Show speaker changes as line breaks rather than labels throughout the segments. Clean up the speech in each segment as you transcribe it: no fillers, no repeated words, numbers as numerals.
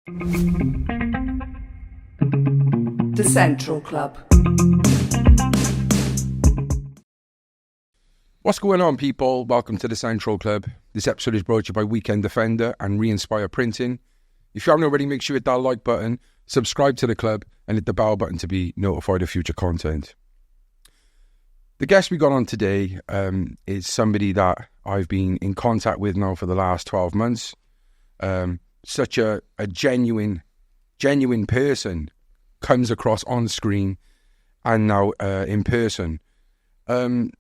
The Central Club.
What's going on, people? Welcome to the Central Club. This episode is brought to you by Weekend Defender and Re-Inspire Printing. If you haven't already, make sure you hit that like button, subscribe to the club, and hit the bell button to be notified of future content. The guest we got on today is somebody that I've been in contact with now for the last 12 months. Such a genuine person comes across on screen and now in person. We've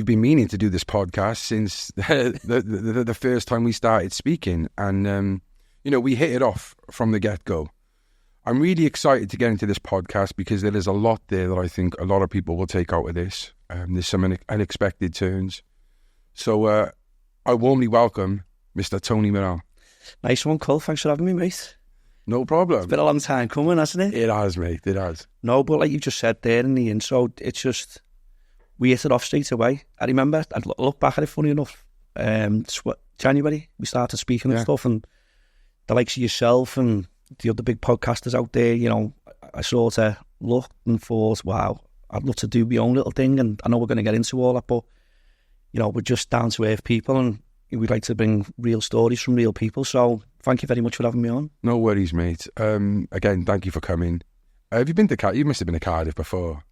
been meaning to do this podcast since the first time we started speaking, and we hit it off from the get-go. I'm really excited to get into this podcast because there is a lot there that I think a lot of people will take out of this. There's some unexpected turns. So I warmly welcome Mr. Tony Murell.
Nice one, Cole. Thanks for having me, mate.
No problem.
It's been a long time coming, hasn't it?
It has, mate. It has.
No, but like you just said there in the intro, it's just, we hit it off straight away. I remember, I'd look back at it, funny enough, January, we started speaking and stuff, and the likes of yourself and the other big podcasters out there, I sort of looked and thought, wow, I'd love to do my own little thing, and I know we're going to get into all that, but, we're just down-to-earth people, and we'd like to bring real stories from real people, so thank you very much for having me on.
No worries, mate. Again, thank you for coming. Have you been to Cardiff? You must have been to Cardiff before.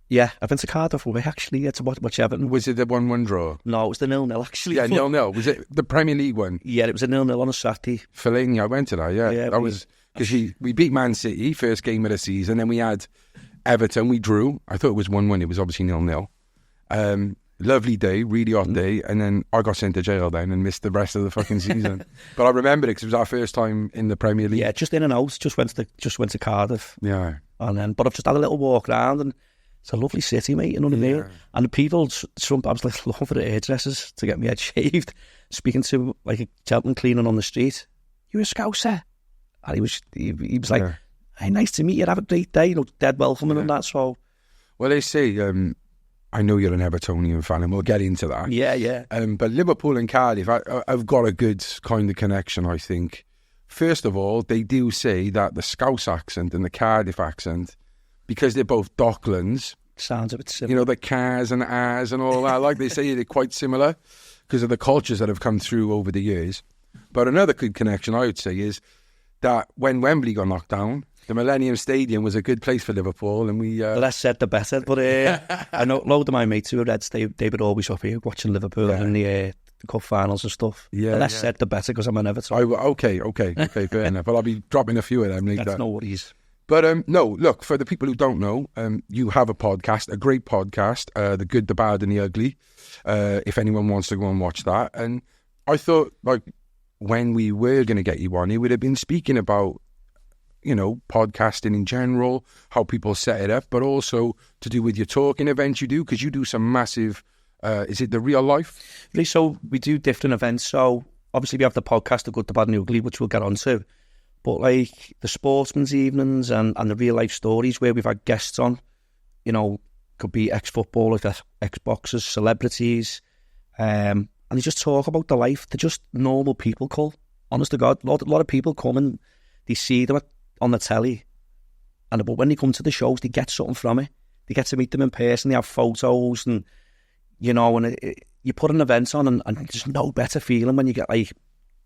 Yeah, I've been to Cardiff away, actually, to watch Everton.
Was it the 1-1 draw?
No, it was the 0-0, actually.
Yeah, 0-0. Was it the Premier League one?
Yeah, it was a 0-0 on a Saturday.
Fellaini, I went to that, yeah. That was because we beat Man City, first game of the season, then we had Everton, we drew. I thought it was 1-1, it was obviously 0-0. Lovely day, really hot day, and then I got sent to jail then and missed the rest of the fucking season. But I remember it because it was our first time in the Premier League.
Yeah, just in and out, just went to Cardiff.
Yeah.
But I've just had a little walk around, and it's a lovely city, mate, you know what I mean? And the people, I was like looking for the hairdressers to get me head shaved, speaking to like a gentleman cleaning on the street. You a Scouser? And he was like, hey, nice to meet you, have a great day, dead welcoming and that, so.
Well, they say, I know you're an Evertonian fan, and we'll get into that.
Yeah.
But Liverpool and Cardiff, I've got a good kind of connection, I think. First of all, they do say that the Scouse accent and the Cardiff accent, because they're both Docklands,
sounds a bit similar.
The cars and R's and all that, like they say, they're quite similar because of the cultures that have come through over the years. But another good connection, I would say, is that when Wembley got knocked down, the Millennium Stadium was a good place for Liverpool, and we...
The less said, the better. But I know a load of my mates who are Reds, they would always up here watching Liverpool in the cup finals and stuff. Yeah, the less said, the better, because I'm an Everton.
Okay, fair enough. But I'll be dropping a few of them later.
That's no worries.
But no, look, for the people who don't know, you have a podcast, a great podcast, The Good, the Bad and the Ugly, if anyone wants to go and watch that. And I thought, like, when we were going to get you on, it would have been speaking about, podcasting in general, how people set it up, but also to do with your talking events you do, because you do some massive, is it the real life?
So we do different events. So obviously we have the podcast, The Good, the Bad and the Ugly, which we'll get on to. But like the sportsman's evenings and the real life stories where we've had guests on, could be ex-footballers, ex-boxers, celebrities, and they just talk about the life. They're just normal people, Cole. Honest to God, a lot of people come and they see them on the telly, but when they come to the shows, they get something from it. They get to meet them in person, they have photos, and you put an event on, and there's no better feeling when you get like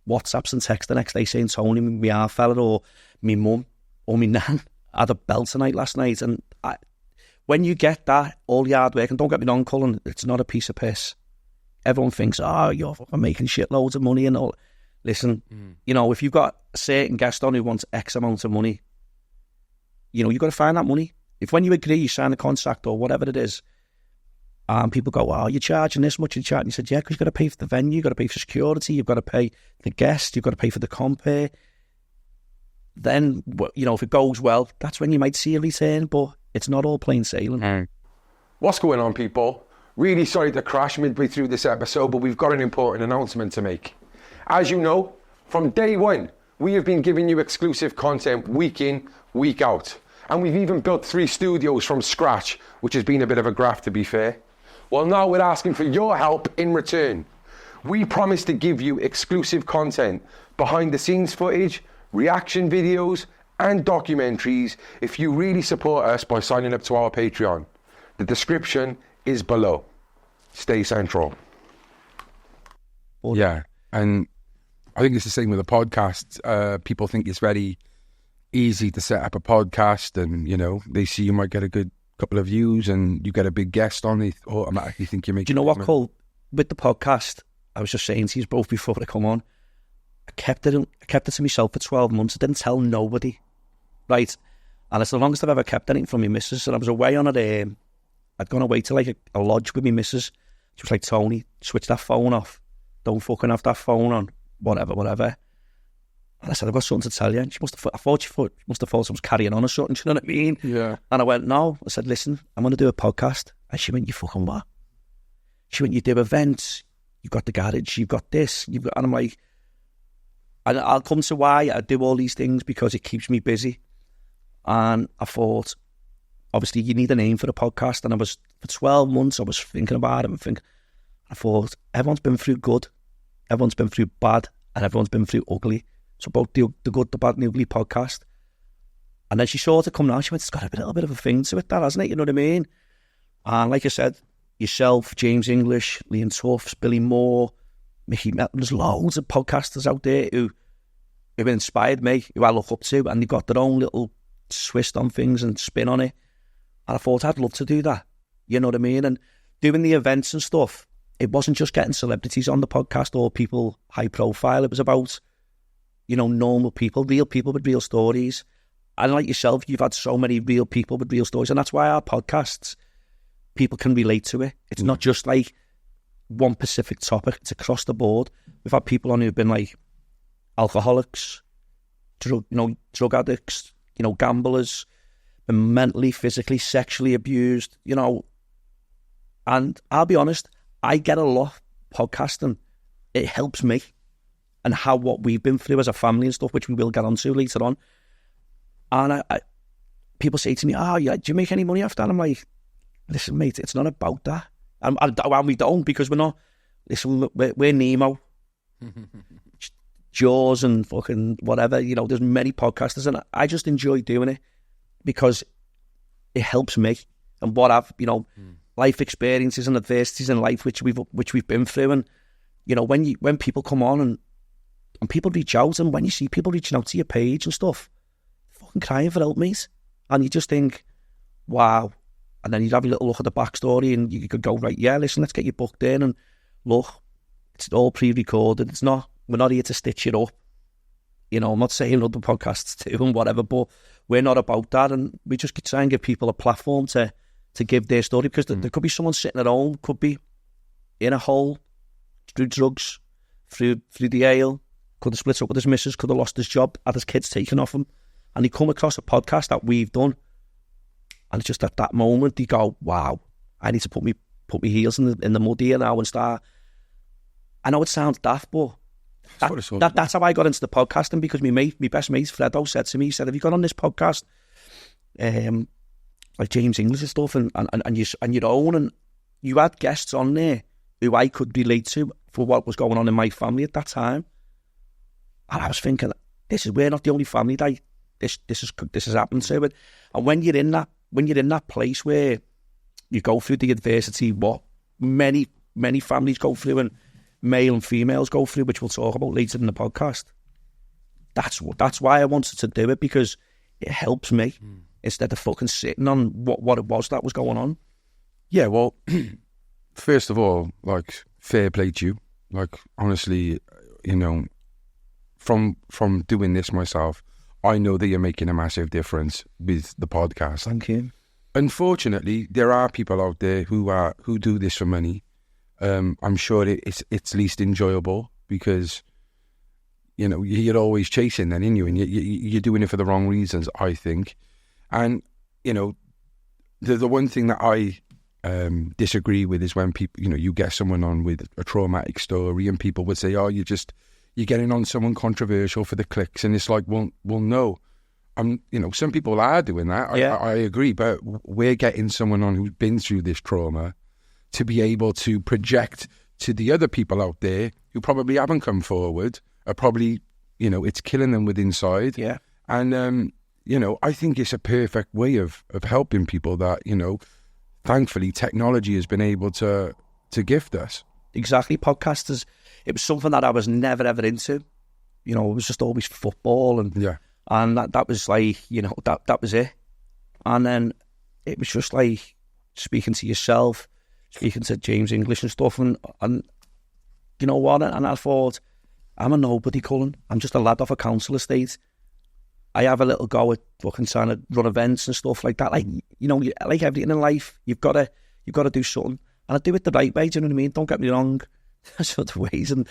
WhatsApps and texts the next day saying, Tony, me half fella, or me mum, or me nan had a belt tonight last night. And when you get that, all the hard work, and don't get me wrong, Colin, it's not a piece of piss. Everyone thinks, you're making shitloads of money and all. Listen, if you've got a certain guest on who wants X amount of money, you've got to find that money. If when you agree, you sign a contract or whatever it is, and people go, you're charging this much, you said, yeah, because you've got to pay for the venue, you've got to pay for security, you've got to pay the guest, you've got to pay for the compere. Then, if it goes well, that's when you might see a return, but it's not all plain sailing.
What's going on, people? Really sorry to crash midway through this episode, but we've got an important announcement to make. As you know, from day one, we have been giving you exclusive content week in, week out. And we've even built 3 studios from scratch, which has been a bit of a graft, to be fair. Well, now we're asking for your help in return. We promise to give you exclusive content behind the scenes footage, reaction videos, and documentaries if you really support us by signing up to our Patreon. The description is below. Stay central. Yeah, and I think it's the same with a podcast. People think it's very easy to set up a podcast, and they see you might get a good couple of views and you get a big guest on, they automatically think you're making.
Do you know what, Cole? With the podcast, I was just saying to you both before I come on, I kept it to myself for 12 months. I didn't tell nobody, right? And it's the longest I've ever kept anything from my missus. And I was away on it. I'd gone away to like a lodge with my missus. She was like, Tony, switch that phone off. Don't fucking have that phone on. Whatever. And I said, I've got something to tell you. And she must have thought I was carrying on or something. Do you know what I mean?
Yeah.
And I went, no. I said, listen, I'm going to do a podcast. And she went, you fucking what? She went, you do events. You've got the garage. You've got this. And I'm like, and I'll come to why I do all these things, because it keeps me busy. And I thought, obviously, you need a name for the podcast. And for 12 months, I was thinking about it. I thought, everyone's been through good. Everyone's been through bad. And everyone's been through ugly. So about the good, the bad, and the ugly podcast. And then she saw it come down. She went, it's got a little bit of a thing to it, that, hasn't it? You know what I mean? And like I said, yourself, James English, Liam Tufts, Billy Moore, Mickey Melton, there's loads of podcasters out there who inspired me, who I look up to, and they've got their own little twist on things and spin on it. And I thought I'd love to do that. You know what I mean? And doing the events and stuff, it wasn't just getting celebrities on the podcast or people high profile. It was about, normal people, real people with real stories. And like yourself, you've had so many real people with real stories. And that's why our podcasts, people can relate to it. It's not just like one specific topic. It's across the board. We've had people on who've been like alcoholics, drug addicts, gamblers, been mentally, physically, sexually abused, And I'll be honest, I get a lot podcasting. It helps me and what we've been through as a family and stuff, which we will get onto later on. And people say to me, do you make any money after that? I'm like, listen, mate, it's not about that. And we don't, because we're not, listen, we're Nemo, Jaws and fucking whatever, there's many podcasters, and I just enjoy doing it because it helps me and what I've, life experiences and adversities in life which we've been through. And when people come on and people reach out, and when you see people reaching out to your page and stuff, fucking crying for help, mate, and you just think, wow. And then you'd have a little look at the backstory, and you could go, right, yeah, listen, let's get you booked in, and look, it's all pre-recorded. We're not here to stitch it up. I'm not saying other podcasts do and whatever, but we're not about that, and we just try and give people a platform to give their story, because there could be someone sitting at home, could be in a hole, through drugs, through the ale, could have split up with his missus, could have lost his job, had his kids taken off him, and he come across a podcast that we've done, and it's just at that moment they go, wow, I need to put my heels in the mud here now and start. I know it sounds daft, but that's how I got into the podcasting, because my best mate Fredo said to me, he said, have you gone on this podcast, like James English and stuff, and your own, and you had guests on there who I could relate to for what was going on in my family at that time. And I was thinking, we're not the only family that this has happened to. And when you're in that place where you go through the adversity, what many families go through, and male and females go through, which we'll talk about later in the podcast, that's why I wanted to do it, because it helps me instead of fucking sitting on what it was that was going on.
Yeah, well, first of all, like, fair play to you. Like, honestly, from doing this myself, I know that you're making a massive difference with the podcast.
Thank you.
Unfortunately, there are people out there who do this for money. I'm sure it's least enjoyable, because you're always chasing then, in you, and you're doing it for the wrong reasons, I think. And the one thing that I disagree with is when people, you get someone on with a traumatic story, and people would say, oh, you're getting on someone controversial for the clicks, and it's like, well, no. Some people are doing that.
Yeah.
I agree, but we're getting someone on who's been through this trauma to be able to project to the other people out there who probably haven't come forward, are probably it's killing them with inside.
Yeah.
And, I think it's a perfect way of helping people that, thankfully technology has been able to gift us.
Exactly. Podcasters, it was something that I was never ever into. It was just always football and that was like, that was it. And then it was just like speaking to yourself, speaking to James English and stuff, and you know what? And I thought, I'm a nobody, Cullen. I'm just a lad off a council estate. I have a little go at fucking trying to run events and stuff like that. Like, like everything in life, you've got to do something. And I do it the right way, do you know what I mean? Don't get me wrong. There's other ways. And,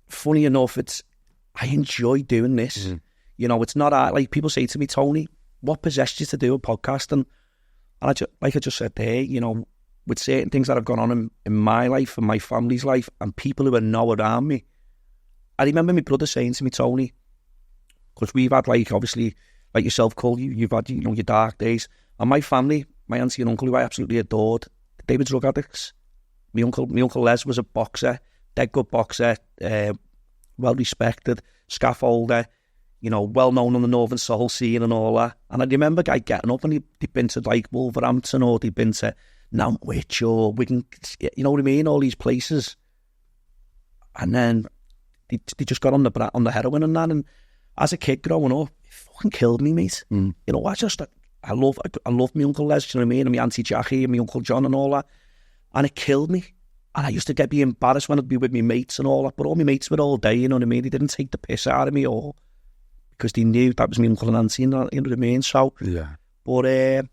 funny enough, I enjoy doing this. Mm-hmm. It's not like people say to me, Tony, what possessed you to do a podcast? And I just said there, with certain things that have gone on in my life and my family's life and people who are now around me. I remember my brother saying to me, Tony, because we've had, like, obviously, like yourself, Cole, you've had, your dark days. And my family, my auntie and uncle, who I absolutely adored, they were drug addicts. My uncle Les was a boxer, dead good boxer, well-respected, scaffolder, well-known on the Northern Soul scene and all that. And I remember a guy getting up and he'd been to, like, Wolverhampton, or they'd been to Nantwich or Wigan, you know what I mean, all these places. And then they just got on the heroin and that. And as a kid growing up, it fucking killed me, mate. Mm. I love my Uncle Les, you know what I mean, and my Auntie Jackie and my Uncle John and all that. And it killed me. And I used to be embarrassed when I'd be with my mates and all that, but all my mates were all day, you know what I mean? They didn't take the piss out of me, or because they knew that was my uncle and auntie, you know what I mean? So, yeah. But
I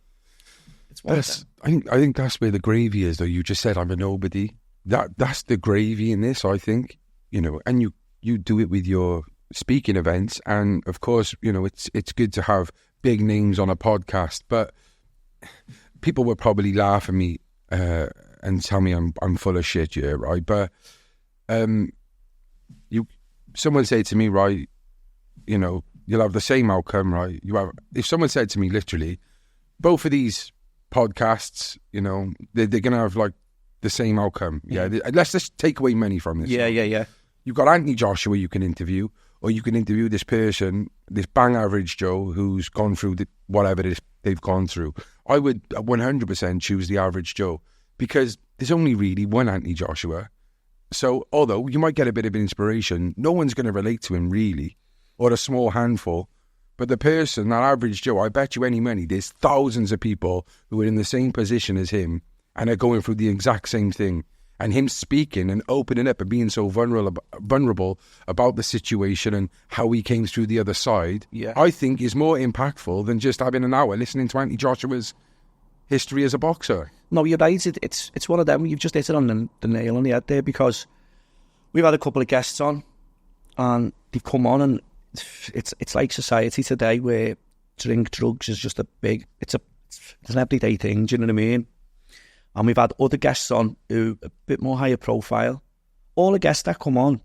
think that's where the gravy is, though. You just said I'm a nobody. That's the gravy in this, I think. And you do it with your speaking events, and of course, it's good to have big names on a podcast, but people would probably laugh at me and tell me I'm full of shit, yeah, right? But someone said to me, right, you'll have the same outcome, right? If someone said to me, literally, both of these podcasts, they're gonna have like the same outcome. Yeah, let's just take away money from this.
Yeah.
You've got Anthony Joshua you can interview, or you can interview this person, this bang average Joe who's gone through whatever it is they've gone through. I would 100% choose the average Joe, because there's only really one Anthony Joshua. So although you might get a bit of inspiration, no one's going to relate to him really, or a small handful. But the person, that average Joe, I bet you any money, there's thousands of people who are in the same position as him and are going through the exact same thing. And him speaking and opening up and being so vulnerable about the situation and how he came through the other side, I think is more impactful than just having an hour listening to Anthony Joshua's history as a boxer.
No, you're right. It's one of them. You've just hit it on the nail on the head there, because we've had a couple of guests on and they've come on, and it's like society today where drugs is just it's an everyday thing, do you know what I mean? And we've had other guests on who are a bit more higher profile. All the guests that come on,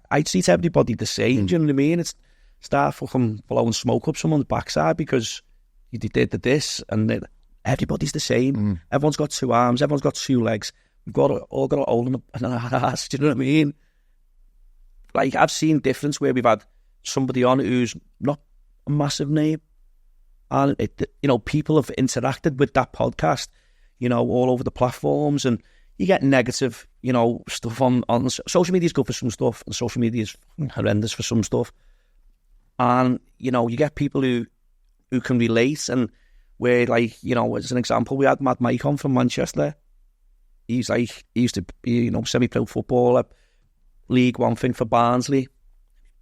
I treat everybody the same, do you know what I mean? It's start fucking blowing smoke up someone's backside because you did this, and everybody's the same. Mm. Everyone's got two arms, everyone's got two legs. We've all got a hole in our ass, do you know what I mean? Like, I've seen difference where we've had somebody on who's not a massive name, and people have interacted with that podcast, all over the platforms, and you get negative, stuff on social media is good for some stuff, and social media is horrendous for some stuff. And, you get people who can relate, and where, like, as an example, we had Mad Mike on from Manchester. He used to be, semi-pro footballer, League One thing for Barnsley.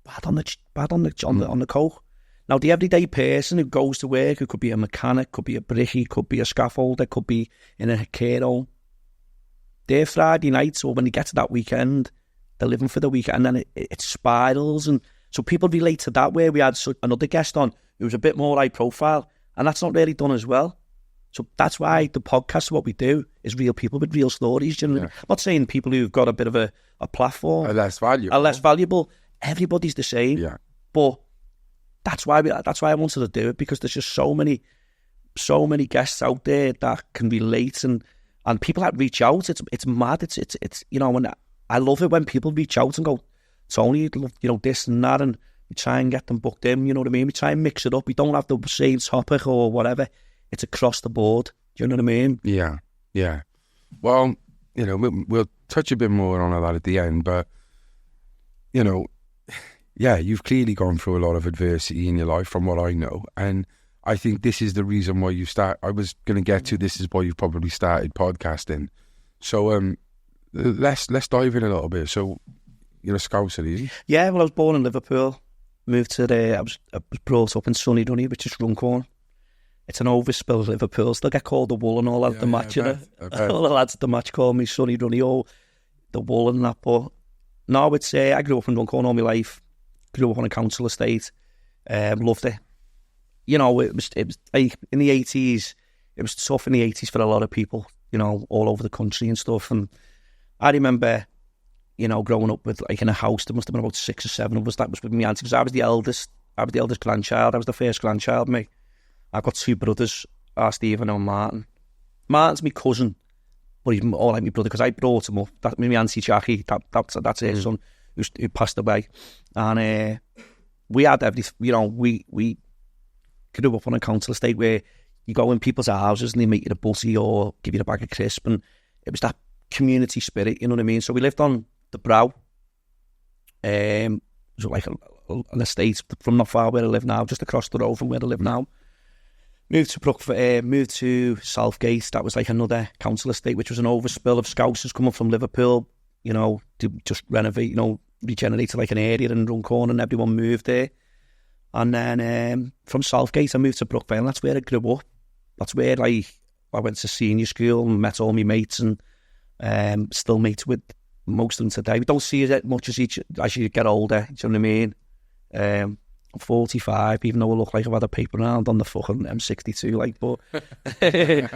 Bad on the coke. Now, the everyday person who goes to work, who could be a mechanic, could be a brickie, could be a scaffolder, could be in a care home, their Friday nights, or when they get to that weekend, they're living for the weekend, and then it spirals. And so people relate to that, where we had another guest on who was a bit more high profile, and that's not really done as well. So that's why the podcast, what we do, is real people with real stories. Do you know what I mean? I'm not saying people who've got a bit of a platform
are less valuable.
Everybody's the same. Yeah. But that's why I wanted to do it, because there's just so many guests out there that can relate, and people that reach out. It's mad. It's and I love it when people reach out and go, Tony, this and that, and we try and get them booked in, you know what I mean? We try and mix it up. We don't have the same topic or whatever. It's across the board. Do you know what I mean?
Yeah. Well, we'll touch a bit more on that at the end, but, you've clearly gone through a lot of adversity in your life from what I know, and I think this is the reason why I was going to get to this is why you've probably started podcasting. So let's dive in a little bit. So you're a Scouser, are you?
Yeah, well, I was born in Liverpool. Moved to I was brought up in sunny Dunny, which is Runcorn. It's an overspill of Liverpool. Still get called the Wool and all that at the match, All the lads at the match call me sunny Dunny, the Wool and that. But no, I would say I grew up in Runcorn all my life. Grew up on a council estate. Loved it. It was like in the 80s, it was tough in the 80s for a lot of people, all over the country and stuff. And I remember, growing up with, like, in a house, there must have been about 6 or 7 of us. That was with my auntie, because I was the eldest grandchild. I was the first grandchild, mate. I've got 2 brothers, Stephen and Martin. Martin's my cousin, but he's all like my brother, because I brought him up. That's my auntie Jackie, that's her son, who passed away. And we had everything, we grew up on a council estate where you go in people's houses and they make you a butty or give you a bag of crisp, and it was that community spirit, you know what I mean? So we lived on the Brow, it was like an estate from not far where I live now, just across the road from where I live now. Moved to Southgate. That was like another council estate, which was an overspill of Scousers coming from Liverpool, to just renovate, regenerate like an area in Runcorn, and everyone moved there. And then from Southgate, I moved to Brookvale, and that's where I grew up. That's where I went to senior school and met all my mates, and still mates with most of them today. We don't see it as much as you get older, do you know what I mean? I'm 45, even though I look like I've had a paper round on the fucking M62, like, but and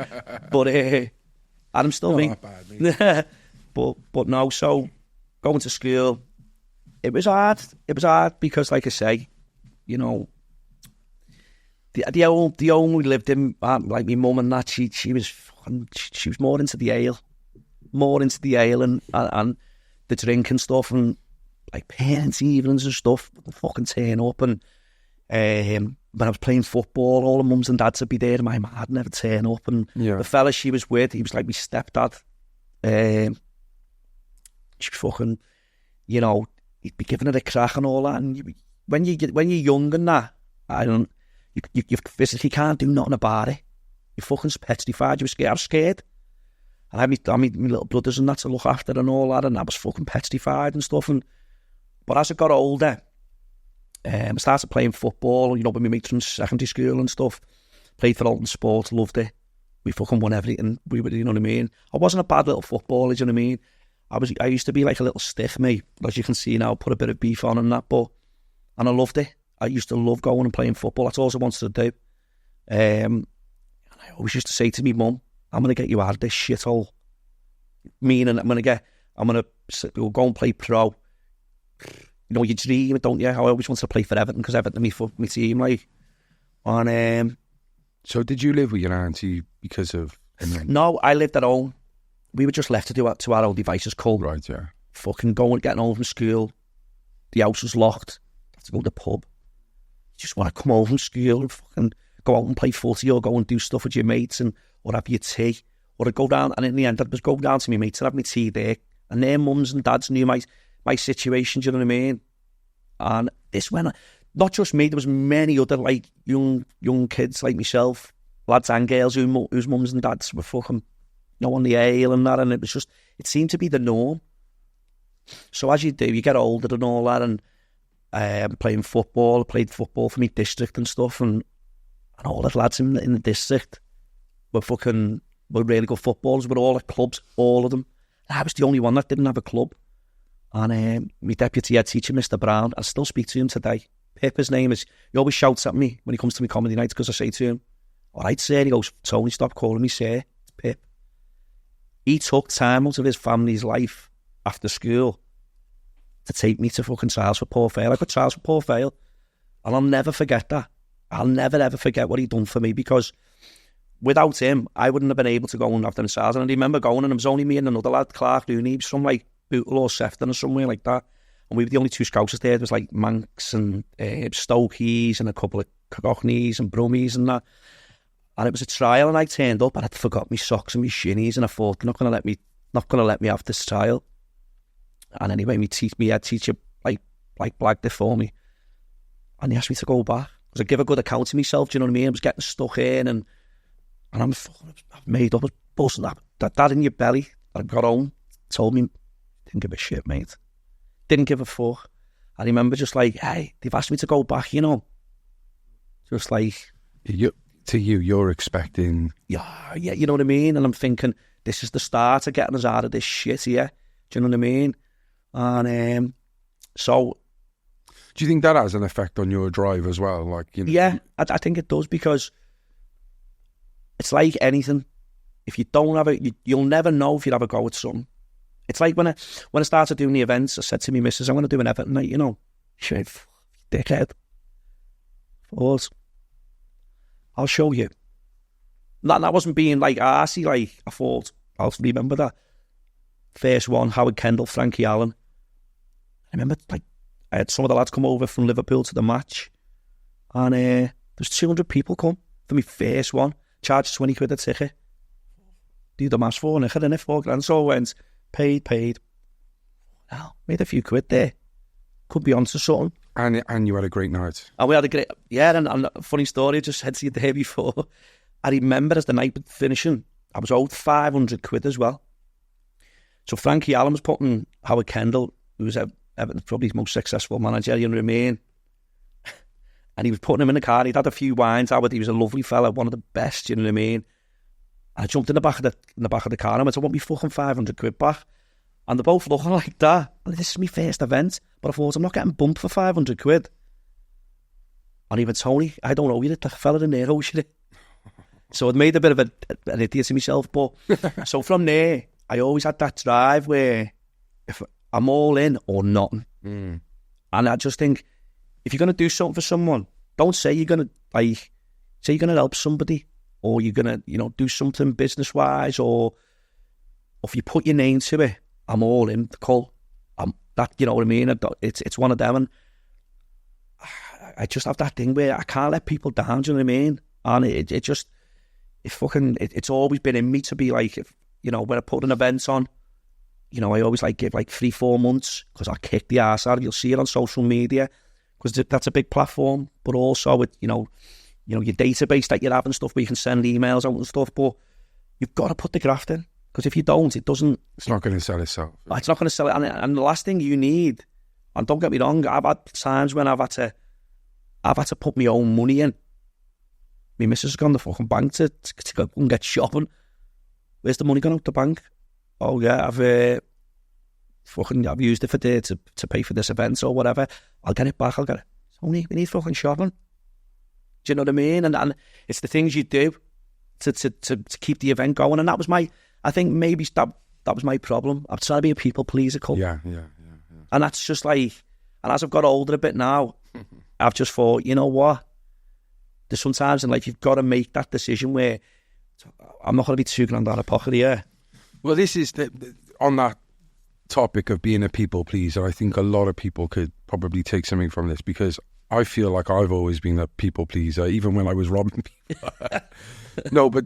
I'm still me. But no, so going to school, it was hard. It was hard because, like I say, the home we lived in, like my mum and that, she was more into the ale, and the drink and stuff, and like parents' evenings and stuff, fucking turn up. And when I was playing football, all the mums and dads would be there, and my mum never turn up. And the fella she was with, he was like my stepdad. She was fucking, he'd be giving her a crack and all that. And when you're young and that, you physically can't do nothing about it. You're fucking petrified. You were scared. I was scared. And I had my little brothers and that to look after and all that, and I was fucking petrified and stuff. But as I got older, I started playing football, with my mates from secondary school and stuff. Played for Alton Sports, loved it. We fucking won everything. We were, you know what I mean? I wasn't a bad little footballer, you know what I mean? I used to be like a little stiff, mate. As you can see now, put a bit of beef on and that, and I loved it. I used to love going and playing football. That's all I wanted to do. And I always used to say to me mum, I'm going to get you out of this shithole. Meaning I'm going to go and play pro. You dream, don't you? I always wanted to play for Everton, because Everton are my team, like. And
so did you live with your auntie because of...
No, I lived at home. We were just left to our own devices, cold.
Right, yeah.
Fucking getting home from school. The house was locked. Have to go to the pub. You just want to come home from school and fucking go out and play footy, or go and do stuff with your mates, or have your tea. Or I'd go down, and in the end, I'd just go down to my mates and have my tea there. And their mums and dads knew my situation, do you know what I mean? And this went, not just me, there was many other, like, young kids like myself, lads and girls whose mums and dads were fucking, on the ale and that, and it seemed to be the norm. So as you do, you get older and all that, and playing football, I played football for my district and stuff, and all the lads in the district were really good footballers, but all the clubs, all of them. I was the only one that didn't have a club. And my deputy head teacher, Mr. Brown, I still speak to him today. Pip, his name is. He always shouts at me when he comes to my comedy nights, because I say to him, all right, sir. He goes, Tony, stop calling me sir. It's Pip. He took time out of his family's life after school to take me to fucking trials for Port Vale. I got trials for Port Vale, and I'll never forget that. I'll never, ever forget what he done for me, because without him, I wouldn't have been able to go and have them trials. And I remember going, and it was only me and another lad, Clark Rooney. He was from like Bootle or Sefton or somewhere like that. And we were the only two Scousers there. There was like Manx and Stokies and a couple of Cockneys and Brummies and that. And it was a trial, and I turned up and I'd forgot my socks and my shinnies, and I thought, they're not going to let me have this trial. And anyway, my head teacher like blagged it for me, and he asked me to go back because I give a good account of myself. Do you know what I mean? I was getting stuck in, and I've made up a bus and that in your belly. I got home, told me, didn't give a shit, mate. Didn't give a fuck. I remember just like, hey, they've asked me to go back, you know. Just like...
You're expecting...
Yeah, you know what I mean? And I'm thinking, this is the start of getting us out of this shit here. Do you know what I mean? And so...
Do you think that has an effect on your drive as well? Like, you know...
Yeah, I think it does, because it's like anything. If you don't have it, you'll never know if you'd have a go at something. It's like when I started doing the events, I said to me missus, I'm going to do an Everton night, you know. She went, dickhead. But I'll show you. That wasn't being like arsey, like, I thought, I'll remember that. First one, Howard Kendall, Frankie Allen. I remember, like, I had some of the lads come over from Liverpool to the match, and there's 200 people come for my first one. Charged 20 quid a ticket. Do the maths for, innit, $4,000. So I went, paid. Now, made a few quid there. Could be onto something.
And you had a great night.
And we had a great... Yeah, and a funny story, I just said to you the day before. I remember as the night was finishing, I was owed 500 quid as well. So Frankie Allen was putting Howard Kendall, who was Everton's probably his most successful manager, you know what I mean? And he was putting him in the car. He'd had a few wines. Howard, he was a lovely fella, one of the best, you know what I mean? And I jumped in the back of the car and I went, I want me fucking 500 quid back. And they're both looking like that. And this is my first event. But I thought, I'm not getting bumped for 500 quid. And he went, Tony, I don't know you, the fella in there owes you. So I'd made a bit of an idiot of myself. But so from there, I always had that drive where if I'm all in or nothing. And I just think, if you're going to do something for someone, don't say you're going to, say you're going to help somebody, or you're going to, do something business-wise, or if you put your name to it, I'm all in the call. That, you know what I mean? It's one of them, and I just have that thing where I can't let people down, do you know what I mean? And it's always been in me to be like, when I put an event on, I always give 3-4 months, because I kick the arse out of it. You'll see it on social media, because that's a big platform, but also with, your database that you have and stuff, where you can send emails out and stuff, but you've got to put the graft in, because if you don't, it's
not going to sell itself.
It's not going to sell it, and the last thing you need, and don't get me wrong, I've had times when I've had to put my own money in. My missus has gone to the fucking bank to go and get shopping. Where's the money gone out the bank? Oh yeah, I've used it for to pay for this event or whatever. I'll get it back. I'll get it. Tony, we need fucking shopping. Do you know what I mean? And it's the things you do to keep the event going. And that was I think maybe that was my problem. I'm trying to be a people pleaser, Cole.
Yeah.
And that's just and as I've got older a bit now, I've just thought, you know what? There's sometimes in life you've got to make that decision where I'm not going to be $2,000 out of pocket here.
Well, this is on that topic of being a people pleaser. I think a lot of people could probably take something from this, because I feel like I've always been a people pleaser, even when I was robbing people. No, but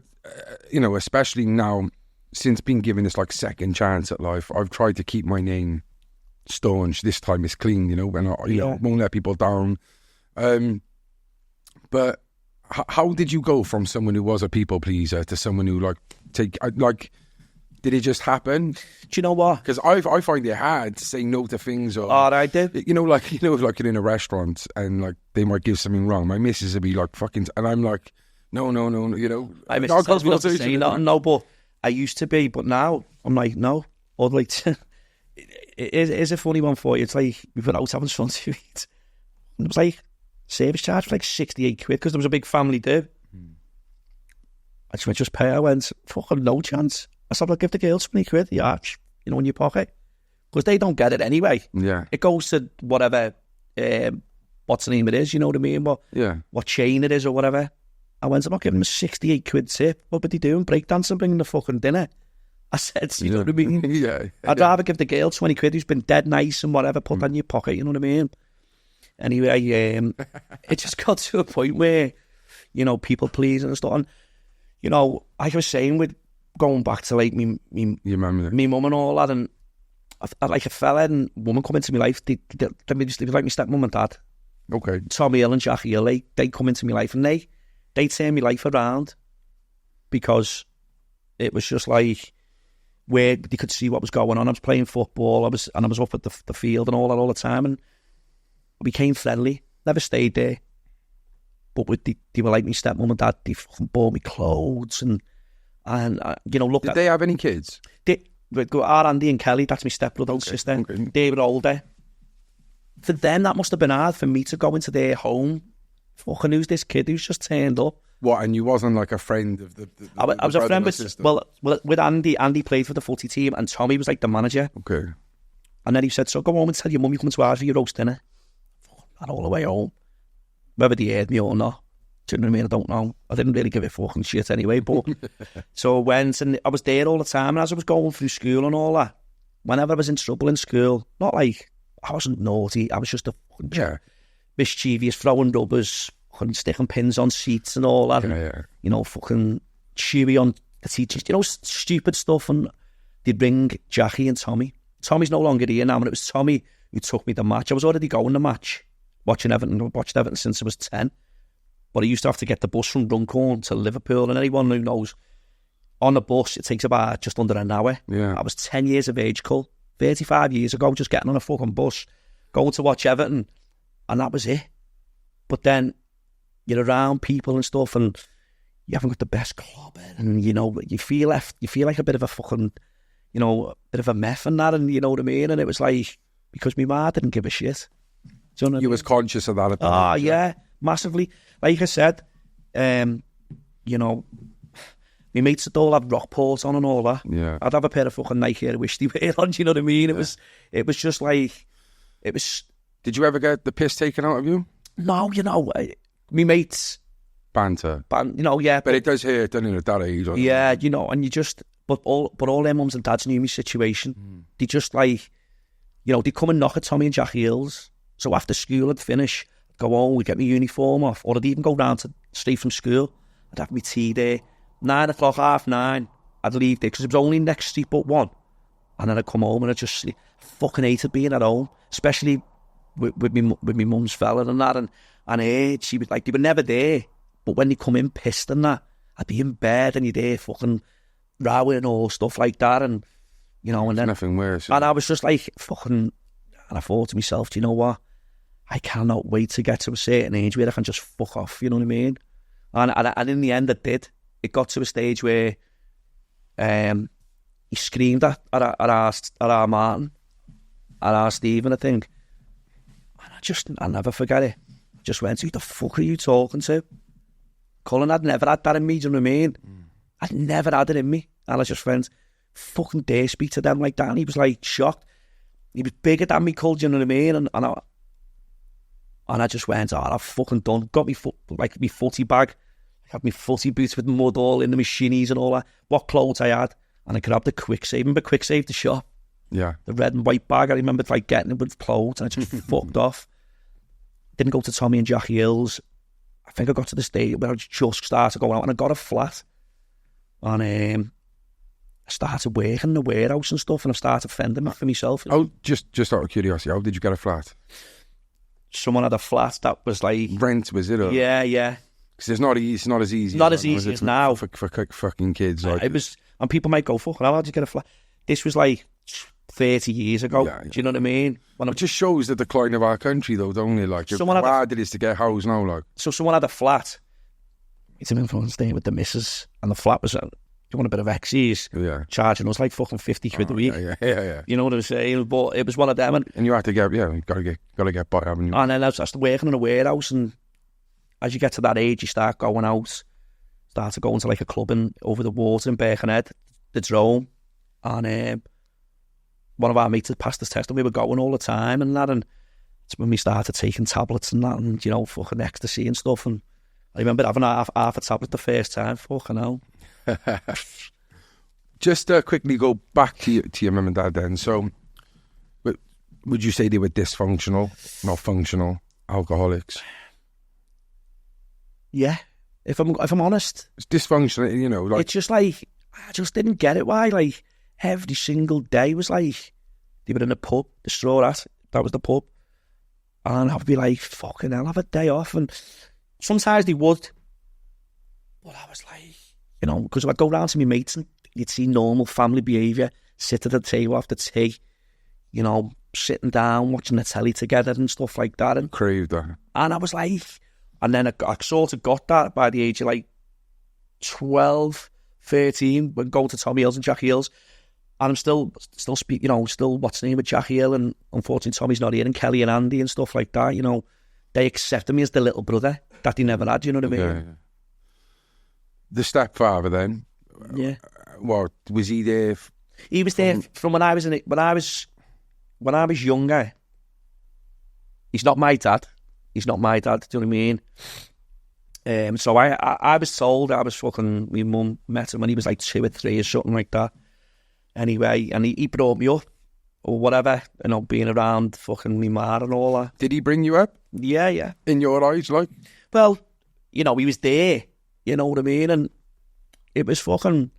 especially now, since being given this second chance at life, I've tried to keep my name staunch. This time it's clean, and I won't let people down. But how did you go from someone who was a people pleaser to someone who did it just happen?
Do you know what?
Because I find it hard to say no to things. Or,
I did.
If you're in a restaurant and they might give something wrong, my missus would be fucking, and I'm like, no.
I miss tells me not to say nothing, no, but I used to be, but now I'm like, no. Or it is a funny one for you. It's like we've been out having fun to eat. It was service charge for 68 quid because there was a big family do. I just pay. I went, fucking no chance. I said, I'll give the girls 20 quid, yeah, in your pocket. Because they don't get it anyway.
Yeah.
It goes to whatever, what's the name it is, you know what I mean? What chain it is or whatever. I went, I'm not giving them a 68 quid tip. What would they doing? Breakdancing, bringing the fucking dinner. I said, you know what I mean?
Yeah.
I'd rather give the girl 20 quid who's been dead nice and whatever, put that in your pocket, you know what I mean? Anyway, it just got to a point where, you know, people pleasing and stuff. And, you know, like I was saying, with going back to like me mum and all that, and like a fella and woman come into my life, they was like my stepmum and dad.
Okay.
Tommy Hill and Jackie Hill, they come into my life and they turn my life around, because it was just like where they could see what was going on. I was playing football, I was up at the field and all that all the time, and I became friendly. Never stayed there, but they were like my stepmum and dad. They fucking bought me clothes and you know, look.
Did they have any kids?
Our Andy and Kelly, that's my stepbrother and sister. Okay. They were older. For them, that must have been hard for me to go into their home. Fucking, who's this kid who's just turned up?
What, and you wasn't like a friend of the
I was a friend with Andy. Andy played for the footy team, and Tommy was like the manager.
Okay.
And then he said, so go home and tell your mum you come to ours for your roast dinner. And all the way home. Whether they heard me or not. Do you know what I mean? I don't know. I didn't really give a fucking shit anyway, but so I went, and I was there all the time, and as I was going through school and all that, whenever I was in trouble in school, not like I wasn't naughty, I was just a fucking mischievous, throwing rubbers, fucking sticking pins on seats and all that, and, you know, fucking chewy on the teachers, you know, stupid stuff. And they'd bring Jackie and Tommy. Tommy's no longer here now, and it was Tommy who took me to the match. I was already going to match, watched Everton since I was 10. But I used to have to get the bus from Runcorn to Liverpool, and anyone who knows, on the bus, it takes about just under an hour.
Yeah.
I was 10 years of age, Cole. 35 years ago, just getting on a fucking bus, going to watch Everton, and that was it. But then you're around people and stuff, and you haven't got the best club, and, you know, you feel like a bit of a fucking, you know, a bit of a meth and that, and you know what I mean? And it was like, because my ma didn't give a shit. Do you know what I mean?
Was conscious of that at the
time. Oh, yeah, massively. Like I said, you know, my mates would all have Rockport on and all that.
Yeah.
I'd have a pair of fucking Nike I wish they were on, do you know what I mean? It was just like, it was...
Did you ever get the piss taken out of you?
No, you know, my mates...
Banter.
You know, yeah.
But it does hurt, doesn't it, at that age?
Yeah, you know, and you just... But all their mums and dads knew my situation. They just like, you know, they'd come and knock at Tommy and Jackie Hill's. So after school I'd finish, go home, we'd get my uniform off, or I'd even go down to straight from school. I'd have my tea there. 9 o'clock, 9:30, I'd leave there, because it was only next street but one. And then I'd come home and I'd just sleep. I fucking hated being at home, especially with me mum's fella and that. And she was like, they were never there. But when they come in pissed and that, I'd be in bed and you're there fucking rowing or stuff like that. And, you know, and then...
nothing worse.
And I was just like, fucking... And I thought to myself, do you know what? I cannot wait to get to a certain age where I can just fuck off, you know what I mean? And in the end, it did. It got to a stage where he screamed at our Martin, at our Stephen, I think. And I never forget it. I just went, who the fuck are you talking to? Colin had never had that in me, do you know what I mean? I'd never had it in me. And I just went, fucking dare speak to them like that. And he was like shocked. He was bigger than me, Cole, do you know what I mean? And I just went, oh, I've fucking done. Got me me footy bag. I had my footy boots with mud all in the machinies and all that. What clothes I had. And I grabbed the Quick Save. Remember Quick Save, the shop?
Yeah.
The red and white bag. I remember like getting it with clothes, and I just fucked off. Didn't go to Tommy and Jackie Hill's. I think I got to the stage where I just started going out, and I got a flat. And I started working in the warehouse and stuff, and I started fending for myself.
Oh, just out of curiosity, how did you get a flat?
Someone had a flat that was like...
Rent, was it? Or?
Yeah.
Because it's not as easy.
Not as easy as now.
For fucking kids. Like
it was, and people might go, fucking hell, how'd you get a flat? This was like 30 years ago. Yeah. Do you know what I mean?
It just shows the decline of our country, though, don't it? Like, how hard it is to get a house now, like.
So someone had a flat. It's an influence staying with the missus, and the flat was... You want a bit of X's, charging us like fucking 50 quid a week.
Yeah.
You know what I'm saying? But it was one of them.
And you had to get, you got to get by, haven't you?
And then I was working in a warehouse, and as you get to that age, you start going out. Started going to like a club over the water in Birkenhead, the Drone. And one of our mates had passed his test, and we were going all the time and that. And it's when we started taking tablets and that, and, you know, fucking ecstasy and stuff. And I I remember having half a tablet the first time. Fucking hell.
Just quickly go back to your mum and dad then. So, would you say they were dysfunctional, not functional, alcoholics?
Yeah, if I'm honest,
It's dysfunctional, you know. Like,
it's just like I just didn't get it. Why? Like every single day was like they were in a pub, the Straw Hat. That was the pub, and I'd be like, "Fucking hell, have a day off." And sometimes they would, but I was like, you know, because I'd go round to my mates and you'd see normal family behaviour, sit at the table after tea, you know, sitting down, watching the telly together and stuff like that. And
craved that.
And I was like, and then I sort of got that by the age of like 12, 13, when going to Tommy Hills and Jackie Hills. And I'm still speak, you know, still what's the name of Jackie Hill, and unfortunately Tommy's not here, and Kelly and Andy and stuff like that, you know. They accepted me as the little brother that they never had, you know what I mean?
Yeah. The stepfather then?
Yeah.
What, was he there?
He was there from when I was when I was younger. He's not my dad. He's not my dad, do you know what I mean? So I was told, my mum met him when he was like 2 or 3 or something like that. Anyway, and he brought me up, or whatever, you know, being around fucking me ma and all that.
Did he bring you up?
Yeah.
In your eyes, like?
Well, you know, he was there, you know what I mean? And it was fucking,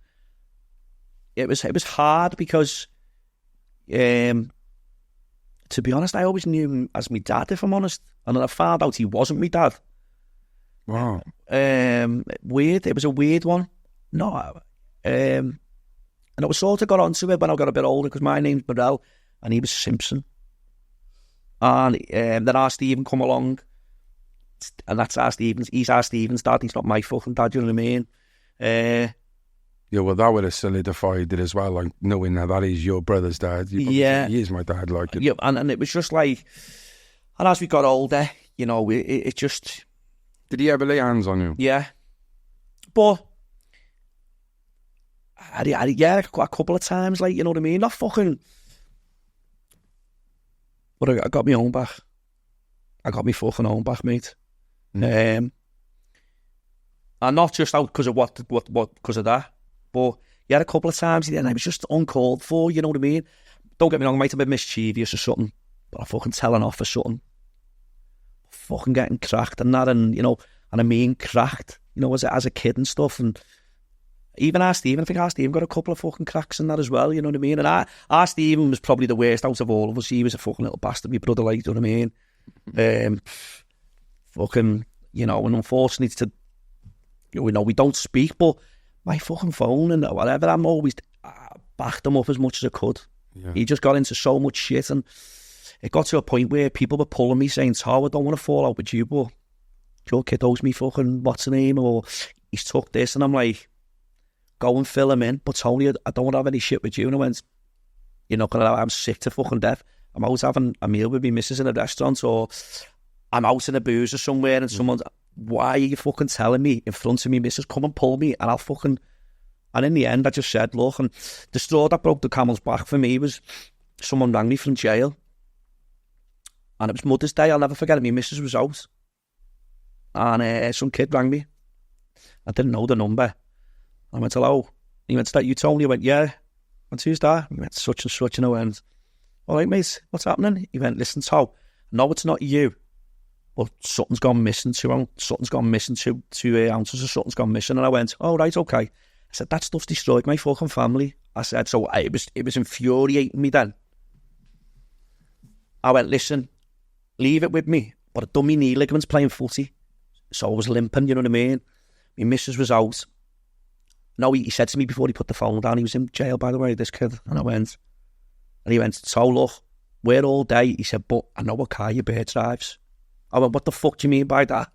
it was hard because, to be honest, I always knew him as my dad, if I'm honest. And then I found out he wasn't my dad.
Wow.
Weird. It was a weird one. No. And I was sort of got onto it when I got a bit older, because my name's Murrell and he was Simpson. And then our Stephen come along, and that's our Stephen's. He's our Stephen's dad. He's not my fucking dad. You know what I mean?
Yeah, well, that would have solidified it as well, like knowing that is your brother's dad.
Yeah,
he is my dad. Like,
yeah, and it was just like, and as we got older, you know, it just.
Did he ever lay hands on you?
Yeah, but. Yeah, a couple of times, like, you know what I mean? Not fucking... But I got my own back. I got my fucking own back, mate. And not just out because of because of that. But yeah, a couple of times, and I was just uncalled for, you know what I mean? Don't get me wrong, I might have been mischievous or something, but I'm fucking telling off or something. Fucking getting cracked and that, and, you know, and I mean cracked, you know, as a kid and stuff, and... Even our Stephen, I think our Stephen got a couple of fucking cracks in that as well, you know what I mean? And our Stephen was probably the worst out of all of us. He was a fucking little bastard, my brother, like, you know what I mean? Fucking, you know, and unfortunately, you know, we don't speak, but my fucking phone and whatever, I'm always backed him up as much as I could. Yeah. He just got into so much shit, and it got to a point where people were pulling me saying, "Oh, I don't want to fall out with you, but your kid owes me fucking, what's the name, or he's took this," and I'm like, go and fill him in, but Tony, I don't want to have any shit with you. And I went, you're not going to, I'm sick to fucking death. I'm always having a meal with my missus in a restaurant, or I'm out in a boozer somewhere and someone's, why are you fucking telling me in front of me, missus, come and pull me, and I'll fucking... And in the end, I just said, look, and the straw that broke the camel's back for me was someone rang me from jail. And it was Mother's Day, I'll never forget it, my missus was out. And some kid rang me. I didn't know the number. I went, hello. He went, is that you, Tony? I went, yeah. I went, who's that? He went, such and such. And I went, all right, mate, what's happening? He went, listen, Tom, no, it's not you. But something's gone missing. 2 ounces of something's gone missing. And I went, oh, right, okay. I said, that stuff's destroyed my fucking family. I said, so it was infuriating me then. I went, listen, leave it with me. But I'd done my knee ligaments playing footy. So I was limping, you know what I mean? My missus was out. No, he said to me before he put the phone down, he was in jail, by the way, this kid. And I went, and he went, so look, we're all day. He said, but I know what car your bear drives. I went, what the fuck do you mean by that?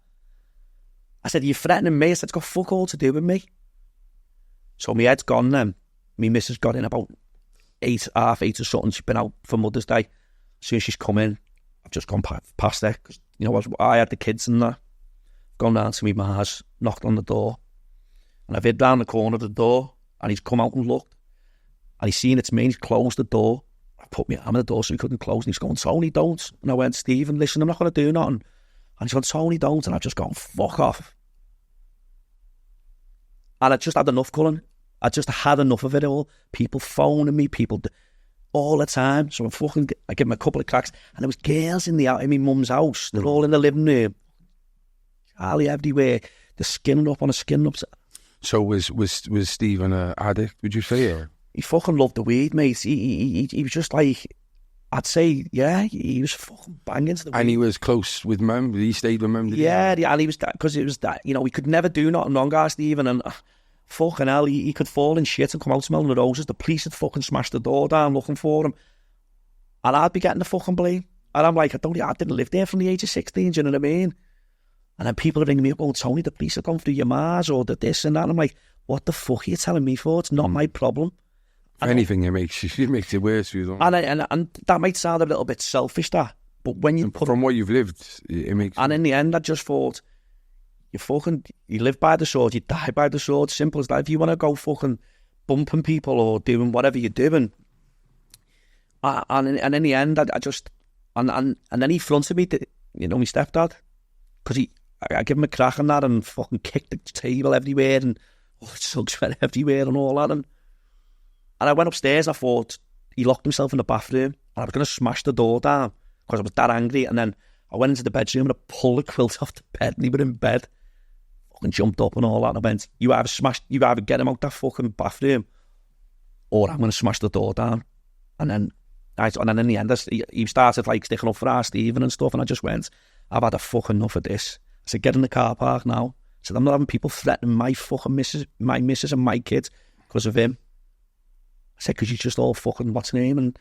I said, you're threatening me. I said, it's got fuck all to do with me. So my head's gone then. My missus got in about 8, half 8 or something. She's been out for Mother's Day. As soon as she's come in, I've just gone past her. Because, you know, I had the kids and that. Gone down to me ma's, knocked on the door. And I've hid round the corner of the door, and he's come out and looked. And he's seen it's me, and he's closed the door. I put my arm on the door so he couldn't close, and he's going, Tony, don't. And I went, Stephen, listen, I'm not going to do nothing. And he's going, Tony, don't. And I've just gone, fuck off. And I just had enough, Cullen. I just had enough of it all. People phoning me, all the time. So I give them a couple of cracks. And there was girls in my mum's house. They're all in the living room. Charlie everywhere. They're skinning up on a skin up.
So was Stephen an addict, would you say? Or?
He fucking loved the weed, mate. He was just like, I'd say, yeah, he was fucking banging to the weed.
And he was close with Mum? He stayed with Mum?
Yeah, and he was that, because it was that, you know, he could never do nothing wrong, Stephen, and fucking hell, he could fall in shit and come out smelling the roses. The police had fucking smashed the door down looking for him. And I'd be getting the fucking blame. And I'm like, I didn't live there from the age of 16, do you know what I mean? And then people are ringing me up, going, Tony, the police have gone through your Mars or the this and that. And I'm like, what the fuck are you telling me for? It's not my problem.
If anything, it makes it worse for you.
And that might sound a little bit selfish, that. But when you
from what you've lived, it makes...
And in the end, I just thought, you live by the sword, you die by the sword. Simple as that. If you want to go fucking bumping people or doing whatever you're doing... And in the end, I just... And then he fronted me, you know, my stepdad. Because I give him a crack on that and fucking kicked the table everywhere and the sugs went everywhere and all that. And I went upstairs and I thought he locked himself in the bathroom and I was going to smash the door down because I was that angry. And then I went into the bedroom and I pulled the quilt off the bed and he was in bed. Fucking jumped up and all that. And I went, you either get him out that fucking bathroom or I'm going to smash the door down. And then in the end, he started like sticking up for our Stephen and stuff. And I just went, I've had a fucking enough of this. I said, get in the car park now. I said, I'm not having people threatening my fucking missus and my kids because of him. I said, because you just all fucking, what's her name? And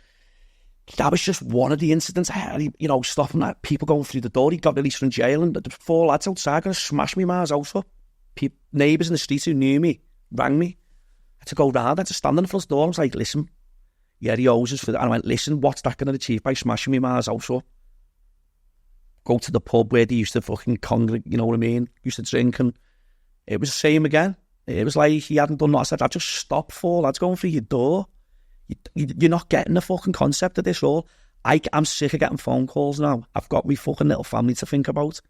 that was just one of the incidents. You know, stopping that, people going through the door. He got released from jail and the 4 lads outside going to smash me ma's house up. Neighbours in the streets who knew me rang me. I had to go round. I had to stand in the front door. I was like, listen, yeah, he owes us for that. And I went, listen, what's that going to achieve by smashing me ma's house up? Go to the pub where they used to fucking congregate, you know what I mean? Used to drink, and it was the same again. It was like he hadn't done that. I said, I just stopped 4 lads going through your door. You're not getting the fucking concept of this all. I'm sick of getting phone calls now. I've got my fucking little family to think about.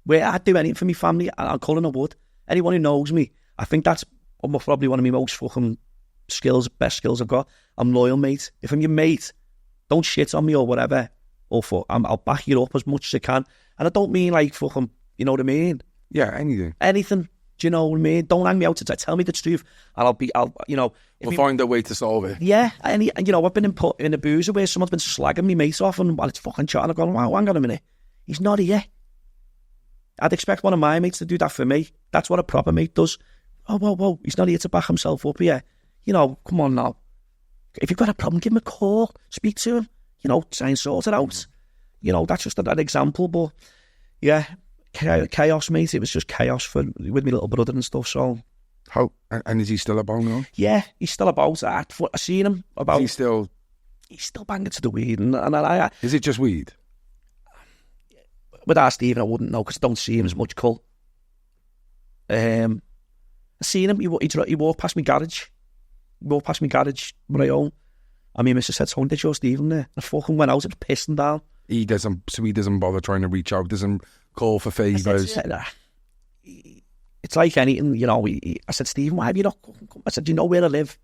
Where I'd do anything for my family, I'll call in a wood. Anyone who knows me, I think that's probably one of my most fucking best skills I've got. I'm loyal, mate. If I'm your mate, don't shit on me or whatever. I'll back you up as much as I can. And I don't mean like fucking, you know what I mean?
Yeah, anything.
Anything. Do you know what I mean? Don't hang me out to tell me the truth. And
We'll find a way to solve it.
Yeah. And you know, I've been in a boozer where someone's been slagging me mate off and while it's fucking chatting, I've gone, wow, hang on a minute. He's not here. I'd expect one of my mates to do that for me. That's what a proper mate does. Oh, whoa. He's not here to back himself up here. You know, come on now. If you've got a problem, give him a call. Speak to him. You know, try and sort it out. You know, that's just an example. But yeah, chaos, mate. It was just chaos with my little brother and stuff. So,
and is he still about now?
Yeah, he's still about. I seen him about.
He's still
banging to the weed, and
is it just weed?
With our Stephen, I wouldn't know because I don't see him as much. Cull. I seen him. He walked past my garage. When I own. I mean, Mr. said, "Someone did your Stephen there?" I fucking went out and pissed him down. He
doesn't bother trying to reach out. Doesn't call for favours.
It's like anything, you know. I said, Stephen, why have you not come? I said, do you know where I live?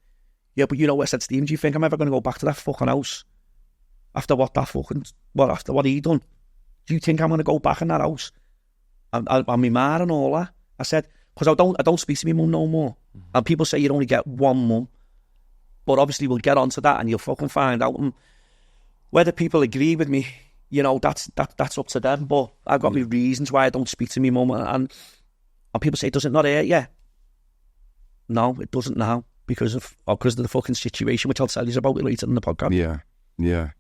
Yeah, but you know what? I said, Stephen, do you think I'm ever going to go back to that fucking house after after what he done? Do you think I'm going to go back in that house and my ma and all that? I said, because I don't speak to my mum no more. And people say you only get one mum. But obviously we'll get onto that and you'll fucking find out. And whether people agree with me, you know, that's up to them. But I've got my reasons why I don't speak to my mum. And people say, does it not hurt you? No, it doesn't now because of the fucking situation, which I'll tell you about later in the podcast.
Yeah.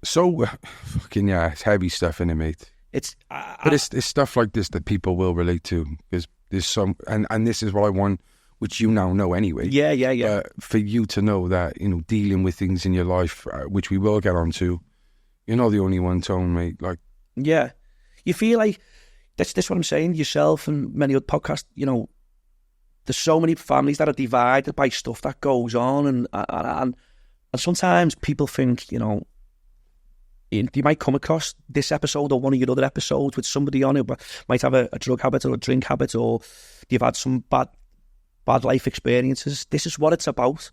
So, fucking yeah, it's heavy stuff, innit, mate? But it's stuff like this that people will relate to. Because there's some, and this is what I want, which you now know anyway.
Yeah.
For you to know that, you know, dealing with things in your life, which we will get onto, you're not the only one, Tone, mate. Like,
yeah, you feel like that's what I'm saying. Yourself and many other podcasts, you know, there's so many families that are divided by stuff that goes on, and sometimes people think, you know, you might come across this episode or one of your other episodes with somebody on it, but might have a drug habit or a drink habit, or you've had some bad bad life experiences. This is what it's about.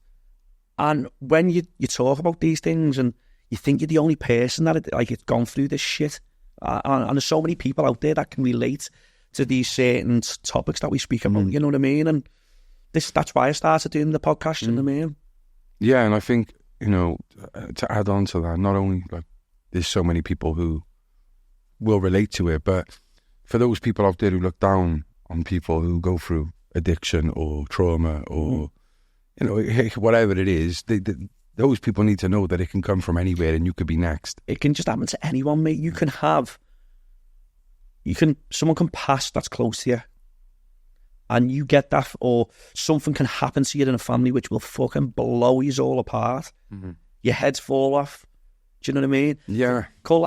And when you talk about these things and you think you're the only person that it's gone through this shit, and there's so many people out there that can relate to these certain topics that we speak about, you know what I mean? And that's why I started doing the podcast, you know what I mean?
Yeah, and I think, to add on to that, not only like there's so many people who will relate to it, but for those people out there who look down on people who go through addiction or trauma or, whatever it is, those people need to know that it can come from anywhere and you could be next.
It can just happen to anyone, mate. Someone can pass that's close to you and you get that, or something can happen to you in a family which will fucking blow you all apart. Mm-hmm. Your heads fall off. Do you know what I mean?
Yeah.
Cole,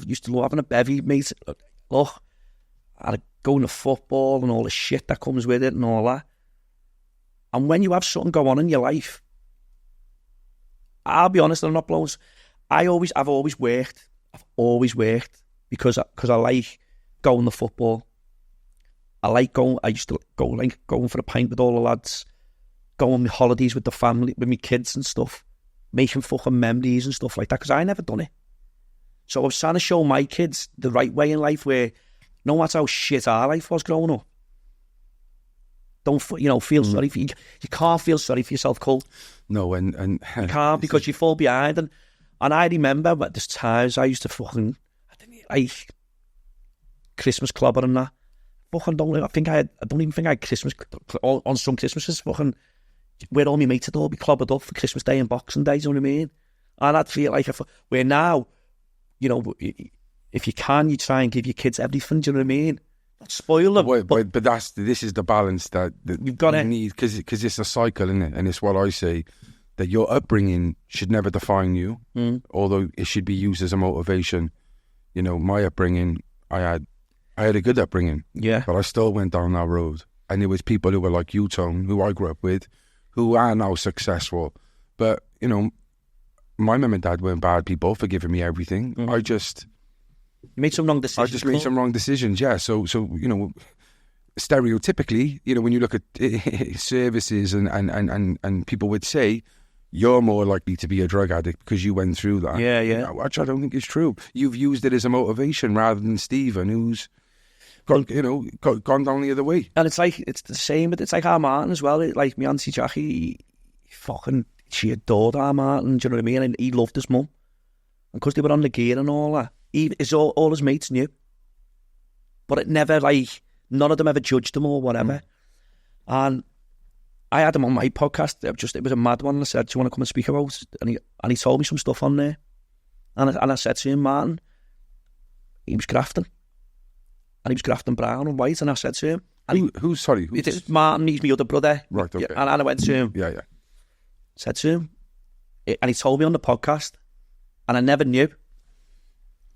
used to love having a bevy, mate. Look, I'd go into football and all the shit that comes with it and all that. And when you have something go on in your life, I'll be honest, I'm not blowing. I've always worked. I've always worked because I like going to football. I used to go going for a pint with all the lads, going on my holidays with the family, with my kids and stuff, making fucking memories and stuff like that, because I never done it. So I was trying to show my kids the right way in life, where no matter how shit our life was growing up, don't feel sorry for you. You can't feel sorry for yourself, Cole.
No, and
you can't, because you fall behind. And I remember at this times I used to fucking Christmas clubber and that. Fucking don't even think I had Christmas on some Christmases. Fucking where all my mates would all be clobbered up for Christmas Day and Boxing Day. Do you know what I mean? And I'd feel like where now, if you can, you try and give your kids everything. Do you know what I mean? Not spoil them.
But this is the balance that
you've got to
need, because it's a cycle, isn't it? And it's what I say, that your upbringing should never define you, although it should be used as a motivation. My upbringing, I had a good upbringing,
yeah,
but I still went down that road. And there was people who were like you, Tone, who I grew up with, who are now successful. But, my mum and dad weren't bad people for giving me everything.
You made some wrong decisions.
I just made some wrong decisions, yeah. So stereotypically, when you look at services and people would say, you're more likely to be a drug addict because you went through that.
Yeah.
Which I don't think is true. You've used it as a motivation rather than Stephen, who's gone down the other way.
And it's the same, but it's like our Martin as well. Like my Auntie Jackie, she adored our Martin, do you know what I mean? And he loved his mum. And because they were on the gear and all that, all his mates knew. But it never, none of them ever judged him or whatever. And I had him on my podcast. It was a mad one. I said, do you want to come and speak about it? And he told me some stuff on there. And I said to him, Martin, he was grafting. And he was grafting brown and white. And I said to him...
Who's
Martin, he's my other brother.
Right, okay.
And I went to him.
Yeah.
Said to him. And he told me on the podcast. And I never knew.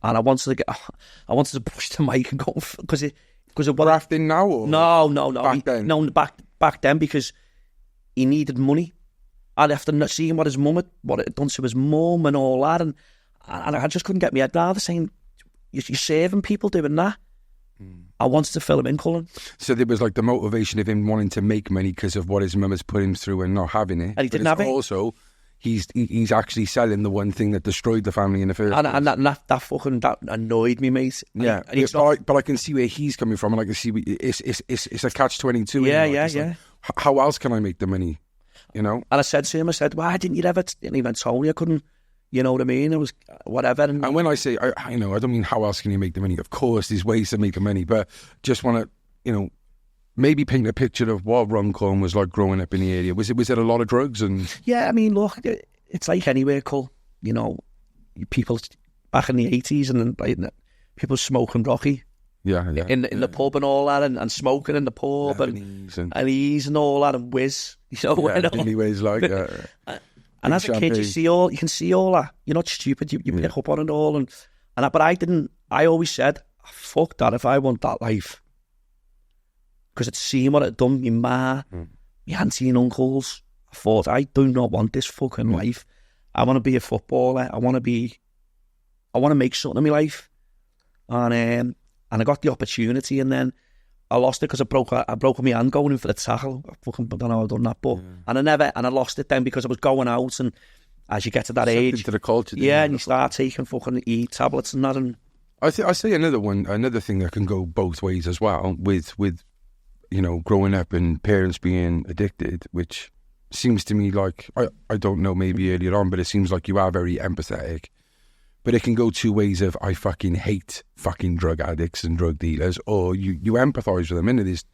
And I wanted to push the mic and go... Because of what...
Grafting now? Or
No.
Back then?
No, back then, because he needed money. And after seeing what it had done to his mum and all that, and I just couldn't get my head around saying, you're saving people doing that. I wanted to fill him in, Cullen.
So there was the motivation of him wanting to make money because of what his mum has put him through and not having it.
And he didn't have it.
Also, he's actually selling the one thing that destroyed the family in the first place.
And that annoyed me, mate.
Yeah, but I can see where he's coming from, and I can see it's a catch-22.
Yeah.
How else can I make the money? And
I said to him, why didn't you ever? And he went, Tony, I couldn't. You know what I mean? It was whatever.
And when I say, I don't mean how else can you make the money. Of course, there's ways to make the money, but just want to, maybe paint a picture of what Runcorn was like growing up in the area. Was it a lot of drugs? And
yeah, I mean, look, it's like anywhere, Cole. People back in the 80s and people smoking Rocky.
Yeah.
In the pub and all that, and smoking in the pub and ease and all that, and whiz.
Anyways,
and as a kid, you can see all that. You're not stupid. You pick up on it all, but I didn't. I always said, "Fuck that! If I want that life," because it's seen what it done. My ma, my auntie and uncles. I thought, I do not want this fucking life. I want to be a footballer. I want to make something of my life, and I got the opportunity, and then I lost it because I broke my hand going in for the tackle. I fucking don't know how I've done that, but and I lost it then because I was going out, and as you get to that age,
into the culture,
and you start taking fucking tablets and that. And
I say another thing that can go both ways as well with you know, growing up and parents being addicted, which seems to me like, I don't know, maybe earlier on, but it seems like you are very empathetic. But it can go two ways of, I fucking hate fucking drug addicts and drug dealers, or you empathise with them, innit?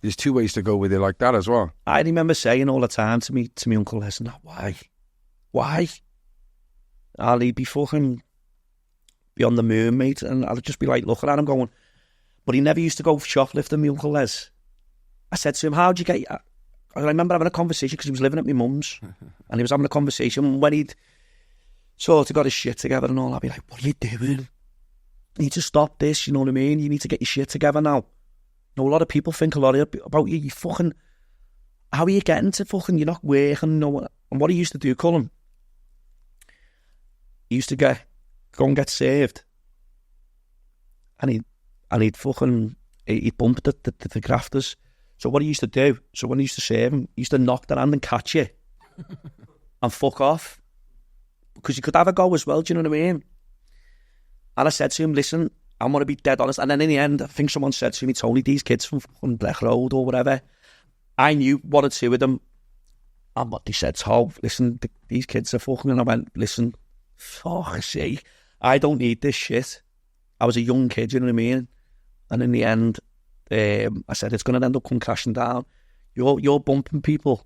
There's two ways to go with it like that as well.
I remember saying all the time to me uncle, listen, why? He'd be fucking be on the moon, mate, and I'd just be like looking at him going, but he never used to go shoplifting, me Uncle Les. I said to him, how'd you get... I remember having a conversation because he was living at my mum's and he was having a conversation when he'd sort of got his shit together and all. I'd be like, what are you doing? You need to stop this, you know what I mean? You need to get your shit together now. You know, a lot of people think a lot about you. You fucking... How are you getting to fucking... You're not working, no. And what he used to do, Colin, he used to go and get saved. And he'd bump the grafters. So what he used to do, so when he used to save him, he used to knock their hand and catch you and fuck off. Because you could have a go as well, do you know what I mean? And I said to him, listen, I'm going to be dead honest. And then in the end, I think someone said to me, Tony, these kids from fucking Black Road or whatever, I knew one or two of them. And what they said, so, listen, these kids are fucking... And I went, listen, fuck's sake, I don't need this shit. I was a young kid, you know what I mean? And in the end... I said, it's going to end up coming crashing down. You're bumping people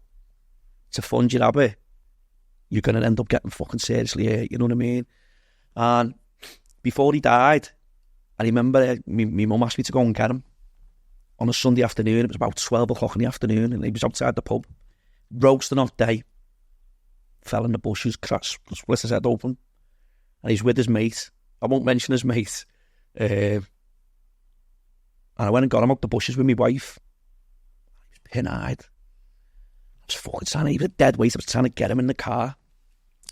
to fund your habit. You're going to end up getting fucking seriously hurt, you know what I mean? And before he died, I remember my mum asked me to go and get him on a Sunday afternoon. It was about 12 o'clock in the afternoon, and he was outside the pub, roasting hot day, fell in the bushes, crashed, split his head open, and he's with his mate. I won't mention his mate. And I went and got him out the bushes with my wife. He was pin-eyed. I was fucking trying to... He was dead weight. I was trying to get him in the car.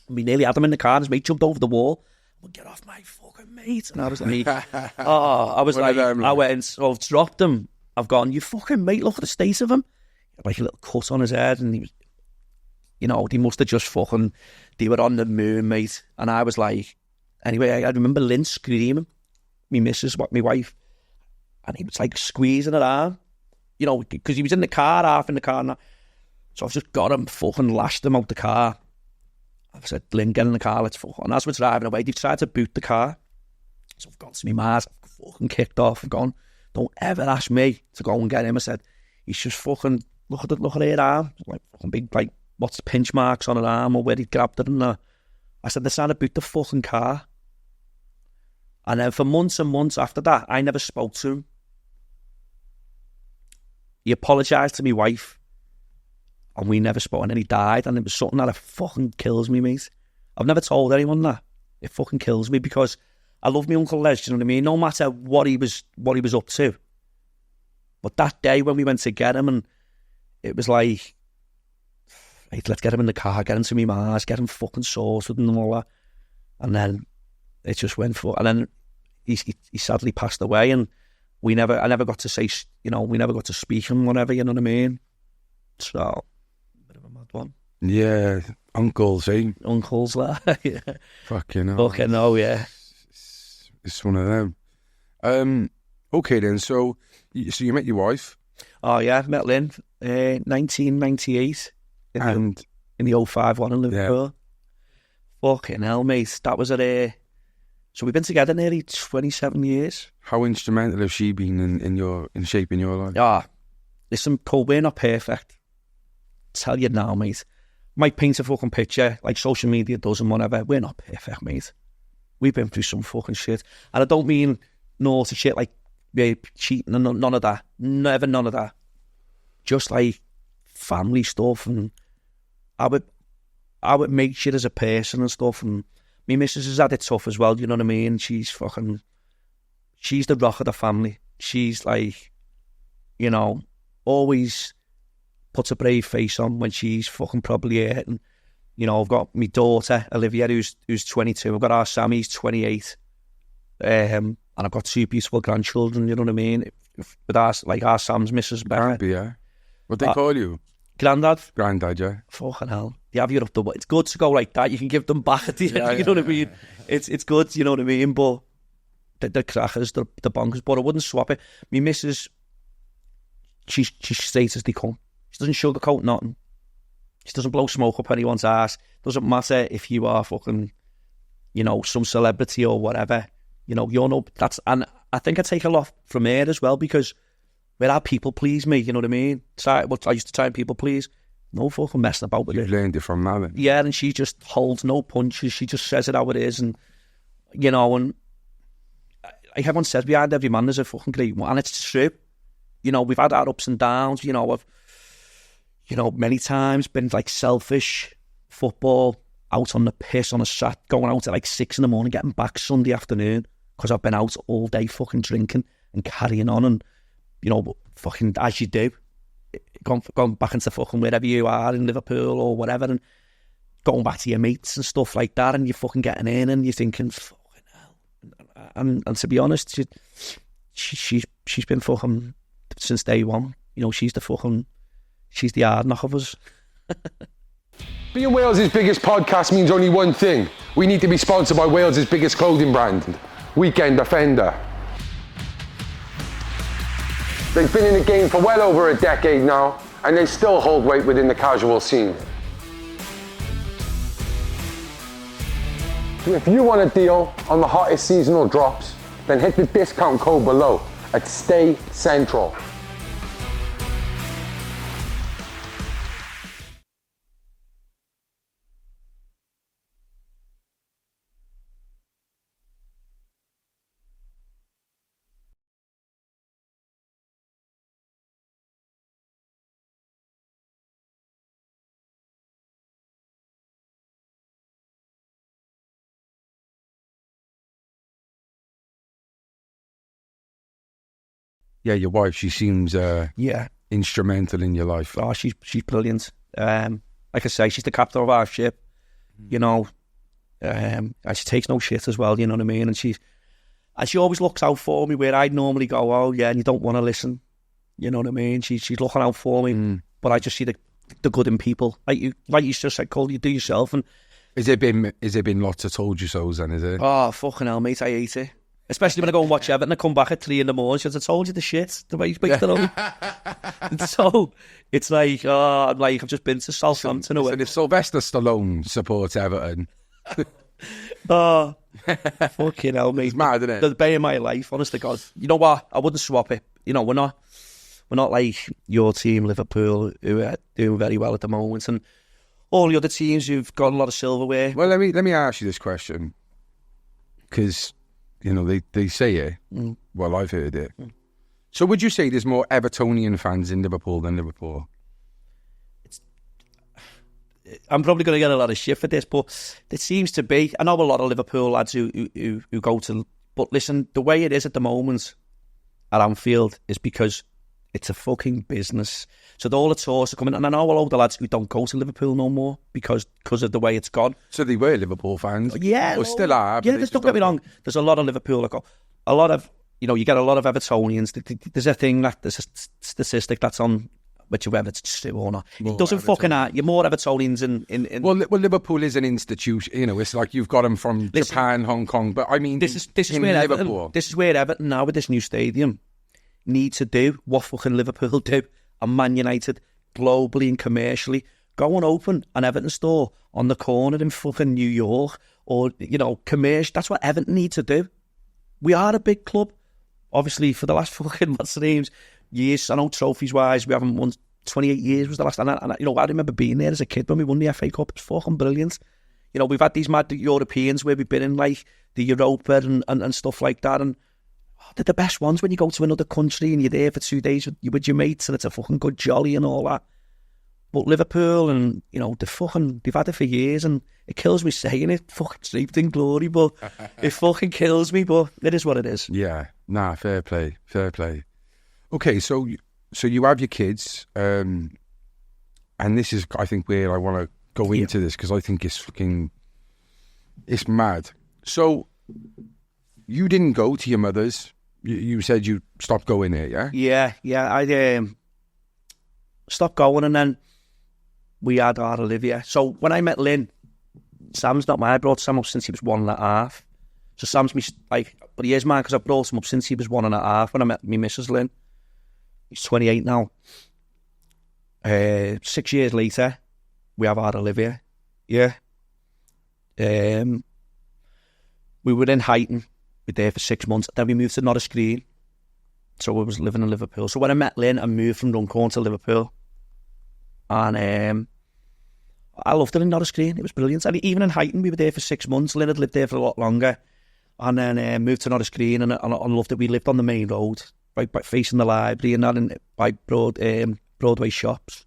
And we nearly had him in the car, and his mate jumped over the wall. Well, get off my fucking mate. And I was like... I went and so I've dropped him. I've gone, you fucking mate, look at the state of him. He had like a little cut on his head, and he was... You know, they must have just fucking... They were on the moon, mate. And I was like... Anyway, I remember Lynn screaming. Me missus, my wife. And he was like squeezing her arm, you know, because he was in the car, half in the car. And so I've just got him, fucking lashed him out the car. I said, Lynn, get in the car, let's fuck. And as we're driving away, they've tried to boot the car. So I've gone to my ma's, I've fucking kicked off. I've gone, don't ever ask me to go and get him. I said, he's just fucking, look at her arm. Like fucking big, like, what's the pinch marks on her arm or where he grabbed her. And I said, they're trying to boot the fucking car. And then for months and months after that, I never spoke to him. He apologised to my wife, and we never spoke, and then he died, and it was something that fucking kills me, mate. I've never told anyone that. It fucking kills me, because I love my Uncle Les, you know what I mean? No matter what he was up to. But that day when we went to get him, and it was like, hey, let's get him in the car, get him to me ma's, get him fucking sorted and all that. And then it just went for, and then he sadly passed away, and I never got to say, you know, we never got to speak and whatever, you know what I mean? So, a bit of a mad one.
Yeah, uncles, eh?
Uncles, that. Yeah.
Fucking hell.
Fucking hell, yeah.
It's one of them. Okay then, so you met your wife?
Oh yeah, met Lynn, 1998. In the 05 one in Liverpool. Yeah. Fucking hell, mate. That was so we've been together nearly 27 years.
How instrumental has she been in shaping your life?
Ah, listen, Cole, we're not perfect. Tell you now, mate. Might paint a fucking picture like social media does and whatever. We're not perfect, mate. We've been through some fucking shit. And I don't mean naughty shit like cheating and none of that. Never none of that. Just like family stuff, and I would make shit as a person and stuff, and my missus has had it tough as well, you know what I mean? She's the rock of the family. She's like, you know, always puts a brave face on when she's fucking probably hurting. You know, I've got my daughter, Olivia, who's 22. I've got our Sam, he's 28. And and I've got 2 beautiful grandchildren, you know what I mean? With our Sam's missus, Becca.
Yeah. What they call you?
Granddad.
Granddad, yeah.
Fucking hell. They have you up the... It's good to go like that. You can give them back at the end, you know what I mean? It's good, you know what I mean? But the crackers, the bonkers, but I wouldn't swap it. Me missus, she's straight as they come. She doesn't sugarcoat nothing. She doesn't blow smoke up anyone's ass. Doesn't matter if you are fucking, you know, some celebrity or whatever. You know, that's... And I think I take a lot from her as well, because where our people please me, you know what I mean? I used to try and people please. No fucking messing about with it.
You've learned it from Malin.
Yeah, and she just holds no punches. She just says it how it is, and you know, and like everyone says, behind every man there's a fucking great one, and it's true. You know, we've had our ups and downs. You know, I've, you know, many times been like selfish. Football, out on the piss on a sat, going out at like 6 a.m, getting back Sunday afternoon because I've been out all day fucking drinking and carrying on, and you know, fucking as you do. Going back into fucking wherever you are in Liverpool or whatever, and going back to your mates and stuff like that, and you're fucking getting in and you're thinking, fucking hell. And to be honest, she's been fucking since day one. You know, she's the hard knock of us.
Being Wales' biggest podcast means only one thing. We need to be sponsored by Wales' biggest clothing brand, Weekend Defender. They've been in the game for well over a decade now, and they still hold weight within the casual scene. So if you want a deal on the hottest seasonal drops, then hit the discount code below at Stay Central. Yeah, your wife, she seems instrumental in your life.
Oh, she's brilliant. Like I say, she's the captain of our ship, you know. And she takes no shit as well, you know what I mean? And she always looks out for me where I'd normally go, oh yeah, and you don't want to listen. You know what I mean? She's looking out for me, but I just see the good in people. Like you just said, Cole, you do yourself. And
Has there been lots of told you so's then, is it?
Oh, fucking hell, mate, I hate it. Especially when I go and watch Everton and I come back at 3 a.m, because I told you the shit, the way you speak to them. So it's like, I've just been to Southampton.
So if Sylvester Stallone supports Everton...
Oh, fucking hell, mate.
It's mad, isn't it?
The day of my life, honest to God. You know what? I wouldn't swap it. You know, we're not like your team, Liverpool, who are doing very well at the moment, and all the other teams who've got a lot of silverware.
Well, let me ask you this question, because you know they say it. Well, I've heard it. So, would you say there's more Evertonian fans in Liverpool than Liverpool?
I'm probably going to get a lot of shit for this, but there seems to be. I know a lot of Liverpool lads who go to. But listen, the way it is at the moment at Anfield is because it's a fucking business. So all the tours are coming, and I know a lot of the lads who don't go to Liverpool no more because of the way it's gone.
So they were Liverpool fans,
yeah,
or still are.
Yeah, don't get me wrong. There's a lot of Liverpool that go. A lot of, you know, you get a lot of Evertonians. There's a thing there's a statistic that's on. Which whether it's true or not, it doesn't fucking hurt. You're more Evertonians in.
Well, Liverpool is an institution. You know, it's like you've got them from Japan, Hong Kong. But I mean, this is where
Liverpool. This is where Everton now with this new stadium need to do what fucking Liverpool do, and Man United globally and commercially go and open an Everton store on the corner in fucking New York, or you know, commercial. That's what Everton need to do. We are a big club, obviously for the last fucking what's the names. Years, I know trophies wise, we haven't won 28 years was the last, and you know, I remember being there as a kid when we won the FA Cup. It's fucking brilliant. You know, we've had these mad Europeans where we've been in like the Europa and stuff like that, and they're the best ones when you go to another country and you're there for 2 days with your mates and it's a fucking good jolly and all that. But Liverpool, and you know, they've had it for years, and it kills me saying it, fucking steeped in glory, but it fucking kills me, but it is what it is.
Yeah, nah, fair play. Okay, so you have your kids, and this is, I think, where I want to go into this, because I think it's mad. So, you didn't go to your mother's. You said you stopped going there, yeah?
Yeah. I stopped going, and then we had our Olivia. So when I met Lynn, Sam's not mine. I brought Sam up since he was 1.5. So Sam's me, like, but he is mine because I brought him up since he was 1.5 when I met me Mrs. Lynn. He's 28 now. 6 years later, we have our Olivia. Yeah. We were in Highton. We were there for 6 months. Then we moved to Norris Green. So I was living in Liverpool. So when I met Lynn, I moved from Runcorn to Liverpool. And I loved it in Norris Green. It was brilliant. And even in Highton, we were there for 6 months. Lynn had lived there for a lot longer. And then moved to Norris Green, and I loved it. We lived on the main road, right facing the library, and that by Broadway shops.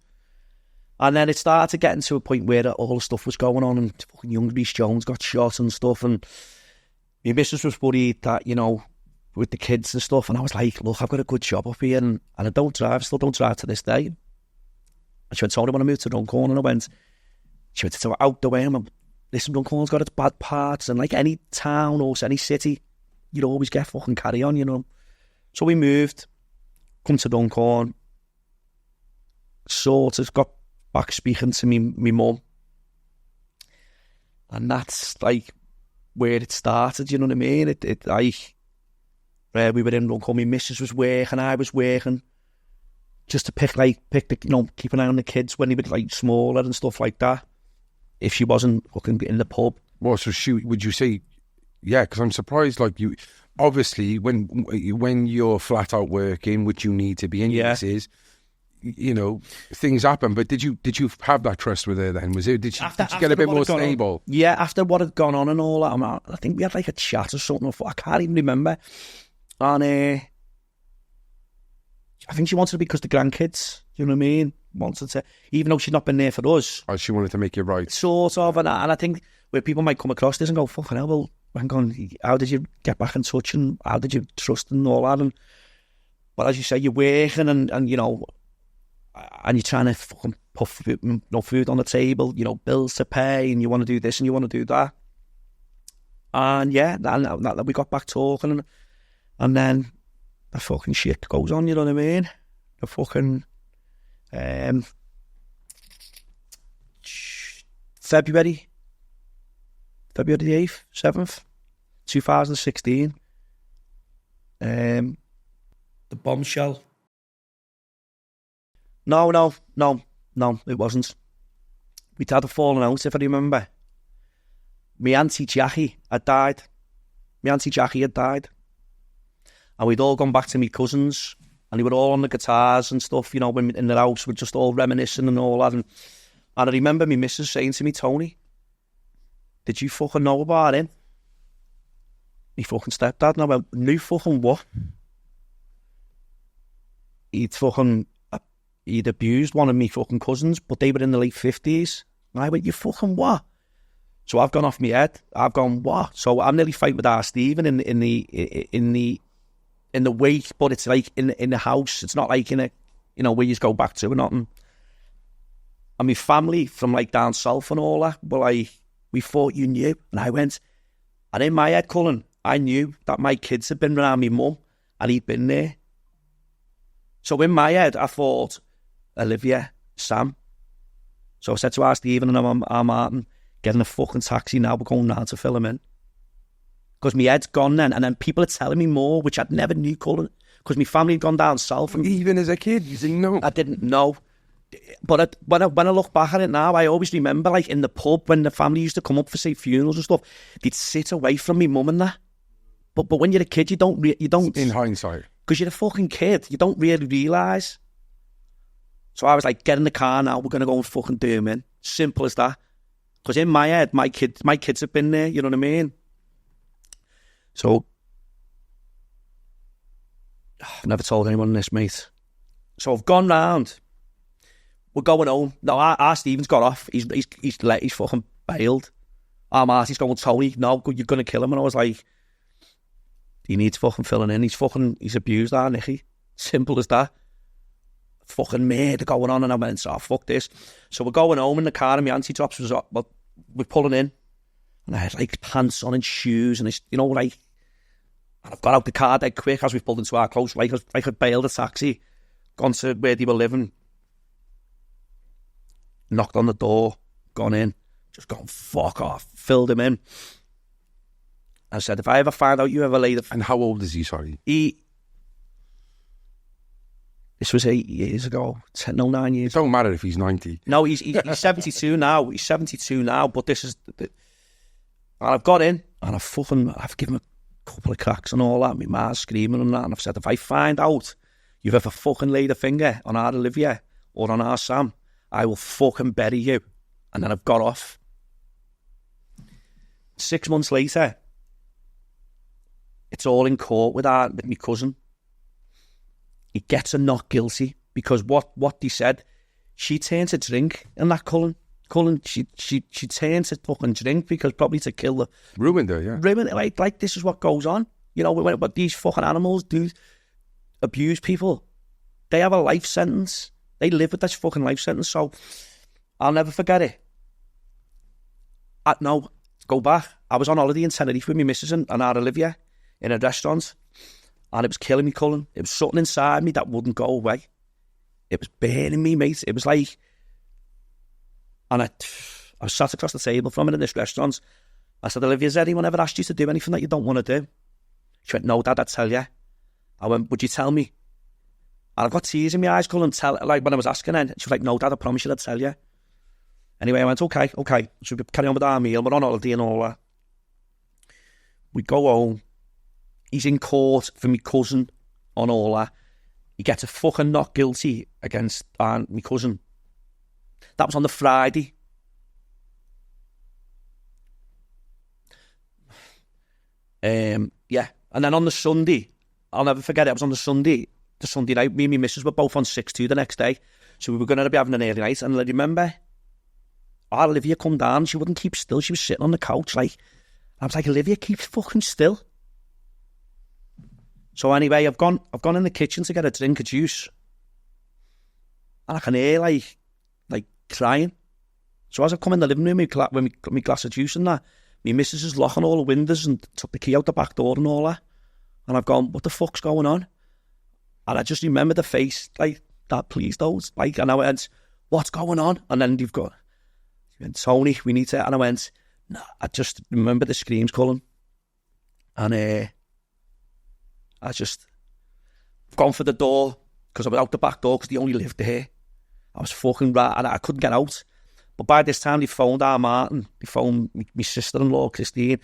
And then it started getting to a point where all the stuff was going on, and fucking young Reece Jones got shot and stuff, and my missus was worried that, you know, with the kids and stuff, and I was like, look, I've got a good job up here, and I don't drive, still don't drive to this day. And she went, Tony, when I moved to Runcorn, and I went, she went, it's out the way, and I'm, listen, Runcorn's got its bad parts, and like any town or any city, you'd always get fucking carry on, you know. So we moved, come to Runcorn, sort of got back speaking to me mum, and that's like where it started, you know what I mean? We were in Runcorn, my missus was working, I was working, just to pick the, you know, keep an eye on the kids when they were like smaller and stuff like that. If she wasn't fucking in the pub.
Well, so would you say, yeah, because I'm surprised, like, you, obviously, when you're flat out working, which you need to be in, this is, you know, things happen. But did you have that trust with her then? Did you get a bit more stable?
Yeah, after what had gone on and all that, I think we had like a chat or something. I can't even remember. And I think she wanted to be because the grandkids, you know what I mean? Wanted to, even though she'd not been there for us.
Oh, she wanted to make you right.
Sort of, and I think where people might come across this and go, fucking hell, well, hang on, how did you get back in touch and how did you trust and all that? But as you say, you're working and you know, and you're trying to fucking put food on the table, you know, bills to pay, and you want to do this and you want to do that. And yeah, that we got back talking, and then the fucking shit goes on, you know what I mean? The fucking... February the 8th, 7th, 2016. The bombshell. No, it wasn't. We'd had a falling out, if I remember. My auntie Jackie had died. And we'd all gone back to my cousins, and they were all on the guitars and stuff, you know, in the house, we're just all reminiscing and all that. And I remember my missus saying to me, Tony, did you fucking know about him? Me fucking stepdad. And I went, knew fucking what? He'd abused one of me fucking cousins, but they were in the late 50s. And I went, you fucking what? So I've gone off my head. I've gone, what? So I'm nearly fighting with our Stephen in the wake, but it's like in the house. It's not like in a, you know, where you just go back to or nothing. And my family from like down south and all that were like, we thought you knew. And I went, and in my head, Cullen, I knew that my kids had been around my mum and he'd been there. So in my head, I thought, Olivia, Sam. So I said to our Stephen and our Martin, getting a fucking taxi now, we're going down to fill him in. Because my head's gone then, and then people are telling me more, which I'd never knew, Cullen, because my family had gone down south. And
even as a kid, you didn't know?
I didn't know. But when I look back at it now, I always remember, like, in the pub, when the family used to come up for, say, funerals and stuff, they'd sit away from me mum and that. But when you're a kid, you don't...
In hindsight.
Because you're a fucking kid, you don't really realise. So I was like, get in the car now, we're going to go and fucking do him in. Simple as that. Because in my head, my kids have been there, you know what I mean? So, I've never told anyone this, mate. So I've gone round. We're going home. No, our Stephen's got off. He's fucking bailed. Our Marty's going, Tony, no, you're going to kill him. And I was like, he needs fucking filling in. He's abused our Nicky. Simple as that. Fucking murder going on. And I went, oh, fuck this. So we're going home in the car, and my auntie drops us up. We're pulling in. And I had like pants on and shoes, and it's, you know, like And I've got out the car dead quick as we've pulled into our close, like I bailed a taxi, gone to where they were living, knocked on the door, gone in, just gone, fuck off, filled him in. I said, if I ever find out you ever laid...
And how old is he, sorry?
This was 8 years ago, 9 years.
It don't matter if he's 90.
No, he's 72 now. He's 72 now, but this is... And I've got in, and I've given him a couple of cracks and all that. My ma's screaming and that, and I've said, if I find out you've ever fucking laid a finger on our Olivia or on our Sam, I will fucking bury you. And then I've got off. 6 months later, it's all in court with my cousin. He gets a not guilty because what they said, she turned to drink in that Cullen, she turned to fucking drink because probably to kill the...
Ruined her, yeah.
Ruined it, like this is what goes on. You know, when these fucking animals do abuse people, they have a life sentence. They live with this fucking life sentence, so I'll never forget it. No, go back. I was on holiday in Tenerife with my missus and our Olivia in a restaurant, and it was killing me, Cullen. It was something inside me that wouldn't go away. It was burning me, mate. It was like... And I was sat across the table from it in this restaurant. I said, Olivia, has anyone ever asked you to do anything that you don't want to do? She went, no, Dad, I'd tell you. I went, would you tell me? And I got tears in my eyes, Cullen, like when I was asking her. She was like, no, Dad, I promise you I'd tell you. Anyway, I went, okay. So we carry on with our meal. We're on holiday and all that. We go home. He's in court for my cousin on all that. He gets a fucking not guilty against my cousin. That was on the Friday. Yeah. And then on the Sunday, I'll never forget it, was on the Sunday night, me and my missus were both on 6-2 the next day. So we were going to be having an early night. And I remember, our Olivia come down, she wouldn't keep still. She was sitting on the couch, like, I was like, Olivia, keep fucking still. So anyway, I've gone in the kitchen to get a drink of juice. And I can hear, like crying. So as I come in the living room with my glass of juice and that, my missus is locking all the windows and took the key out the back door and all that. And I've gone, what the fuck's going on? And I just remember the face, like, Dad, please don't. Like, and I went, what's going on? And then he went, Tony, we need to... And I went, no, I just remember the screams, Cullen. And I've gone for the door, because I was out the back door, because they only lived there. I was fucking right, and I couldn't get out. But by this time, they phoned our Martin, they phoned my sister-in-law, Christine,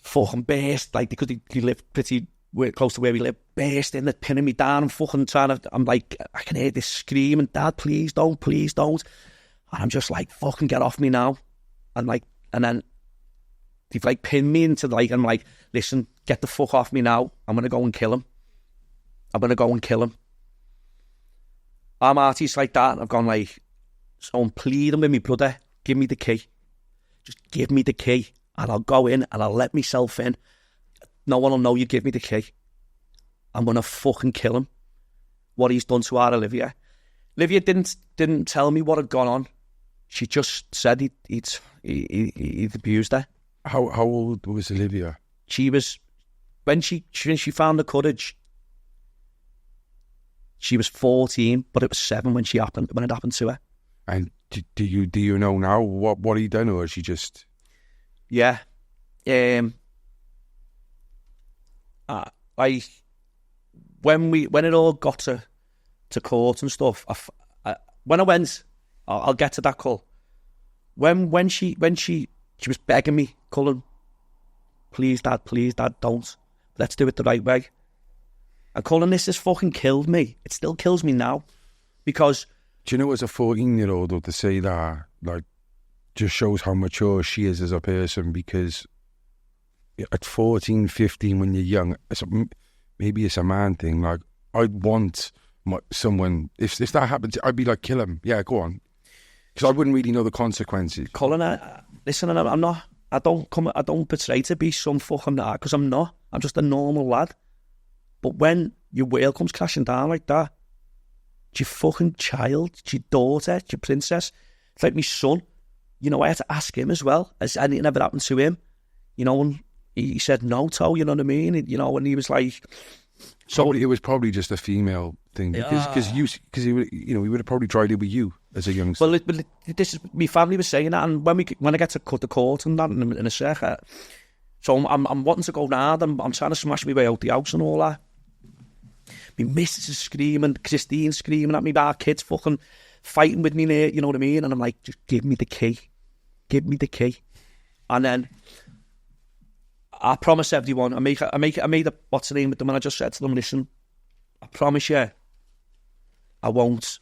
fucking burst, like, because they lived pretty close to where we live, burst in, they're pinning me down, and fucking trying to, I'm like, I can hear this screaming, Dad, please don't. And I'm just like, fucking get off me now. And then they've like pinned me into like, I'm like, listen, get the fuck off me now. I'm going to go and kill him. Our Marty's like that, and I've gone like, so I'm pleading with my brother, give me the key. Just give me the key, and I'll go in, and I'll let myself in. No one will know you give me the key. I'm going to fucking kill him. What he's done to our Olivia. Olivia didn't tell me what had gone on. She just said he'd abused her.
How old was Olivia?
She was, when she found the courage, she was 14, but it was 7 when it happened to her.
And do you know now what he done, or is she just?
Yeah, like when it all got to court and stuff. When I went, I'll get to that call. When she was begging me, Cullen, please dad, don't. Let's do it the right way. And Cullen, this has fucking killed me. It still kills me now. Because...
Do you know, as a 14-year-old, to say that, like, just shows how mature she is as a person, because at 14, 15, when you're young, maybe it's a man thing, like, I'd want someone, if that happened, I'd be like, kill him. Yeah, go on. Because I wouldn't really know the consequences.
Cullen, listen, I'm not, I don't portray to be some fucking that, because I'm not. I'm just a normal lad. But when your world comes crashing down like that, it's your fucking child, it's your daughter, it's your princess. It's like my son. You know, I had to ask him as well. As anything ever happened to him? You know, and he said no, To, you know what I mean? And he was like...
So it was probably just a female thing because he would have probably tried it with you as a youngster.
Well, this is my family was saying that, and when I get to cut the court and that in a sec, so I'm wanting to go round, I'm trying to smash my way out the house and all that. My missus is screaming, Christine's screaming at me, our kids fucking fighting with me there, you know what I mean? And I'm like, just give me the key, and then. I promise everyone, I made a what's the name with them, and I just said to them, listen, I promise you, I won't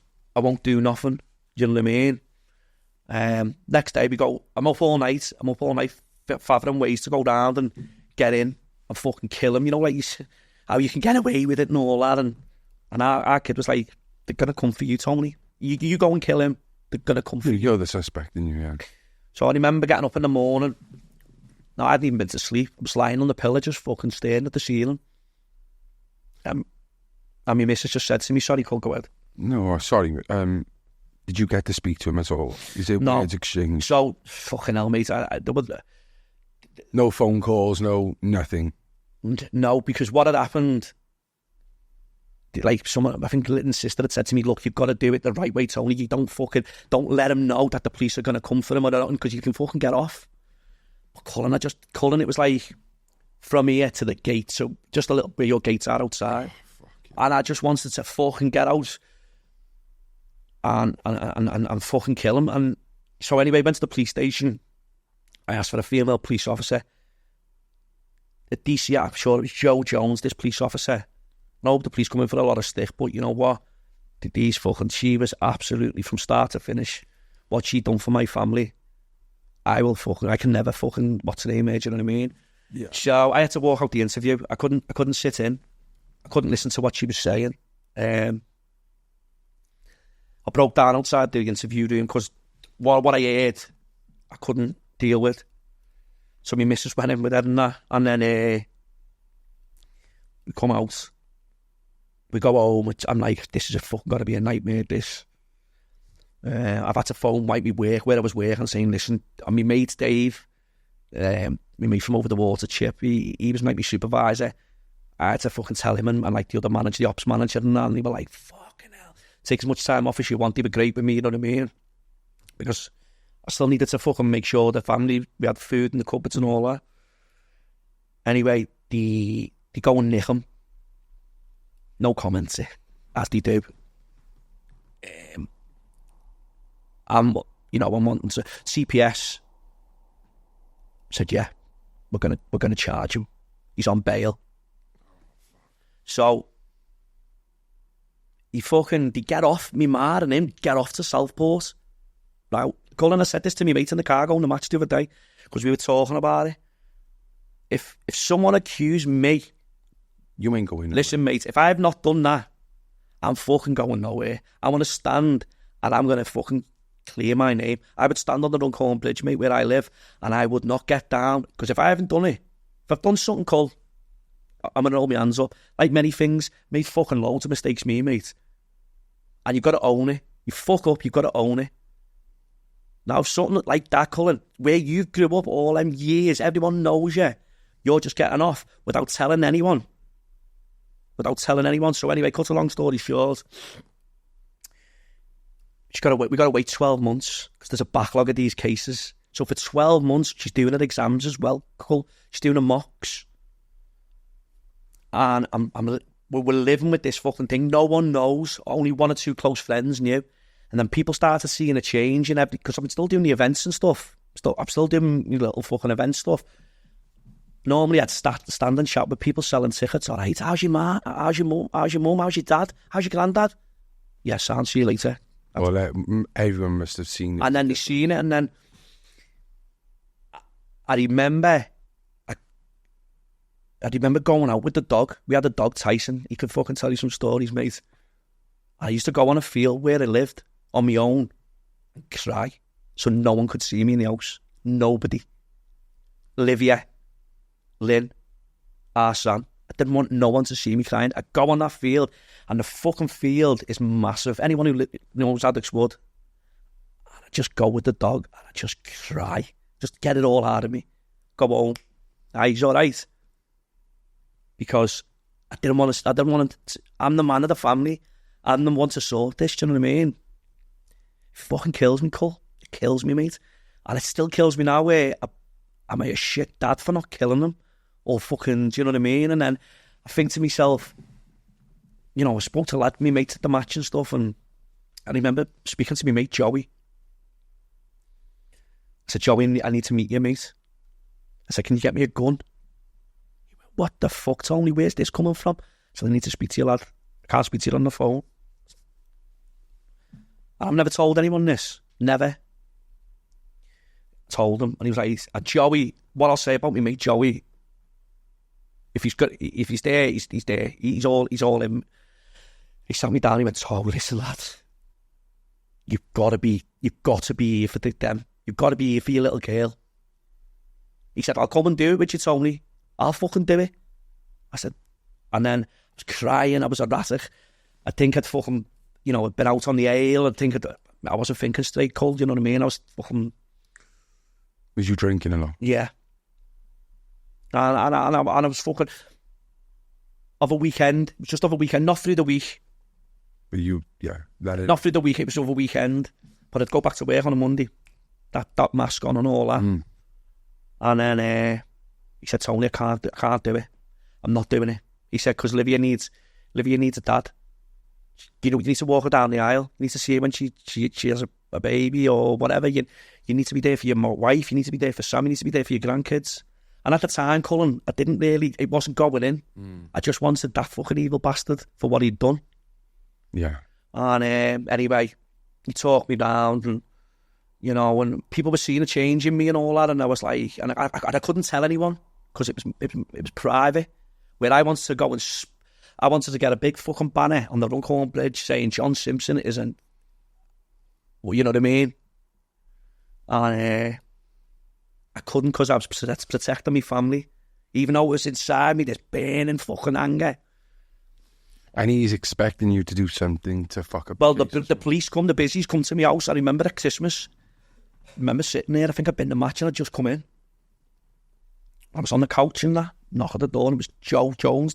do nothing. You know what I mean? Next day we go, I'm up all night, fathering ways to go down and get in and fucking kill him. You know, like how you can get away with it and all that. And our kid was like, they're gonna come for you, Tony. You go and kill him. They're gonna come for you.
You're the suspect, didn't you? Yeah.
So I remember getting up in the morning. No, I hadn't even been to sleep. I was lying on the pillow just fucking staring at the ceiling. And my missus just said to me, sorry, can't go out.
No, sorry. Did you get to speak to him at all? Is it
no.
Words exchanged?
So, fucking hell, mate. There was...
No phone calls, no nothing?
No, because what had happened... Like, someone, I think Litton's sister had said to me, look, you've got to do it the right way, Tony. You don't let him know that the police are going to come for him or anything, because you can fucking get off. Cullen, it was like from here to the gate, so just a little bit your gates are outside. And I just wanted to fucking get out and fucking kill him. And so anyway, went to the police station. I asked for a female police officer. The DC, I'm sure it was Joe Jones, this police officer. No, the police come in for a lot of stick, but you know what? She was absolutely from start to finish. What she done for my family. I can never fucking, what's the name, you know what I mean?
Yeah.
So I had to walk out the interview. I couldn't sit in. I couldn't listen to what she was saying. I broke down outside the interview room because what I heard, I couldn't deal with. So my missus went in with her and that. And then we come out. We go home. I'm like, this is fucking got to be a nightmare, this. I've had to phone my work where I was working, saying, listen, my mate Dave, my mate from over the water, Chip, he was my supervisor. I had to fucking tell him and like the other manager, the ops manager and that, and they were like, fucking hell, take as much time off as you want, they were great with me, you know what I mean? Because I still needed to fucking make sure the family, we had food in the cupboards and all that. Anyway, they go and nick him. No comments, as they do. I'm wanting to. CPS said, yeah, we're gonna charge him. He's on bail. So they get off. Me ma and him get off to Southport. Now, Colin, I said this to me mate in the car going to the match the other day because we were talking about it. If someone accused me,
you ain't going nowhere.
Listen, mate, if I have not done that, I'm fucking going nowhere. I want to stand and I'm going to fucking clear my name. I would stand on the Runcorn Bridge, mate, where I live, and I would not get down, because if I haven't done it, if I've done something cool, I'm going to hold my hands up. Like many things, made fucking loads of mistakes, mate. And you've got to own it. You fuck up, you've got to own it. Now, something like that, Cullen, where you grew up all them years, everyone knows you. You're just getting off without telling anyone. So anyway, cut a long story short, we got to wait 12 months because there's a backlog of these cases. So for 12 months, she's doing her exams as well. Cool. She's doing her mocks. And we're living with this fucking thing. No one knows. Only one or two close friends knew. And then people started seeing a change in everything, because I'm still doing the events and stuff. I'm still doing little fucking event stuff. Normally I'd stand and shout with people selling tickets. All right, how's your ma? How's your mum? How's your dad? How's your granddad? Yes, I'll see you later.
Well, everyone must have seen it.
And then they seen it, and then I remember going out with the dog. We had a dog, Tyson. He could fucking tell you some stories, mate. I used to go on a field where I lived on my own and cry, so no one could see me in the house. Nobody. Livia, Lynn, our son. I didn't want no one to see me crying. I'd go on that field, and the fucking field is massive. Anyone who knows Addicts Wood, I'd just go with the dog, and I'd just cry. Just get it all out of me. Go home, he's all right. Because I didn't want to, I'm the man of the family. I'm the one to sort this, do you know what I mean? It fucking kills me, Cole. It kills me, mate. And it still kills me now where am I a shit dad for not killing them? Or fucking, do you know what I mean? And then I think to myself, you know, I spoke to my mates at the match and stuff, and I remember speaking to my mate, Joey. I said, Joey, I need to meet you, mate. I said, can you get me a gun? He went, what the fuck, Tony? Where's this coming from? So I need to speak to you, lad. I can't speak to you on the phone. And I've never told anyone this. Never. Told him. And he was like, Joey, what I'll say about me mate, Joey, if he's there, he's there. He's all in. He sat me down, he went, oh, listen, lad. You've got to be here for them. You've got to be here for your little girl. He said, I'll come and do it with you, Tony. I'll fucking do it. I said, and then I was crying, I was erratic. I think I'd fucking, you know, I'd been out on the ale. I wasn't thinking straight, cold, you know what I mean? I was fucking...
Was you drinking a lot?
Yeah. And I was fucking... Of a weekend. It was just of a weekend, not through the week.
But not
through the week, it was over weekend. But I'd go back to work on a Monday. That mask on and all that. And then he said, Tony, I can't do it. I'm not doing it. He said, because Livia needs a dad. You know, you need to walk her down the aisle. You need to see her when she has a baby or whatever. You need to be there for your wife. You need to be there for Sam. You need to be there for your grandkids. And at the time, Cullen, it wasn't going in. I just wanted that fucking evil bastard for what he'd done.
Yeah.
And anyway, he talked me down, and you know, and people were seeing a change in me and all that, and I was like, and I couldn't tell anyone because it was private. Where I wanted to go and I wanted to get a big fucking banner on the Runcorn Bridge saying John Simpson isn't, well, you know what I mean? And I couldn't because I was protecting my family, even though it was inside me, this burning fucking anger.
And he's expecting you to do something to fuck up.
Well, the police come, the busies come to my house. I remember at Christmas. I remember sitting there. I think I'd been to the match and I'd just come in. I was on the couch and that, knock at the door, and it was Jo Jones,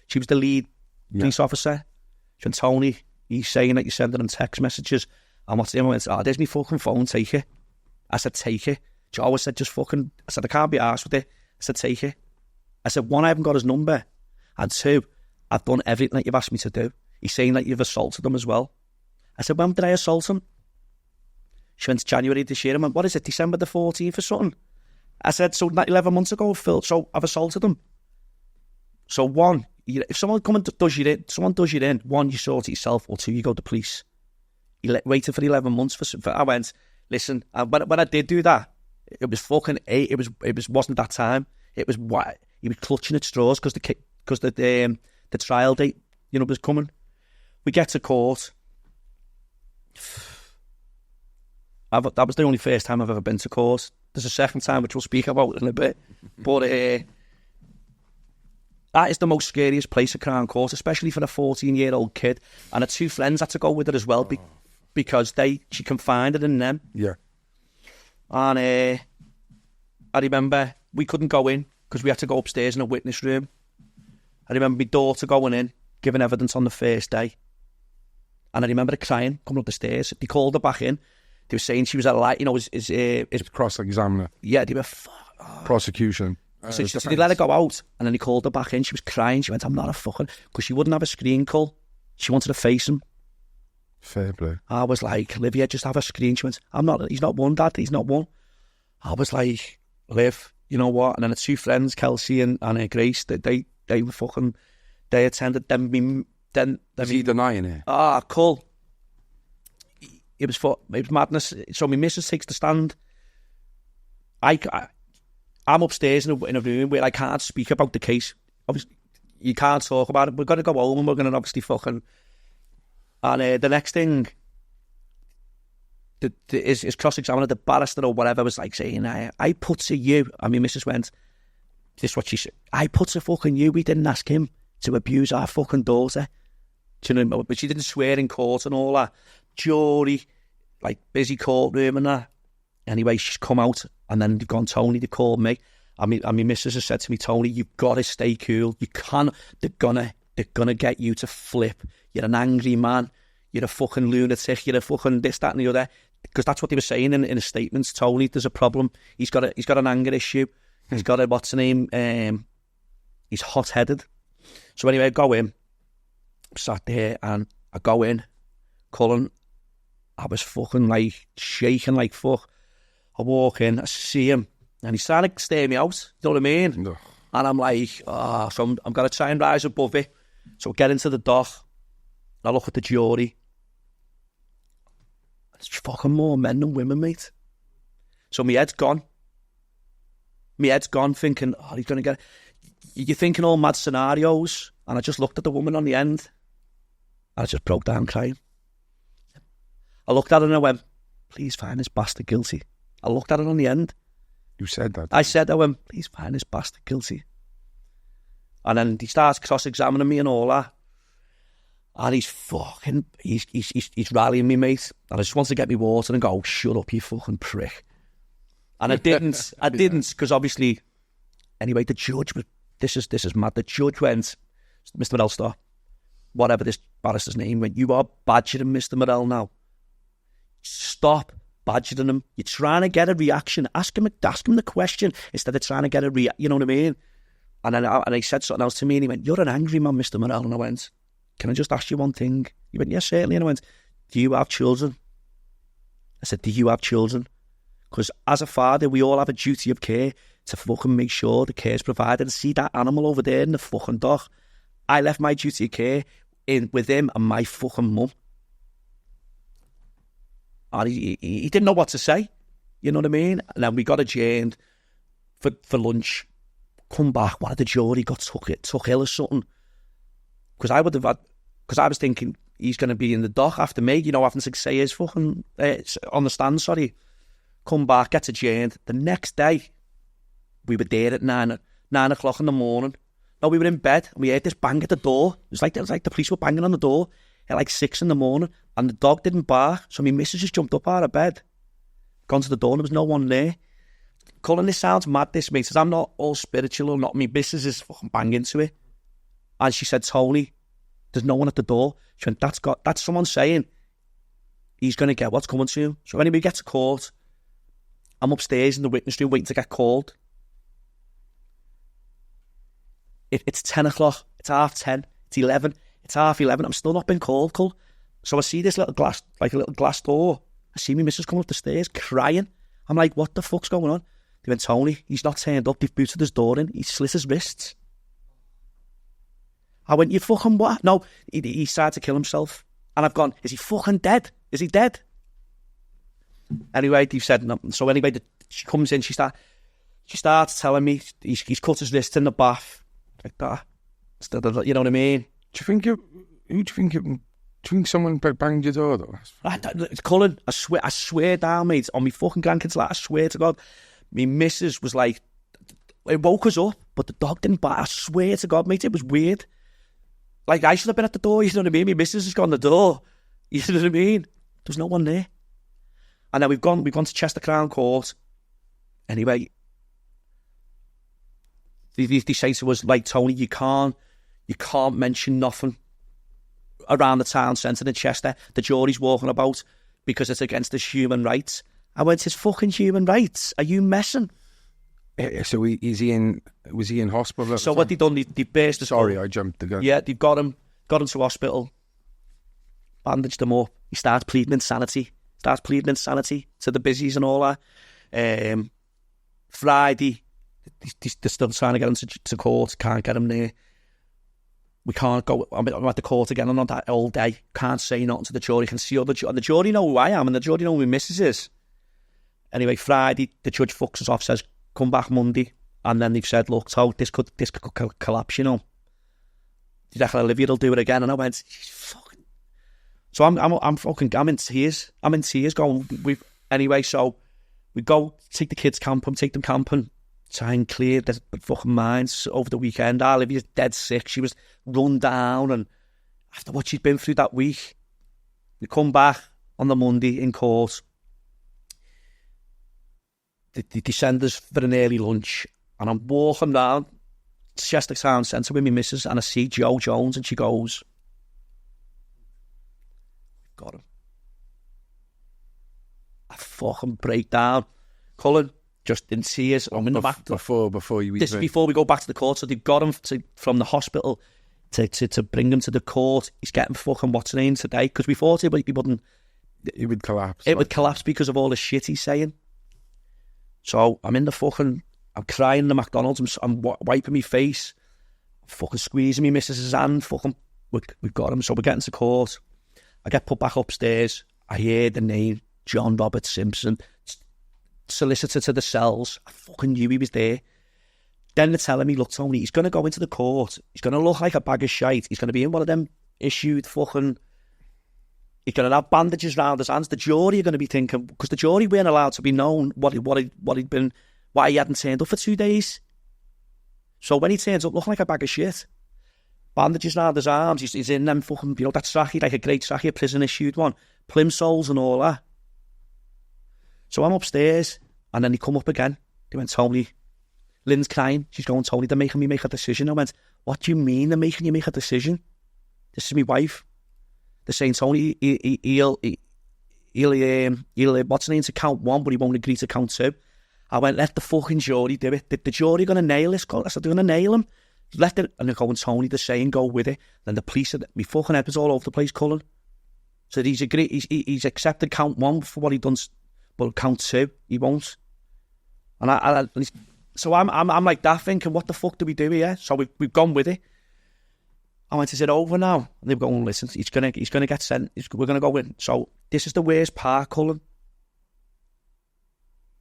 she was the lead police officer. She went, Tony, he's saying that you're sending him text messages. And what's him? I went, there's my fucking phone, take it. I said, take it. Joe said, I said, I can't be arsed with it. I said, take it. I said, one, I haven't got his number. And two, I've done everything that you've asked me to do. He's saying that you've assaulted him as well. I said, when did I assault him? She went, January this year. I went, what is it, December the 14th or something? I said, so 11 months ago, Phil, so I've assaulted him. So one, if someone does you in, one, you sort it yourself, or two, you go to police. He waited for 11 months for I went, listen, when I did do that, it was fucking 8. It wasn't that time. It was what he was clutching at straws because the trial date, you know, was coming. We get to court. That was the only first time I've ever been to court. There's a second time which we'll speak about in a bit. But that is the most scariest place at Crown Court, especially for a 14-year-old kid. And her two friends had to go with her as well because she confided in them.
Yeah.
And I remember we couldn't go in because we had to go upstairs in a witness room. I remember my daughter going in, giving evidence on the first day. And I remember her crying, coming up the stairs. They called her back in. They were saying she was at a light, you know, his
cross-examiner.
Yeah, they were
prosecution.
So they let her go out, and then he called her back in. She was crying. She went, I'm not a fucking... Because she wouldn't have a screen call. She wanted to face him.
Fair play.
I was like, Olivia, just have a screen. She went, he's not one, Dad, he's not one. I was like, Liv, you know what? And then the two friends, Kelsey and Grace, they were fucking... They attended them.
Is he denying it?
Cool. It was madness. So my missus takes the stand. I'm upstairs in a room where I can't speak about the case. Obviously, you can't talk about it. We're going to go home and we're going to obviously fucking... And the next thing is cross-examining the barrister or whatever was like saying, I put to you, and my missus went, this is what she said, I put to fucking you, we didn't ask him to abuse our fucking daughter. Do you know, but she didn't swear in court and all that. Jury, like busy courtroom and that. Anyway, she's come out, and then they've gone, Tony, they called me, And my missus has said to me, Tony, you've got to stay cool. You can't. They're gonna get you to flip. You're an angry man. You're a fucking lunatic. You're a fucking this, that, and the other. Because that's what they were saying in his statements. Tony, there's a problem. He's got an anger issue. He's got a what's the name? He's hot-headed. So anyway, I go in, sat there, and I go in. Cullen, I was fucking like shaking like fuck. I walk in, I see him, and he's trying to stare me out. You know what I mean? No. And I'm like, so I'm going to try and rise above it. So I get into the dock. I look at the jury. It's fucking more men than women, mate. So my head's gone. My head's gone thinking, he's going to get... You're thinking all mad scenarios. And I just looked at the woman on the end. And I just broke down crying. I looked at her and I went, please find this bastard guilty. I looked at her on the end.
You said that?
I went, please find this bastard guilty. And then he starts cross-examining me and all that. And he's rallying me, mate. And I just wanted to get me water and go, shut up, you fucking prick. And I didn't, because obviously, anyway, the judge was, this is mad. The judge went, Mr. Murrell, stop. Whatever this barrister's name went, you are badgering Mr. Murrell now. Stop badgering him. You're trying to get a reaction. Ask him the question instead of trying to get a reaction. You know what I mean? And then he said something else to me and he went, you're an angry man, Mr. Murrell. And I went, can I just ask you one thing? He went, yes, certainly. And I went, do you have children? I said, do you have children? Because as a father, we all have a duty of care to fucking make sure the care is provided. And see that animal over there in the fucking dock? I left my duty of care with him and my fucking mum. And he didn't know what to say. You know what I mean? And then we got adjourned for lunch. Come back, one of the jury got took ill or something. Because I was thinking he's going to be in the dock after me, you know, having to say his fucking, on the stand, sorry. Come back, gets adjourned. The next day, we were there at 9 o'clock in the morning. No, we were in bed, and we heard this bang at the door. It was like the police were banging on the door at like 6 in the morning, and the dog didn't bark, so my missus just jumped up out of bed, gone to the door, and there was no one there. Cullen, this sounds mad, this, mate, because I'm not all spiritual or not. My missus is fucking bang into it. And she said, Tony, there's no one at the door. She went, that's someone saying he's going to get what's coming to him. So anyway, we get to court. I'm upstairs in the witness room waiting to get called. It's 10 o'clock. It's 10:30. It's 11. It's 11:30. I'm still not been called, Cole. So I see this little glass, like a little glass door. I see my missus coming up the stairs crying. I'm like, what the fuck's going on? They went, Tony, he's not turned up. They've booted his door in. He slit his wrists. I went, you fucking what? No, he started to kill himself. And I've gone, is he fucking dead? Is he dead? Anyway, they've said nothing. So anyway, she comes in, she starts telling me he's cut his wrist in the bath. Like that. You know what I mean?
Do you think someone banged your door though?
It's Cullen. I swear down, mate, on my fucking grandkids, like, I swear to God, my missus was like, it woke us up, but the dog didn't bite. I swear to God, mate, it was weird. Like, I should have been at the door, you know what I mean? My missus has gone to the door, you know what I mean? There's no one there. And then we've gone to Chester Crown Court. Anyway, they say to us, like, Tony, you can't mention nothing around the town centre in Chester. The jury's walking about because it's against his human rights. I went, his fucking human rights? Are you messing?
So was he in hospital?
So what they done, they burst his...
Sorry, I jumped the gun.
Yeah, they've got him to hospital, bandaged him up. He starts pleading insanity to the busies and all that. Friday, they're still trying to get him to court, can't get him there. We can't go, I'm at the court again, I'm not that all day, can't say nothing to the jury, can see all and the jury know who I am, and the jury know who my missus is. Anyway, Friday, the judge fucks us off, says, come back Monday, and then they've said, look, so this could collapse, you know. Do you reckon Olivia will do it again? And I went, fucking... So I'm in tears. I'm in tears going, anyway, so we go take the kids camping, try and clear their fucking minds over the weekend. Olivia's dead sick. She was run down, and after what she'd been through that week, we come back on the Monday in court. They send us for an early lunch, And I'm walking down Chester Town Centre with my missus, and I see Jo Jones, and she goes, "Got him." I fucking break down. Cullen, just in tears. I'm in the back.
Before you
This is before we go back to the court. So they've got him from the hospital to bring him to the court. He's getting fucking what's his name today, because we thought he wouldn't.
It would collapse.
It would collapse because of all the shit he's saying. So I'm in the fucking, I'm crying in the McDonald's, I'm wiping my face, fucking squeezing me missus's hand, fucking, we've got him. So we're getting to court. I get put back upstairs. I hear the name, John Robert Simpson, solicitor to the cells. I fucking knew he was there. Then they're telling me, look, Tony, he's going to go into the court. He's going to look like a bag of shite. He's going to be in one of them issued fucking... He's going to have bandages round his hands. The jury are going to be thinking... Because the jury weren't allowed to be known why he hadn't turned up for 2 days. So when he turns up looking like a bag of shit, bandages round his arms, he's in them fucking... You know, that trackie, like a great trackie, a prison-issued one. Plimsolls and all that. So I'm upstairs, and then he come up again. They went, Tony... Lynn's crying. She's going, Tony, they're making me make a decision. I went, what do you mean they're making you make a decision? This is my wife. They're saying, Tony, he'll what's the name, to count one, but he won't agree to count two. I went, let the fucking jury do it. The jury going to nail this? I said, they're going to nail him. Let it. And they're going, Tony, they're saying go with it. Then the police said, me fucking head was all over the place, Cullen. So he's agreed, he's accepted count one for what he done, but count two, he won't. And so I'm like that, thinking, what the fuck do we do here? So we've gone with it. I went, is it over now? And they've gone, listen, he's gonna get sent. We're gonna go in. So this is the worst part, Cullen.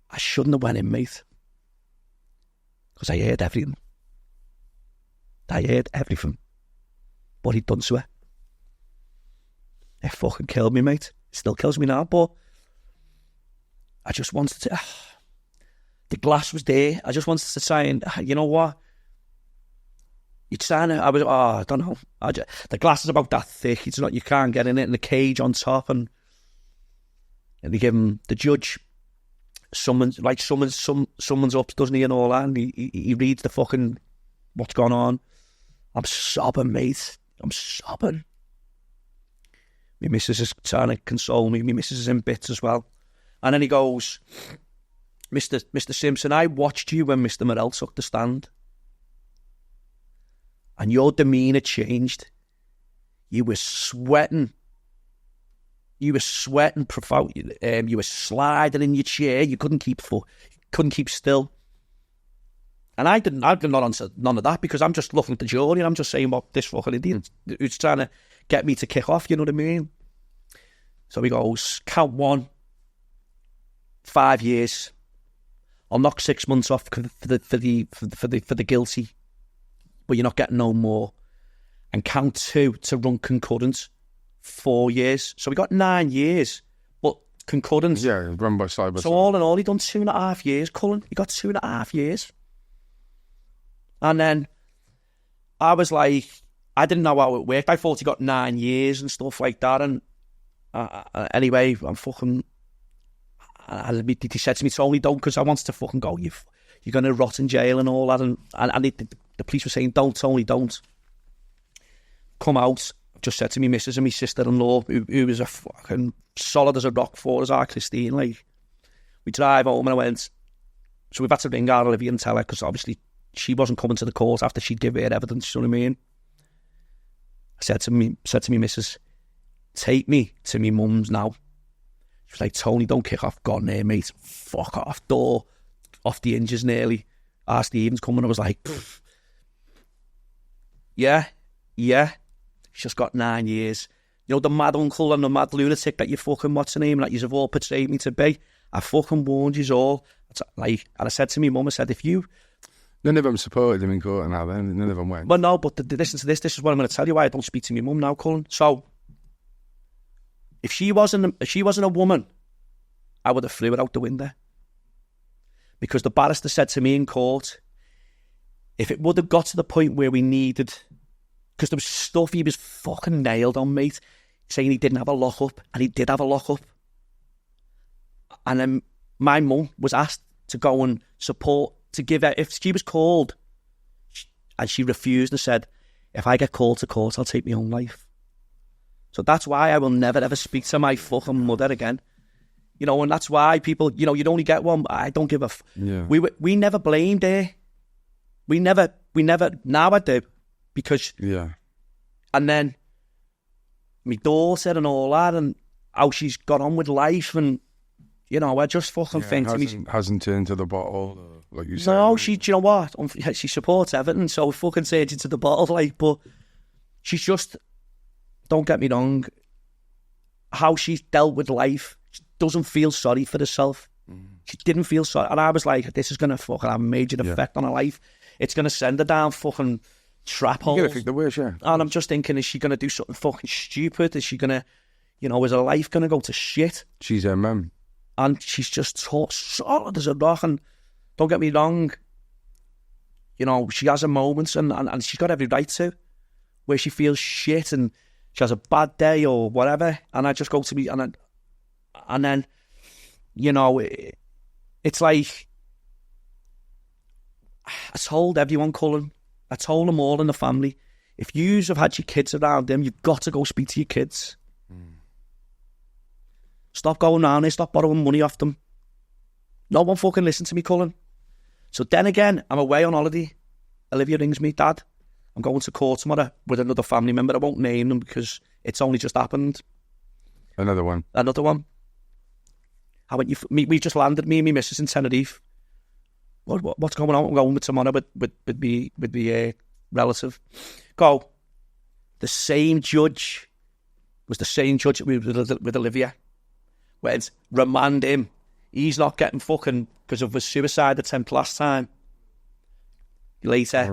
I shouldn't have went in, mate, because I heard everything. What he'd done to her. It fucking killed me, mate. It still kills me now, but I just wanted to... The glass was there. I just wanted to say, and you know what? You're trying to... I don't know. The glass is about that thick. It's not... You can't get in it. And the cage on top, and they give him... The judge summons up, doesn't he, and all that, and he reads the fucking... What's gone on. I'm sobbing, mate. I'm sobbing. My missus is trying to console me. My missus is in bits as well. And then he goes... Mr. Simpson, I watched you when Mr. Murrell took the stand, and your demeanour changed. You were sweating. You were sliding in your chair. You couldn't keep still. And I've not answered none of that, because I'm just looking at the jury and I'm just saying what this fucking idiot who's trying to get me to kick off. You know what I mean? So he goes, count one, 5 years. I'll knock 6 months off for the guilty, but you're not getting no more. And count two to run concurrent, 4 years. So we got 9 years, but concurrent.
Yeah, run by side by side.
So all in all, he done 2.5 years, Cullen. He got 2.5 years. And then I was like, I didn't know how it worked. I thought he got 9 years and stuff like that. And anyway, I'm fucking... he said to me, Tony, don't, because I wanted to fucking go, you're going to rot in jail and all that. And the police were saying, don't, Tony, don't. Come out. Just said to me missus and my sister-in-law, who was a fucking solid as a rock for us, our Christine, like. We drive home and I went, so we've had to ring our Olivia and tell her, because obviously she wasn't coming to the court after she'd give her evidence, you know what I mean? I said to me missus, take me to me mum's now. She was like, Tony, don't kick off. Gone there, mate. Fuck off. Door off the hinges nearly. R. Stevens coming. I was like, pfft. Yeah. She's just got 9 years. You know, the mad uncle and the mad lunatic that you fucking, what's her name, that you've all portrayed me to be. I fucking warned you all. Like, and I said to me mum, I said, if you...
None of them supported him in court now then. None of them went.
Well, no, but listen to this. This is what I'm going to tell you why I don't speak to my mum now, Cullen. So... If she wasn't a woman, I would have threw her out the window. Because the barrister said to me in court, if it would have got to the point where we needed, because there was stuff he was fucking nailed on, mate, saying he didn't have a lockup, and he did have a lockup. And then my mum was asked to go and support to give her, if she was called and she refused and said, if I get called to court, I'll take my own life. So that's why I will never ever speak to my fucking mother again. You know, and that's why people, you know, you'd only get one. I don't give a
Yeah.
We never blamed her. We never, now I do. Because,
Yeah.
and then my daughter and all that, and how she's got on with life, and, you know, I just fucking think to me.
Hasn't turned to the bottle, like you said.
No, she, do you know what? She supports Everton, so fucking turns into the bottle, like, but she's just, don't get me wrong, how she's dealt with life, she doesn't feel sorry for herself. She didn't feel sorry, and I was like, this is going to fucking have a major effect on her life. It's going to send her down fucking trap holes.
You gotta think the worst, yeah.
And I'm just thinking, is she going to do something fucking stupid? Is she going to, you know, is her life going to go to shit?
She's her mum.
And she's just solid as a rock. And don't get me wrong, you know, she has her moments, and she's got every right to, where she feels shit and she has a bad day or whatever. And I just go to me, and then, you know, it's like, I told everyone, Cullen, I told them all in the family, if you have had your kids around them, you've got to go speak to your kids. Stop going around there, stop borrowing money off them. No one fucking listen to me, Cullen. So then again, I'm away on holiday. Olivia rings me, Dad, I'm going to court tomorrow with another family member. I won't name them because it's only just happened.
Another one.
I went, we just landed, me and my missus in Tenerife. What's going on? I'm going tomorrow with the relative. Go. The same judge was the same judge with Olivia. Went, remand him. He's not getting fucking because of a suicide attempt last time. Later,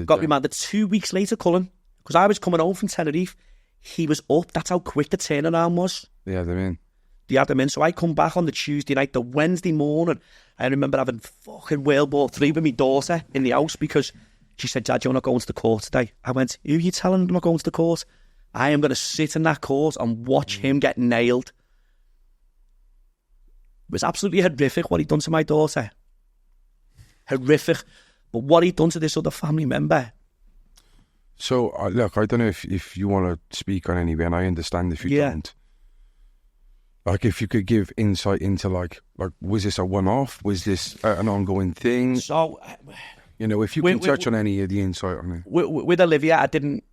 got remanded 2 weeks later, Cullen, because I was coming home from Tenerife. He was up. That's how quick the turnaround was.
They had him in.
So I come back on the Tuesday night. The Wednesday morning, I remember having fucking World War III with my daughter in the house because she said, Dad, you're not going to the court today. I went, who are you telling I'm not going to the court? I am going to sit in that court and watch him get nailed. It was absolutely horrific what he'd done to my daughter. Horrific. But what he'd done to this other family member.
So, look, I don't know if you want to speak on any, and I understand if you don't. Like, if you could give insight into, like, was this a one-off? Was this an ongoing thing?
So,
you know, if you can touch on any of the insight on it.
With Olivia, I didn't.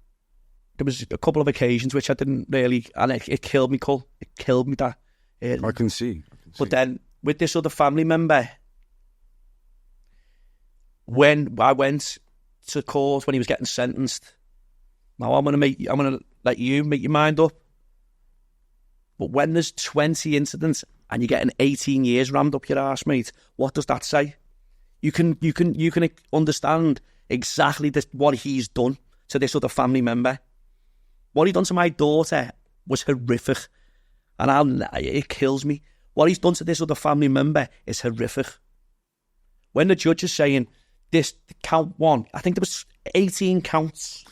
There was a couple of occasions which I didn't really, and it killed me, Cole. It killed me that.
I can see.
But then with this other family member, when I went to court when he was getting sentenced, now I'm gonna let you make your mind up. But when there's 20 incidents and you're getting 18 years rammed up your arse, mate, what does that say? You can understand exactly what he's done to this other family member. What he done to my daughter was horrific, and it kills me. What he's done to this other family member is horrific. When the judge is saying this count one, I think there was 18 counts.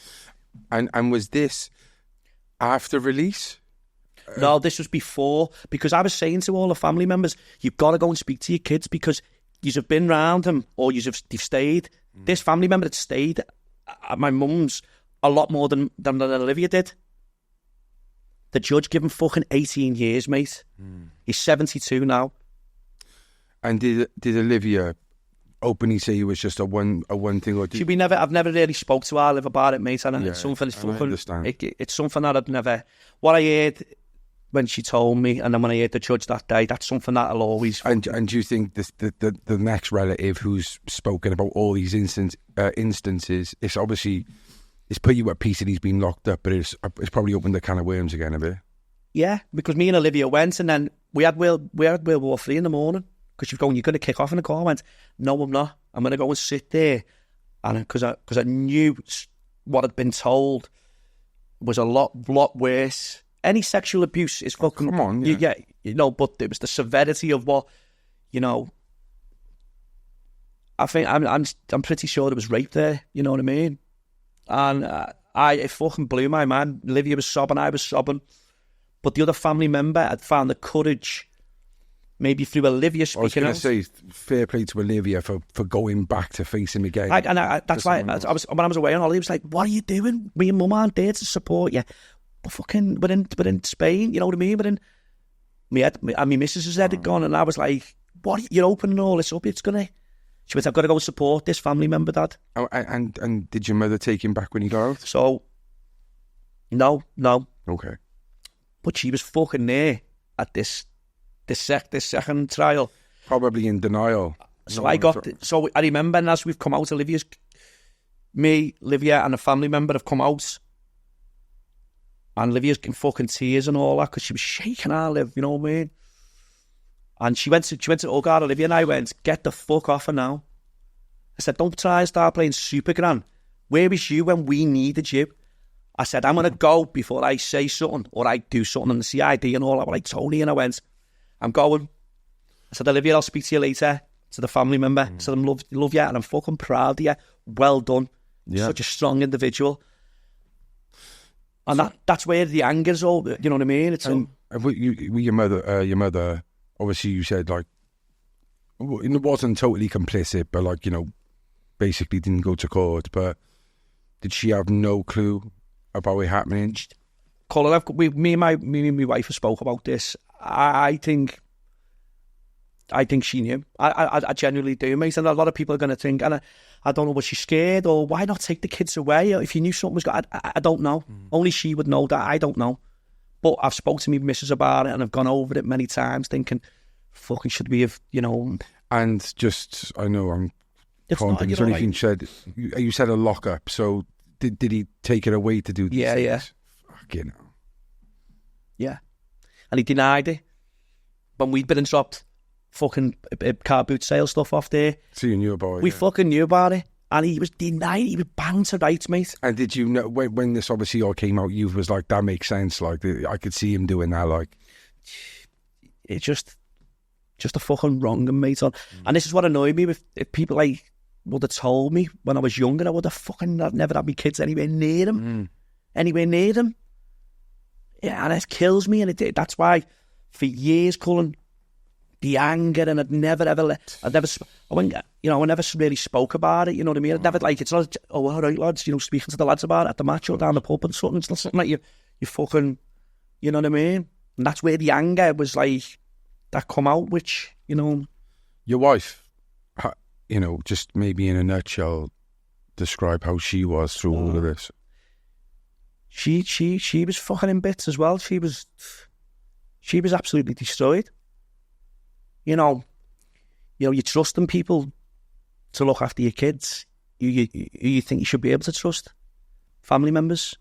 And was this after release?
No, this was before, because I was saying to all the family members, you've got to go and speak to your kids because you've been round them or they've stayed. This family member had stayed at my mum's a lot more than Olivia did. The judge gave him fucking 18 years, mate. He's 72 now. And
did Olivia openly say it was just a one thing, or did...
I've never really spoke to her about it, mate, and it's something it's something that I'd never. What I heard when she told me, and then when I heard the judge that day, that's something that I'll always.
And do you think the next relative who's spoken about all these instances, it's obviously it's put you at peace that he's been locked up, but it's probably opened the can of worms again a bit. Yeah, because me and Olivia went, and then we had World War III in the morning. Because you're going to kick off in the car. I went, no, I'm not. I'm going to go and sit there. And because I knew what had been told was a lot worse. Any sexual abuse is fucking... Come on, yeah.
But it was the severity of what, I think I'm pretty sure there was rape there, you know what I mean? And it fucking blew my mind. Olivia was sobbing, I was sobbing. But the other family member had found the courage maybe through Olivia
I was
speaking
going
out.
to say, fair play to Olivia for going back to face him again.
That's why when I was away on holiday, I was like, what are you doing? Me and mum aren't there to support you. But fucking, we're in Spain, you know what I mean? We're in, my missus' head had gone, and I was like, what, you're opening all this up, it's gonna... She went, I've got to go and support this family member, Dad.
Oh, and did your mother take him back when he got out?
So, no.
Okay.
But she was fucking there at this second trial.
Probably in denial.
So I remember, and as we've come out, me, Olivia, and a family member have come out, and Olivia's in fucking tears and all that, because she was shaking her Liv, you know what I mean? And she went to oh God, Olivia, and I went, get the fuck off her now. I said, don't try and start playing Super Gran. Where was you when we needed you? I said, I'm going to go before I say something or I do something on the CID and all that. Like Tony, and I went, I'm going. I said, Olivia, I'll speak to you later. To the family member. I said, I love you, and I'm fucking proud of you. Well done.
Yeah.
Such a strong individual. And that's where the anger's all, you know what I mean? It's
with your mother, obviously you said, like, it wasn't totally complicit, but, like, you know, basically didn't go to court, but did she have no clue about it happening?
Colin, me and my wife have spoke about this. I think she knew. I genuinely do, mate. And a lot of people are going to think, and I don't know, was she scared, or why not take the kids away? If you knew something was going, I don't know. Only she would know that. I don't know. But I've spoken to my missus about it, and I've gone over it many times, thinking, fucking should we have, you know? And
just, I know I'm confident. Is there anything said? You said a lockup, so did he take it away to do these things?
Yeah.
Fucking hell.
Yeah. And he denied it. When we'd been and dropped fucking car boot sale stuff off there.
So you knew about it?
We fucking knew about it. And he was denying, he was banged to rights, mate.
And did you know, when this obviously all came out, you was like, that makes sense, like, I could see him doing that, like...
It's just a fucking wrong, mate. And this is what annoyed me, if people, like, would have told me when I was younger, I would have fucking never had my kids anywhere near him. Anywhere near them. Yeah, and it kills me, and that's why, for years, Cullen, the anger, and I never really spoke about it, you know what I mean? I'd never, like, it's not, oh, all right, lads, you know, speaking to the lads about it at the match or down the pub and something. It's not something like you fucking, you know what I mean? And that's where the anger was, like, that come out, which, you know...
Your wife, you know, just maybe in a nutshell, describe how she was through all of this.
She was fucking in bits as well. She was absolutely destroyed. You know, you're trusting people to look after your kids. You think you should be able to trust family members,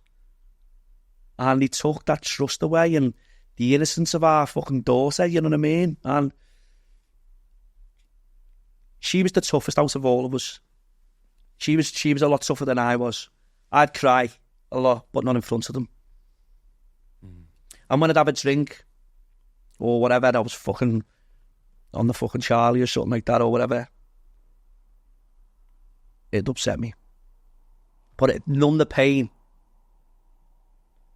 and he took that trust away, and the innocence of our fucking daughter. You know what I mean? And she was the toughest out of all of us. She was a lot tougher than I was. I'd cry a lot, but not in front of them. And when I'd have a drink or whatever, I was fucking on the fucking Charlie or something like that or whatever, it'd upset me. But it numbed the pain.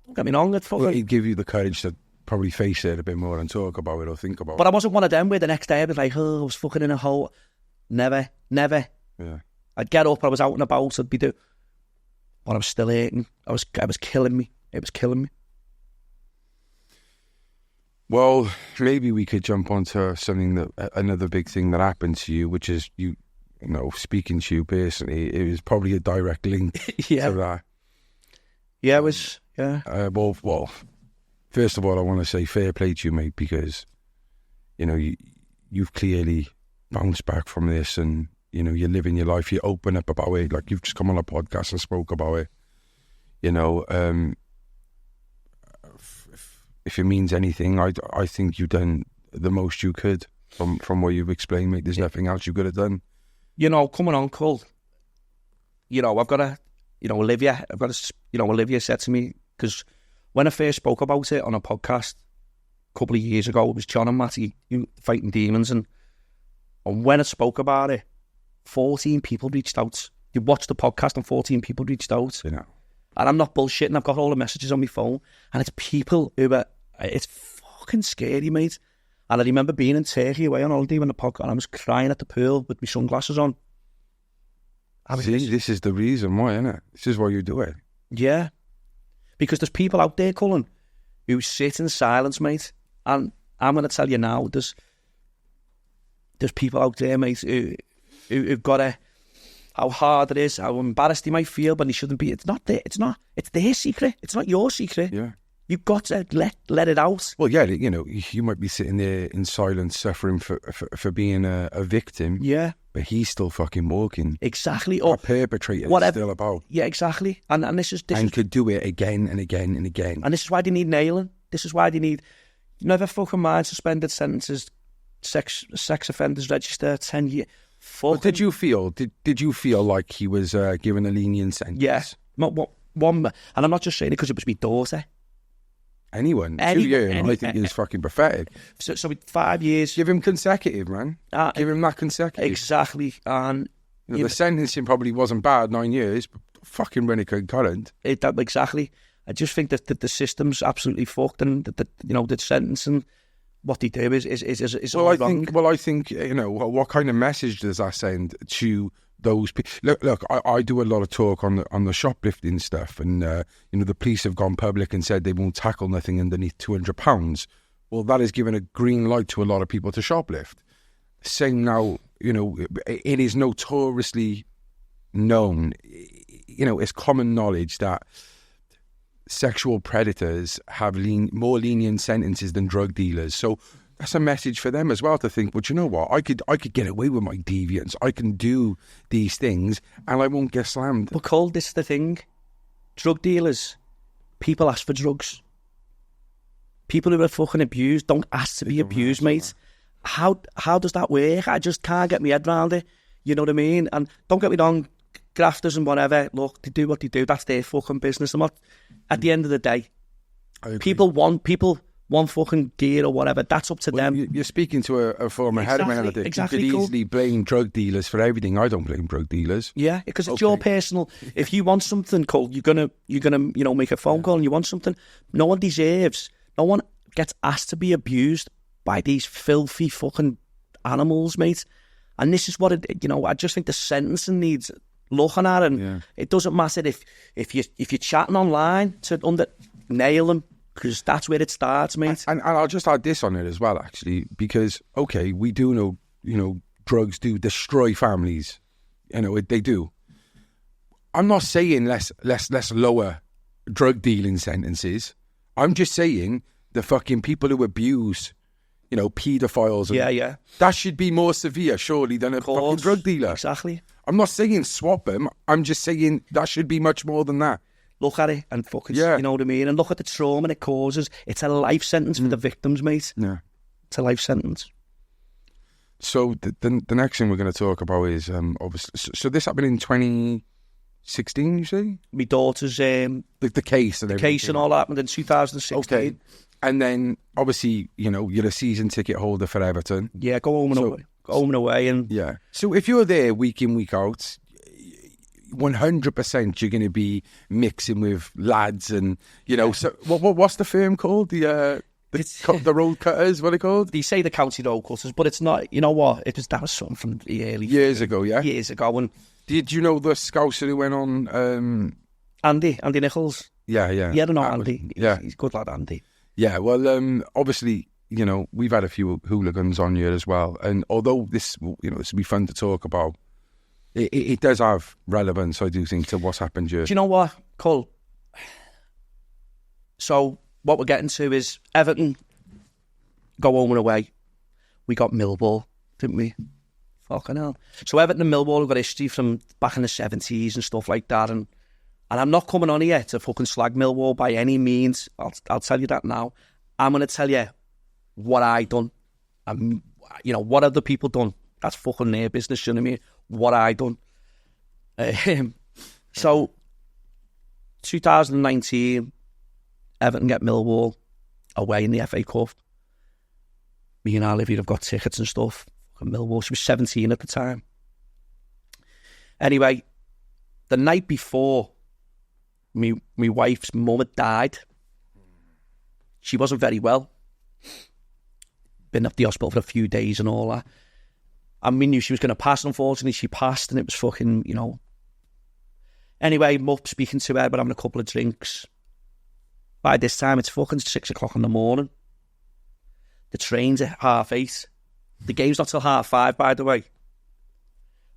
Don't get me wrong,
it'd give you the courage to probably face it a bit more and talk about it or think about it.
But I wasn't one of them where the next day I'd be like, oh, I was fucking in a hole. Never.
Yeah.
I'd get up, I was out and about, I'd be doing, but I was still hating. I was killing me. It was killing me.
Well, maybe we could jump onto something another big thing that happened to you, which is you know, speaking to you personally, it was probably a direct link to that.
Yeah, it was. Yeah.
Well, first of all, I want to say fair play to you, mate, because you know you've clearly bounced back from this, and you know you're living your life. You open up about it, like you've just come on a podcast and spoke about it. You know, if it means anything, I think you've done the most you could from what you've explained, mate. There's nothing else you could have done.
You know, coming on, Cole, you know, I've got to, you know, Olivia said to me, because when I first spoke about it on a podcast a couple of years ago, it was John and Matty fighting demons, and when I spoke about it, 14 people reached out. They watched the podcast and 14 people reached out.
You know.
And I'm not bullshitting, I've got all the messages on my phone, and it's people who are, it's fucking scary, mate. And I remember being in Turkey away on holiday when the podcast, and I was crying at the pool with my sunglasses on.
This is the reason why, isn't it? This is why you do it.
Yeah. Because there's people out there, Cullen, who sit in silence, mate. And I'm going to tell you now, there's people out there, mate, who've got how hard it is, how embarrassed they might feel, but they shouldn't be. It's their secret. It's not your secret.
Yeah.
You've got to let it out.
Well, yeah, you might be sitting there in silence, suffering for being a victim.
Yeah.
But he's still fucking walking.
Exactly.
Or perpetrator is still about.
Yeah, exactly. And this is
could do it again and again and again.
And this is why they need nailing. This is why they need never fucking mind suspended sentences, sex offenders register 10 years.
But did you feel like he was given a lenient sentence?
Yeah. One, and I'm not just saying it because it was my daughter.
Anyone. 2 years, I think he was fucking pathetic.
So with 5 years.
Give him consecutive, man. Give him that consecutive.
Exactly. And
the sentencing probably wasn't bad, 9 years, but fucking when it couldn't.
Exactly. I just think that the system's absolutely fucked, and the sentencing, what they do is all wrong.
I think what kind of message does that send to those people? Look, I do a lot of talk on the shoplifting stuff, and the police have gone public and said they won't tackle nothing underneath £200. Well, that is giving a green light to a lot of people to shoplift. Same now, it is notoriously known, it's common knowledge that sexual predators have more lenient sentences than drug dealers. So that's a message for them as well to think, but you know what? I could get away with my deviance. I can do these things and I won't get slammed.
But Cole, this is the thing. Drug dealers, people ask for drugs. People who are fucking abused don't ask to be abused, mate. How does that work? I just can't get my head around it. You know what I mean? And don't get me wrong, grafters and whatever, look, they do what they do. That's their fucking business. At the end of the day, people want fucking gear or whatever. That's up to them.
You're speaking to a former head of my head.
Exactly.
You could easily blame drug dealers for everything. I don't blame drug dealers.
Yeah, because it's your personal. If you want something, Cole, you're gonna make a phone call and you want something. No one gets asked to be abused by these filthy fucking animals, mate. And this is what I just think the sentencing needs looking at, and it doesn't matter if you're chatting online to nail them, because that's where it starts, mate.
And I'll just add this on it as well, actually, because we do know drugs do destroy families, they do. I'm not saying let's lower drug dealing sentences. I'm just saying the fucking people who abuse, paedophiles. And that should be more severe, surely, than a fucking drug dealer.
Exactly.
I'm not saying swap them. I'm just saying that should be much more than that.
Look at it and fucking, you know what I mean? And look at the trauma it causes. It's a life sentence for the victims, mate.
Yeah.
It's a life sentence.
So the next thing we're going to talk about is, obviously, so this happened in 2016, you say?
My daughter's...
the case and everything.
The case and all that happened in 2016.
Okay. And then, obviously, you're a season ticket holder for Everton.
Yeah, go home and away. Go home and away. And
yeah. So if you're there week in, week out, 100% you're going to be mixing with lads and, so what's the firm called? The road cutters, what are they called?
They say the county road cutters, but it's not, you know what? That was something from the early...
Years ago, yeah?
Years ago. And
did you know the Scouser who went on...
Andy Nichols?
Yeah.
Yeah, I don't know Andy. He's a good lad, Andy.
Yeah, well, obviously, we've had a few hooligans on here as well. And although this will be fun to talk about, it does have relevance, I do think, to what's happened here.
Do you know what, Cole? So what we're getting to is Everton go home and away. We got Millwall, didn't we? Fucking hell. So Everton and Millwall have got history from back in the 70s and stuff like that. And I'm not coming on here to fucking slag Millwall by any means. I'll tell you that now. I'm going to tell you what I done. What other people done. That's fucking their business, you know what I mean? What I done. So, 2019, Everton get Millwall away in the FA Cup. Me and Olivia have got tickets and stuff. Fucking Millwall. She was 17 at the time. Anyway, the night before, my wife's mum had died. She wasn't very well. been at the hospital for a few days and all that. And we knew she was going to pass, unfortunately she passed, and it was fucking, you know. Anyway, I'm up speaking to her, but having a couple of drinks. By this time, it's fucking 6 o'clock in the morning. The train's at 8:30. The game's not till 5:30, by the way.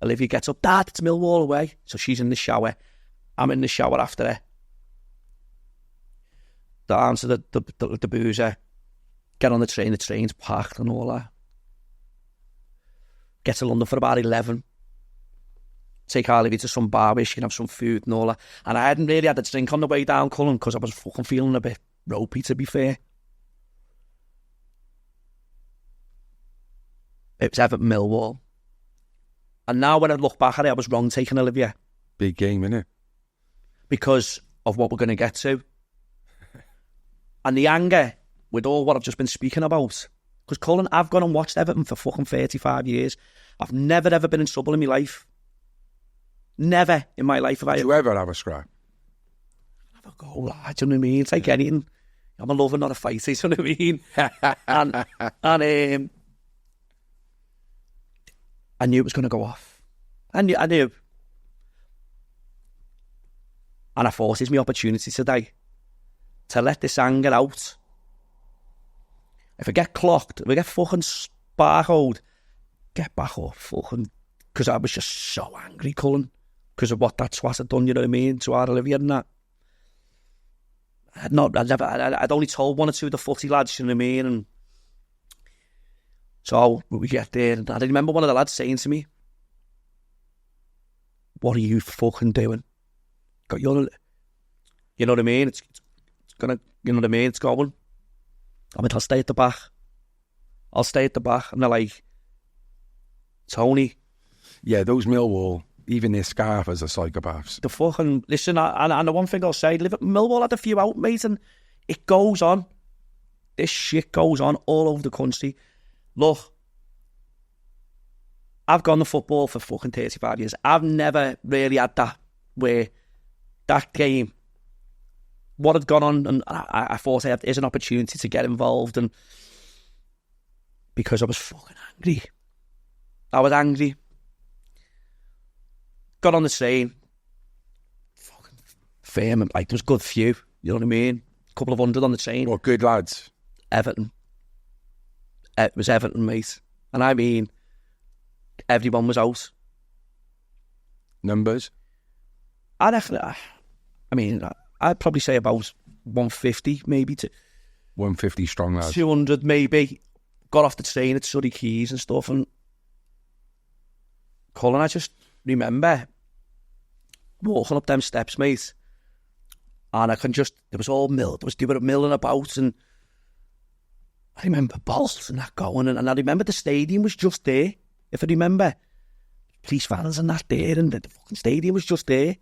Olivia gets up, Dad, it's Millwall away. So she's in the shower. I'm in the shower after her. Down to the boozer. Get on the train's packed and all that. Get to London for about 11. Take Olivia to some bar where she can have some food and all that. And I hadn't really had a drink on the way down, Cullen, because I was fucking feeling a bit ropey, to be fair. It was Everton Millwall. And now when I look back at it, I was wrong taking Olivia.
Big game, innit?
Because of what we're going to get to. And the anger with all what I've just been speaking about. Because, Colin, I've gone and watched Everton for fucking 35 years. I've never, ever been in trouble in my life. Never in my life have I...
Did you ever have a scrap?
Have a go, lad, do you know what I mean? It's like anything. I'm a lover, not a fighter, you know what I mean? and I knew it was going to go off. I knew. And I thought, it's my opportunity today to let this anger out. If I get clocked, if I get fucking sparkled, get back up, fucking... Because I was just so angry, Cullen, because of what that twat had done, you know what I mean, to our Olivia and that. I'd only told one or two of the footy lads, you know what I mean, and so we get there, and I remember one of the lads saying to me, "What are you fucking doing? You know what I mean? It's gonna, you know what I mean? It's going." I mean, I'll stay at the back. And they're like, "Tony."
Yeah, those Millwall, even their scarfers are psychopaths.
The fucking... Listen, and the one thing I'll say, Millwall had a few out, mate, and it goes on. This shit goes on all over the country. Look, I've gone to football for fucking 35 years. I've never really had that, where that game, what had gone on, and I thought there's an opportunity to get involved, and because I was fucking angry. I was angry. Got on the train, fucking firm, and like there was a good few, you know what I mean? A couple of hundred on the train.
What, good lads?
Everton. It was Everton, mate. And I mean, everyone was out.
Numbers?
I'd probably say about 150, maybe to
150 strong lads.
200, maybe. Got off the train at Surrey Quays and stuff, and Colin, I just remember walking up them steps, mate, and I can just, they were milling about, and I remember balls and that going, and I remember the stadium was just there, if I remember, police vans and that there, and the fucking stadium was just there,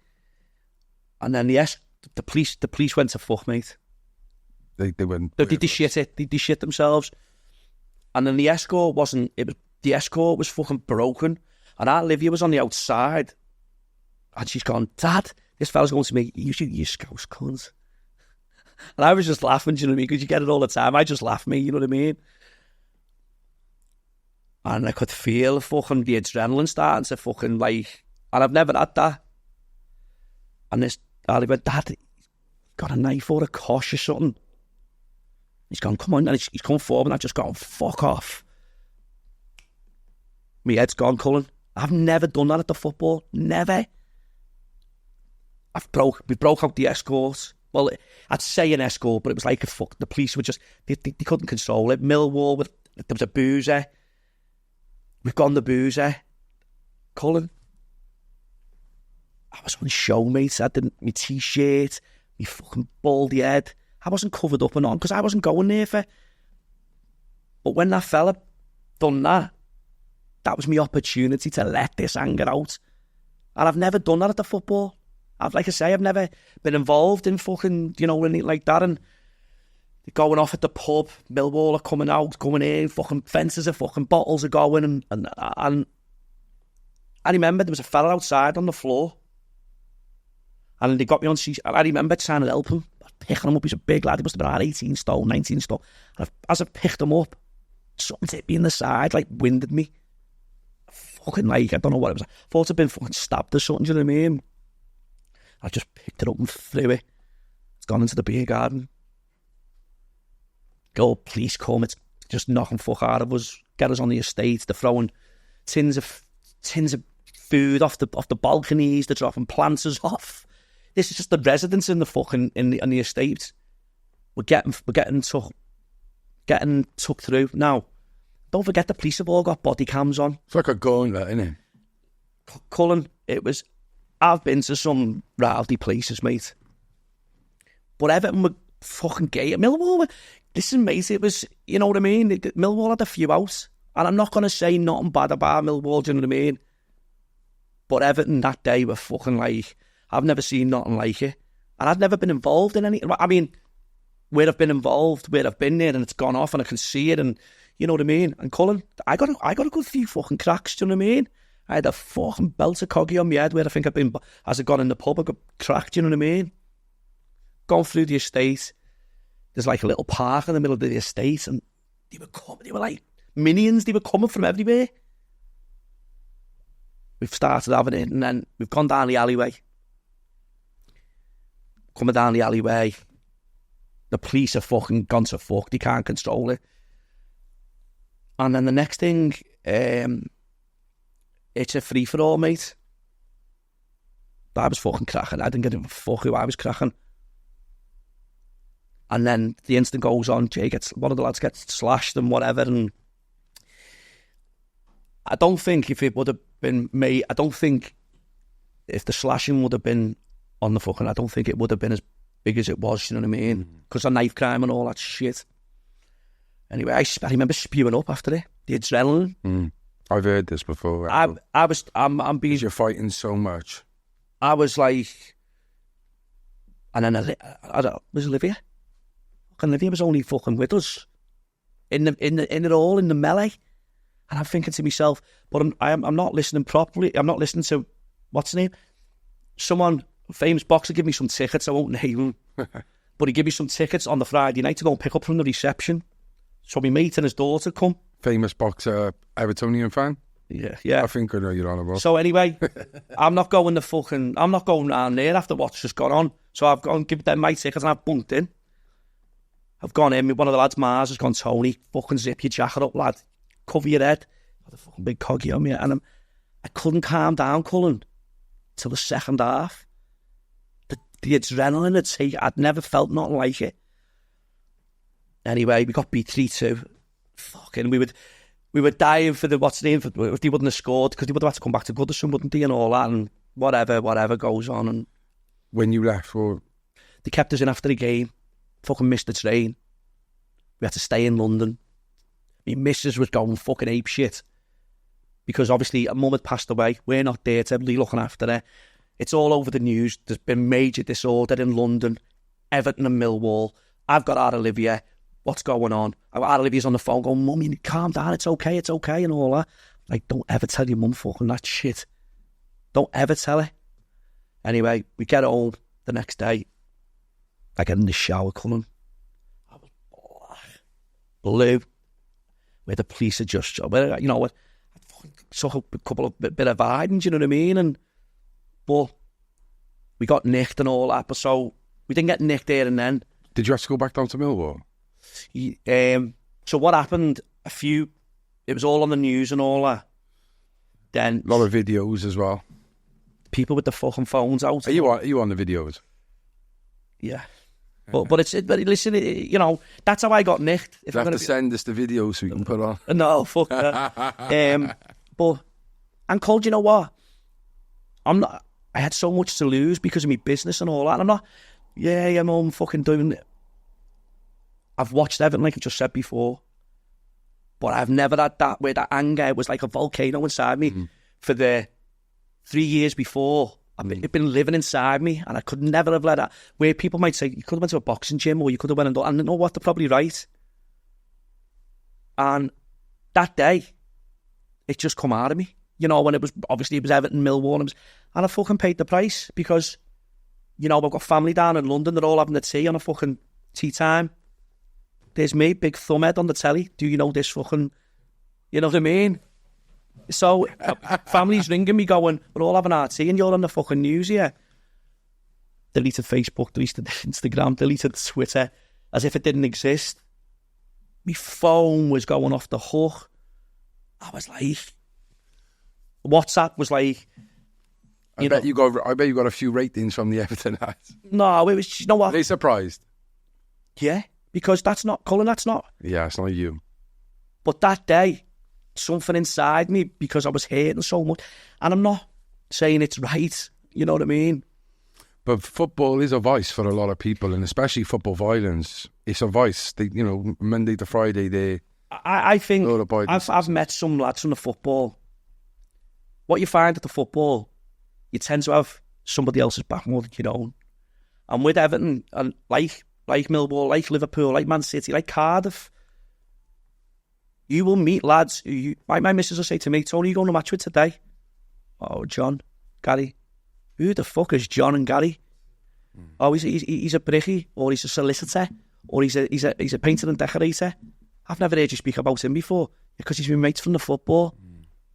and then yes, the police went to fuck, mate.
They went...
They shit themselves, and then the escort was fucking broken, and our Olivia was on the outside, and she's gone, "Dad, this fella's going to me, you scouse cunt." And I was just laughing, do you know what I mean? Because you get it all the time. I just laugh, me, you know what I mean? And I could feel fucking the adrenaline starting to fucking like, and I've never had that. And this, Ali went, "Dad, he's got a knife or a kosh or something." He's gone, "Come on," and he's come forward, and I've just gone, "Fuck off." My head's gone, Cullen. I've never done that at the football. Never. We broke out the escort. Well, I'd say an escort, but it was like the police were just, they couldn't control it. Millwall, there was a boozer. We've gone the boozer. Cullen, I was on show, mate. I didn't, my t-shirt, my fucking baldy head. I wasn't covered up and on, because I wasn't going there for. But when that fella done that was my opportunity to let this anger out. And I've never done that at the football. Like I say, I've never been involved in fucking, anything like that. And they're going off at the pub, Millwall are coming out, going in, fucking fences are fucking, bottles are going. And I remember there was a fella outside on the floor. And they got me on seat. And I remember trying to help him. I was picking him up. He's a big lad. He must have been about 18 stone, 19 stone. And as I picked him up, something hit me in the side, like winded me. Fucking like, I don't know what it was. I thought I'd been fucking stabbed or something, do you know what I mean? I just picked it up and threw it. It's gone into the beer garden. Go, police come, it's just knocking fuck out of us, get us on the estate. They're throwing tins of food off the balconies, they're dropping planters off. This is just the residents in the fucking in the estate. We're getting took through. Now, don't forget the police have all got body cams on.
It's like a gauntlet, isn't it?
Cullen, I've been to some rowdy places, mate. But Everton were fucking gay. Millwall, listen, mate, it was, you know what I mean? Millwall had a few out. And I'm not going to say nothing bad about Millwall, do you know what I mean? But Everton that day were fucking like, I've never seen nothing like it. And I've never been involved in any, I mean, where I've been involved, where I've been there and it's gone off and I can see it and, you know what I mean? And Cullen, I got a good few fucking cracks, do you know what I mean? I had a fucking belt of coggy on my head where I think I've been, as I got in the pub, I got cracked, do you know what I mean? Going through the estate, there's like a little park in the middle of the estate and they were like minions, they were coming from everywhere. We've started having it and then we've gone down the alleyway. Coming down the alleyway, the police are fucking gone to fuck, they can't control it. And then the next thing, it's a free-for-all, mate. I was fucking cracking. I didn't give a fuck who I was cracking. And then the instant goes on, one of the lads gets slashed and whatever, and I don't think if it would have been me, I don't think if the slashing would have been on the fucking, I don't think it would have been as big as it was, you know what I mean? Because of knife crime and all that shit. Anyway, I remember spewing up after it, the adrenaline.
I've heard this before.
I'm being...
Because you're fighting so much.
I was like... And then was Olivia? Fucking Olivia was only fucking with us. In the melee. And I'm thinking to myself, but I'm not listening properly. I'm not listening to, what's his name? Someone, a famous boxer, give me some tickets. I won't name him. But he gave me some tickets on the Friday night to go and pick up from the reception. So my mate and his daughter come. Famous
boxer, Evertonian fan?
Yeah.
I think I know you're on about.
So anyway, I'm not going round there after what's just gone on. So I've gone, give them my tickets and I've bunked in. I've gone in, one of the lads, Mars, has gone, Tony, fucking zip your jacket up, lad. Cover your head. Got a fucking big coggy on me. And I couldn't calm down, Cullen, till the second half. The adrenaline had taken, I'd never felt nothing like it. Anyway, we got beat 3-2. Fucking, we were dying for the, what's the name, if they wouldn't have scored, because they would have had to come back to Goodison, wouldn't they, and all that, and whatever goes on. And
when you left,
they kept us in after the game, fucking missed the train. We had to stay in London. My missus was going fucking ape shit, because obviously a mum had passed away. We're not there to be looking after her. It's all over the news. There's been major disorder in London, Everton and Millwall. I've got our Olivia. What's going on? Our Olivia's on the phone going, Mummy, calm down, it's okay, and all that. Like, don't ever tell your mum fucking that shit. Don't ever tell her. Anyway, we get home the next day. I get in the shower, Cullen. I was blue. Where the police had just, you know, I saw a couple of bit of hiding, do you know what I mean? But we got nicked and all that, but so we didn't get nicked there and then.
Did you have to go back down to Millwall?
So what happened, it was all on the news and all that. Then
a lot of videos as well.
People with the fucking phones out.
Are you on the videos?
Yeah. But listen, you know, that's how I got nicked.
You have to send us the videos so we can put on.
No, fuck that. And Cole, do you know what? I had so much to lose because of my business and all that. I'm not, I'm fucking doing it. I've watched Everton, like I just said before, but I've never had that where that anger, it was like a volcano inside me for the 3 years before. It'd been living inside me, and I could never have let that, where people might say, you could have went to a boxing gym, or you could have went and done, and you know what, they're probably right. And that day, it just come out of me. You know, when it was Everton, Millwall, and I fucking paid the price, because, you know, I've got family down in London, they're all having a tea on a fucking tea time. there's me, big thumbhead on the telly. Do you know this fucking... You know what I mean? So, family's ringing me going, we're all having our tea and you're on the fucking news here. Deleted Facebook, deleted Instagram, deleted Twitter, as if it didn't exist. My phone was going off the hook. I was like... WhatsApp was like...
I bet you got a few ratings from the Everton ads.
No, it was... You know what?
Are they surprised?
Yeah, because that's not... Colin, that's not...
Yeah, it's not you.
But that day... something inside me, because I was hating so much, and I'm not saying it's right, you know what I mean?
But football is a vice for a lot of people, and especially football violence. It's a vice. They, Monday to Friday,
I think I've met some lads from the football. What you find at the football, you tend to have somebody else's back more than your own. And with Everton, and like Millwall, like Liverpool, like Man City, like Cardiff, you will meet lads who my missus will say to me, Tony, you going to match with today? Oh, John, Gary. Who the fuck is John and Gary? Oh, he's a brickie, or he's a solicitor, or he's a painter and decorator. I've never heard you speak about him before, because he's been mates from the football.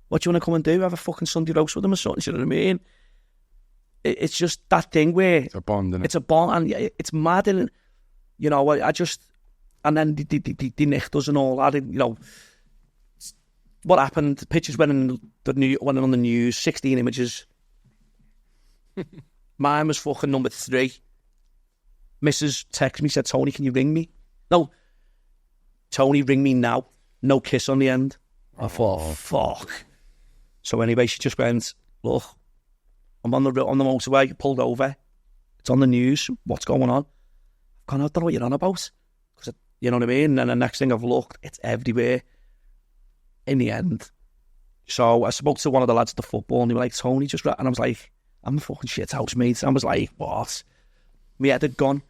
What do you want to come and do? Have a fucking Sunday roast with him or something, you know what I mean? It's just that thing where... It's
a bond, isn't it?
It's a bond, and it's mad, and I just... And then the nicked us and all that, what happened? The pictures went on the news, 16 images. Mine was fucking number 3. Mrs. texted me, said, Tony, can you ring me? No. Tony, ring me now. No kiss on the end. I thought, fuck. So anyway, she just went, look, I'm on the motorway, pulled over. It's on the news. What's going on? I've gone, I don't know what you're on about. Because, you know what I mean? And the next thing I've looked, it's everywhere. In the end. So I spoke to one of the lads at the football, and they were like, Tony, just... And I was like, I'm a fucking shit house, mate. I was like, what? My head had gone.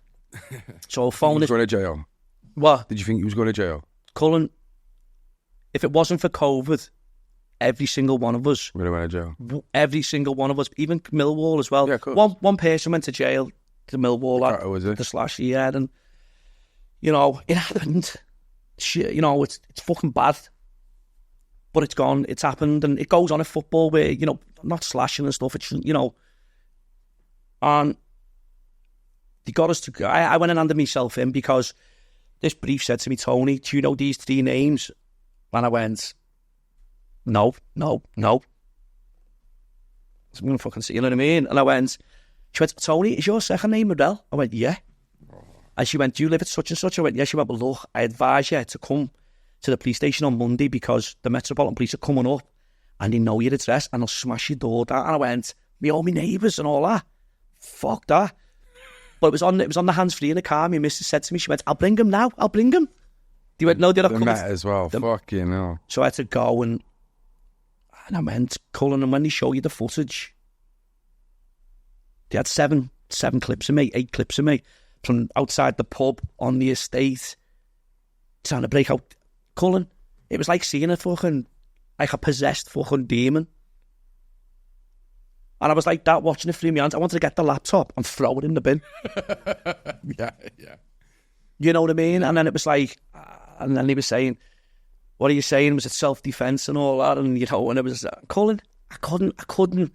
So phone is...
going to jail?
What?
Did you think he was going to jail?
Cullen, if it wasn't for COVID, every single one of us...
would have went to jail.
Every single one of us, even Millwall as well.
Yeah, of course.
One person went to jail, the Millwall lad,
was it?
the slash he had, and, it happened. Shit, it's fucking bad. But it's gone, it's happened, and it goes on in football where, not slashing and stuff, it's, and they got us to... I went and handed myself in because this brief said to me, Tony, do you know these 3 names? And I went, no. I'm going to fucking see, you know what I mean? And she went, Tony, is your second name Murrell? I went, yeah. And she went, do you live at such and such? I went, yeah. She went, well, look, I advise you to come to the police station on Monday because the Metropolitan Police are coming up and they know your address and they'll smash your door down. And I went, all my neighbours and all that. Fuck that. But it was on the hands-free in the car. My missus said to me, she went, I'll bring him now. I'll bring him. They went, no, they're not coming.
Met as well. Fucking hell.
So I had to go and I went, Cullen, and when they show you the footage, they had 7 clips of me, 8 clips of me from outside the pub on the estate trying to break out. Cullen, it was like seeing like a possessed fucking demon. And I was like that, watching it through my hands. I wanted to get the laptop and throw it in the bin.
Yeah.
You know what I mean? And then it was like, and then he was saying, what are you saying? Was it self-defense and all that? And, and it was, Cullen, I couldn't,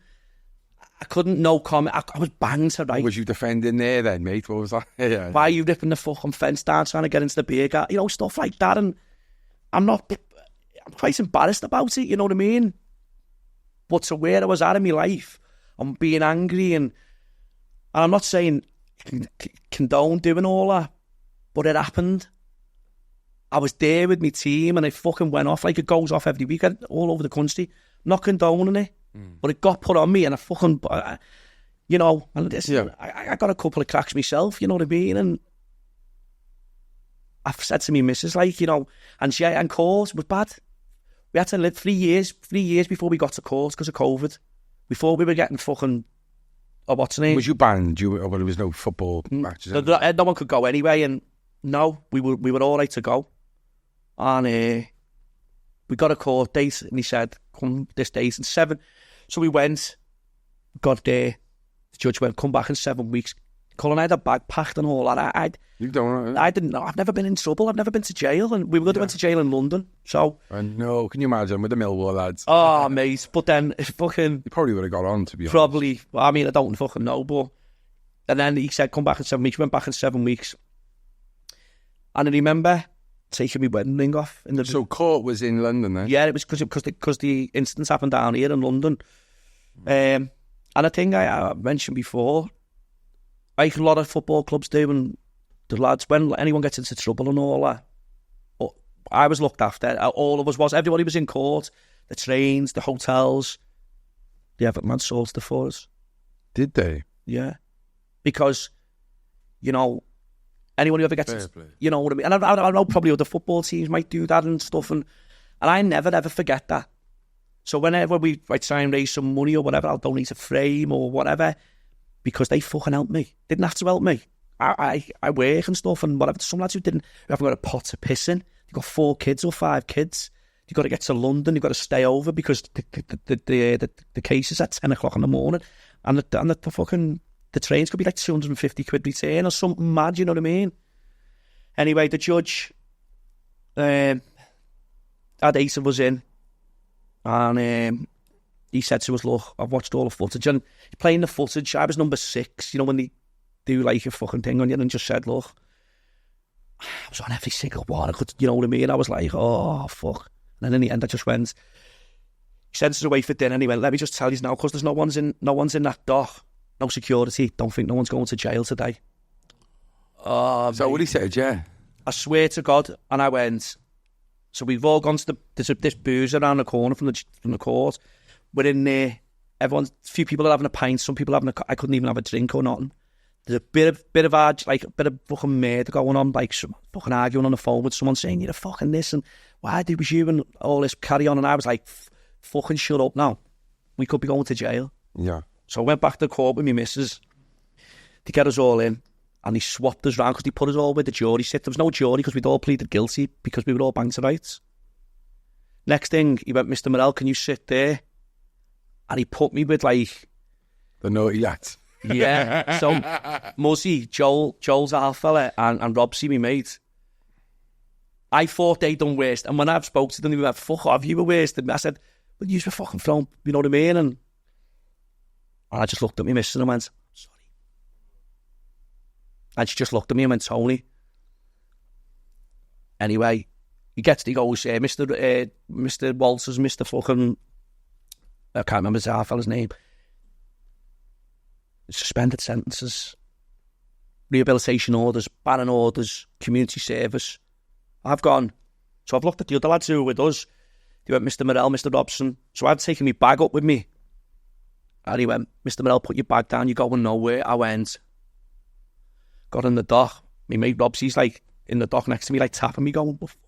no comment. I was banged to right.
Was you defending there then, mate? What was that? Yeah.
Why are you ripping the fucking fence down trying to get into the beer garden? Stuff like that. And I'm quite embarrassed about it, you know what I mean? But to where I was at in my life, I'm being angry and I'm not saying condone doing all that, but it happened. I was there with my team and it fucking went off like it goes off every weekend all over the country. Not condoning it, but it got put on me and I fucking, I got a couple of cracks myself, you know what I mean? And I've said to me missus, and court was bad. We had to live 3 years before we got to court because of COVID. Before we were getting fucking, what's the name?
Was you banned? There was no football matches?
No one could go anyway, and no, we were all right to go. And we got a court date, and he said, come this date in 7. So we went, got there. The judge went, come back in 7 weeks, Colin, I had a bag packed and all that.
You don't know.
I didn't know. I've never been in trouble. I've never been to jail. And we would have went to jail in London. So.
I know. Can you imagine with the Millwall lads?
Oh, mate. But then it's fucking.
You probably would have got on, to be honest.
Probably. Well, I mean, I don't fucking know. But. And then he said, come back in 7 weeks. Went back in 7 weeks. And I remember taking my wedding ring off.
So court was in London then?
Yeah, it was because the incidents happened down here in London. And a thing I mentioned before, like a lot of football clubs do, and the lads, when anyone gets into trouble and all that, I was looked after. All of us was. Everybody was in court. The trains, the hotels. The Everton man sorted it for us.
Did they?
Yeah. Because, you know, anyone who ever gets, you know what I mean? And I know probably other football teams might do that and stuff. And I never, ever forget that. So whenever we try and raise some money or whatever, I'll donate a frame or whatever, because they fucking helped me. Didn't have to help me. I work and stuff and whatever. Some lads who haven't got a pot to piss in. You've got 4 kids or 5 kids. You've got to get to London. You've got to stay over because the case is at 10 o'clock in the morning. And the trains could be like 250 quid return or something mad, you know what I mean? Anyway, the judge had 8 of us in. And he said to us, look, I've watched all the footage. And playing the footage, I was number 6, you know, when they do like a fucking thing on you, and just said, look, I was on every single one. I could, you know what I mean? I was like, oh, fuck. And then in the end, I just went, he sent us away for dinner, and he went, let me just tell you now, because there's no one's in that dock, no security, don't think no one's going to jail today.
Oh, so what he said, yeah?
I swear to God. And I went, so we've all gone to there's this booze around the corner from the court. We're in there. A few people are having a pint. Some people I couldn't even have a drink or nothing. There's a bit of fucking murder going on, like some fucking arguing on the phone with someone saying, you're a fucking this, and why did was you, and all this carry on. And I was like, fucking shut up now. We could be going to jail.
Yeah.
So I went back to the court with my missus to get us all in, and he swapped us round because he put us all with the jury sit. There was no jury because we'd all pleaded guilty because we were all banged to rights. Next thing, he went, Mr. Murrell, can you sit there? And he put me with like...
the naughty lads.
Yeah. So, Muzzy, Joel's our fella, and Robsy, me mate. I thought they'd done worse. And when I've spoke to them, they were like, fuck off, you were worse than me. I said, well, you were fucking thrown, you know what I mean? And I just looked at me missus and I went, sorry. And she just looked at me and went, Tony. Anyway, he goes, Mr. Walters, Mr. fucking, I can't remember our fella's name. Suspended sentences, rehabilitation orders, banning orders, community service. I've gone. So I've looked at the other lads who were with us. They went, Mr. Murrell, Mr. Robson. So I'd taken my bag up with me. And he went, Mr. Murrell, put your bag down, you're going nowhere. I went, got in the dock. My mate Robsy's like in the dock next to me, like tapping me, going, what the fuck?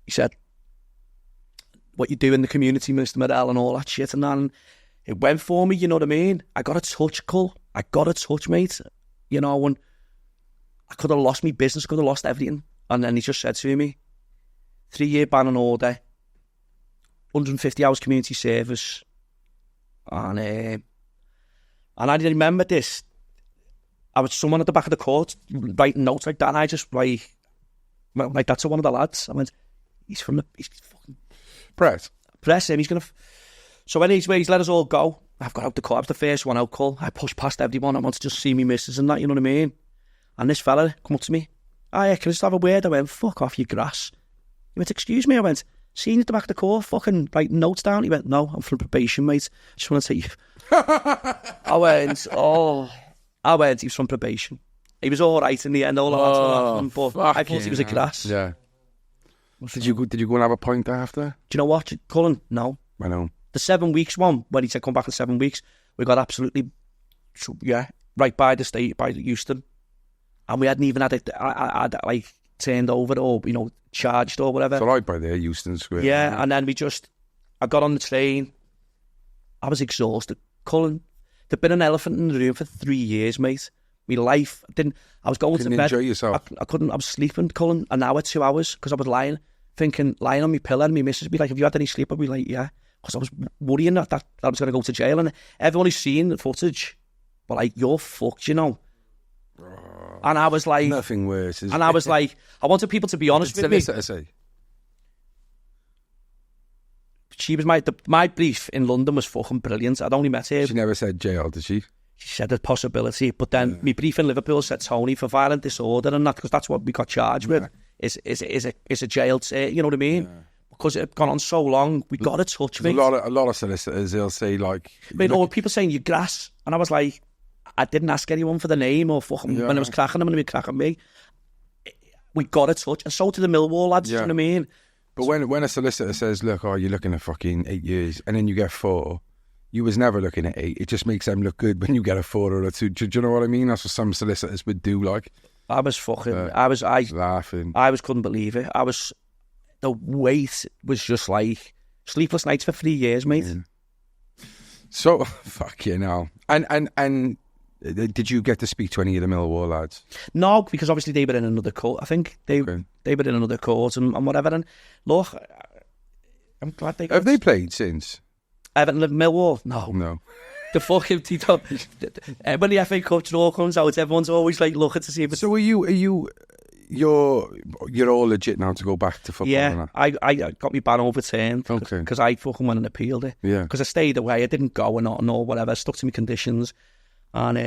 He said, what you do in the community, Mr. Murrell, and all that shit. And then it went for me, you know what I mean? I got a touch, Cull. I got a touch, mate. You know, and I could have lost my business, could have lost everything. And then he just said to me, 3-year ban and order, 150 hours community service. And I didn't remember this. I was someone at the back of the court writing notes like that, and I just like that to one of the lads. I went, he's fucking press him. He's gonna. So anyway, he's let us all go. I've got out the court. I was the first one out, Cull. I pushed past everyone. I wanted to just see me missus and that, you know what I mean? And this fella come up to me. Oh yeah, can I just have a word? I went, fuck off, you grass. He went, excuse me. I went, seen you at the back of the court, fucking writing notes down. He went, no, I'm from probation, mate. I just want to take you. I went, he was from probation. He was all right in the end, all that, but I thought he was a grass.
Yeah. Did you go and have a pint after?
Do you know what, Cullen? No.
I know.
The 7 weeks one, when he said come back in 7 weeks, we got absolutely, right by the state, by Euston. And we hadn't even had it, like, turned over or, you know, charged or whatever.
So right by there, Euston Square.
Yeah, and then I got on the train. I was exhausted. Cullen, there'd been an elephant in the room for 3 years, mate. My life, I was going to bed.
Enjoy yourself.
I was sleeping, Cullen, an hour, 2 hours, because I was lying on my pillow, and my missus would be like, have you had any sleep? I'd be like, yeah. Because I was worrying that I was going to go to jail. And everyone who's seen the footage but like, you're fucked, you know. And I was like,
nothing worse.
And I was like, I wanted people to be honest with me.
Say?
She was my brief in London was fucking brilliant. I'd only met her.
She never said jail, did she?
She said a possibility, but then my brief in Liverpool said Tony for violent disorder and that, because that's what we got charged with. Is a jail, you know what I mean? Yeah. Because it had gone on so long, we got a touch of it.
A lot of solicitors, they'll say like...
I mean, or people saying you grass, and I was like, I didn't ask anyone for the name or fucking when I was cracking them and they were cracking me. We got a touch, and so did the Millwall lads, you know what I mean?
But when a solicitor says, look, you're looking at fucking 8 years, and then you get 4, you was never looking at 8. It just makes them look good when you get a 4 or a 2. Do you know what I mean? That's what some solicitors would do, like.
I was fucking... I
laughing.
I couldn't believe it. The weight was just like sleepless nights for 3 years, mate.
So, fuck you now. And did you get to speak to any of the Millwall lads?
No, because obviously they were in another court. I think they were in another court and whatever. And look, I'm glad they got...
Have they played since?
Everton and Millwall? No. The fucking... when the FA Cup draw comes out, everyone's always like looking to see if it's...
So you're all legit now to go back to football?
Yeah, I got my ban overturned because I fucking went and appealed it.
Yeah.
Because I stayed away, I didn't go or not or whatever, I stuck to my conditions. And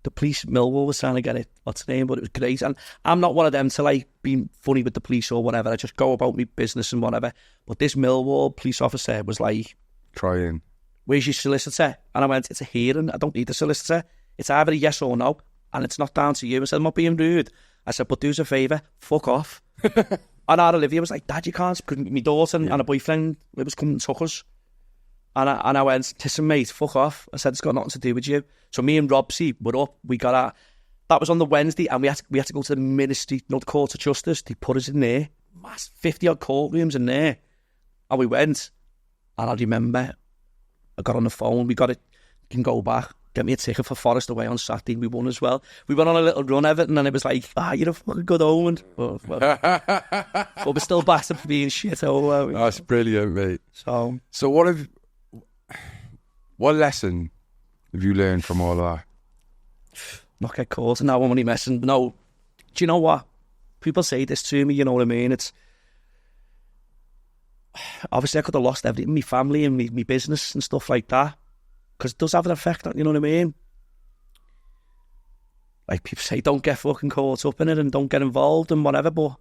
the police, Millwall was trying to get it, what's the name, but it was great. And I'm not one of them to like be funny with the police or whatever, I just go about my business and whatever. But this Millwall police officer was like...
Trying.
Where's your solicitor? And I went, it's a hearing, I don't need a solicitor. It's either a yes or no, and it's not down to you. I said, I'm not being rude. I said, but do us a favour, fuck off. And our Olivia was like, Dad, you can't, because my daughter and a boyfriend, it was coming and took us. And I went, listen mate, fuck off. I said, it's got nothing to do with you. So me and Robsy were up, we got our, that was on the Wednesday, and we had to go to the Ministry, the Court of Justice. They put us in there, 50 odd courtrooms in there. And we went, and I remember, I got on the phone, we got it, you can go back, get me a ticket for Forest away on Saturday, we won as well. We went on a little run, Everton, and it was like, you're a fucking good omen. But we're still bastard for being shit.
That's brilliant, mate. So what lesson have you learned from all of that?
Not get caught in that one when you're messing. No, do you know what? People say this to me, you know what I mean? It's... Obviously, I could have lost everything, my family and my business and stuff like that, because it does have an effect on, you know what I mean? Like people say, don't get fucking caught up in it and don't get involved and whatever, but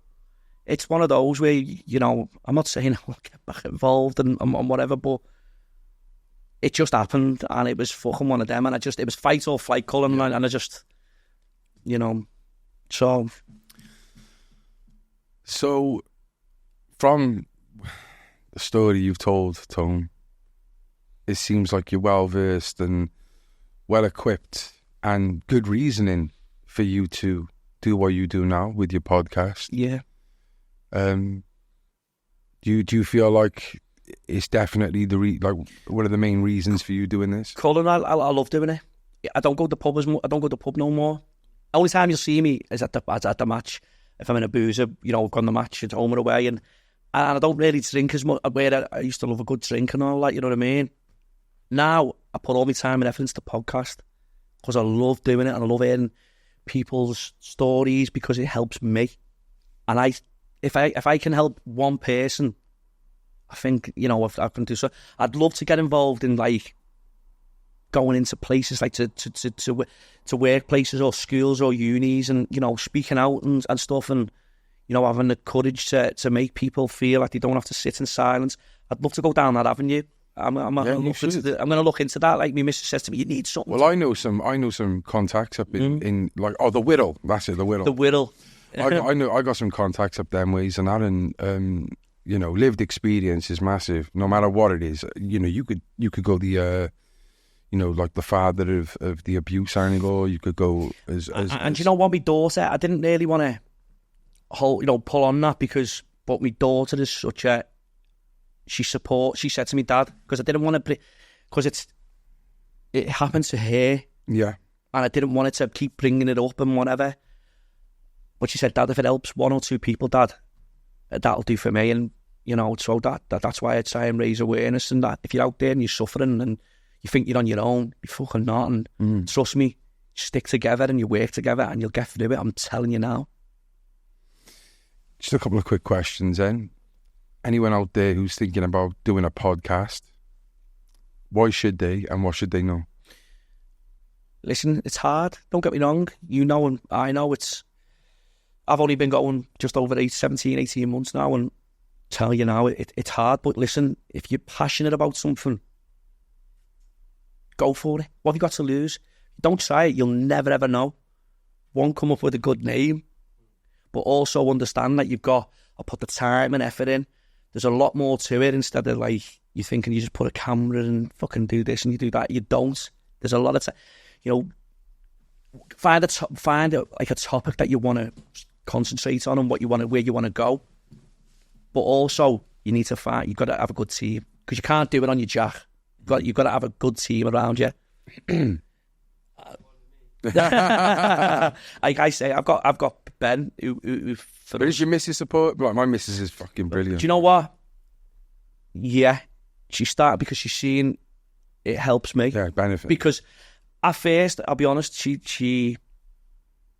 it's one of those where, you know, I'm not saying I'll get back involved and whatever, but it just happened and it was fucking one of them, and it was fight or flight, Cullen, and I just, you know, so
from the story you've told, Tone, it seems like you're well versed and well equipped and good reasoning for you to do what you do now with your podcast.
Yeah.
Do you feel like it's definitely one of the main reasons for you doing this?
Colin, I love doing it. I don't go to the pub I don't go to the pub no more. Only time you'll see me is at the match. If I'm in a boozer, you know, I've gone to the match, it's home or away, and I don't really drink as much. Where I used to love a good drink and all that, you know what I mean? Now, I put all my time and effort into the podcast because I love doing it and I love hearing people's stories because it helps me. And if I can help one person, I think, you know, if I can do so. I'd love to get involved in, like, going into places, like to workplaces or schools or unis and, you know, speaking out and stuff, and, you know, having the courage to make people feel like they don't have to sit in silence. I'd love to go down that avenue. I'm going to look into that. Like my missus says to me, you need something.
Well, I know some contacts up in like the Whittle. That's it, the Whittle.
The Whittle.
I got some contacts up them ways and that, and you know, lived experience is massive. No matter what it is, you know, you could go the you know, like the father of the abuse angle. You could go as
you know what, my daughter, I didn't really want to pull on that but my daughter is such a, she said to me, Dad, because I didn't want to, because it happened to her.
Yeah. And
I didn't want it to keep bringing it up and whatever. But she said, Dad, if it helps one or two people, Dad, that'll do for me. And, you know, so that's why I try and raise awareness, and that if you're out there and you're suffering and you think you're on your own, you're fucking not. And trust me, stick together and you work together and you'll get through it. I'm telling you now.
Just a couple of quick questions then. Anyone out there who's thinking about doing a podcast, why should they and what should they know?
Listen, it's hard. Don't get me wrong. You know, and I know I've only been going just over 17, 18 months now, and tell you now, it's hard. But listen, if you're passionate about something, go for it. What have you got to lose? Don't try it. You'll never, ever know. One, come up with a good name, but also understand that you've got to put the time and effort in. There's a lot more to it instead of like you thinking you just put a camera and fucking do this and you do that. You don't. There's a lot of time. You know, find a topic that you want to concentrate on and where you want to go. But also, you need to you've got to have a good team because you can't do it on your jack. You've got to have a good team around you. Like I say, I've got Ben who
but is your missus support? Like my missus is fucking brilliant.
Do you know what? Yeah, she started because she's seen it helps me.
Yeah, benefit.
Because at first, I'll be honest, she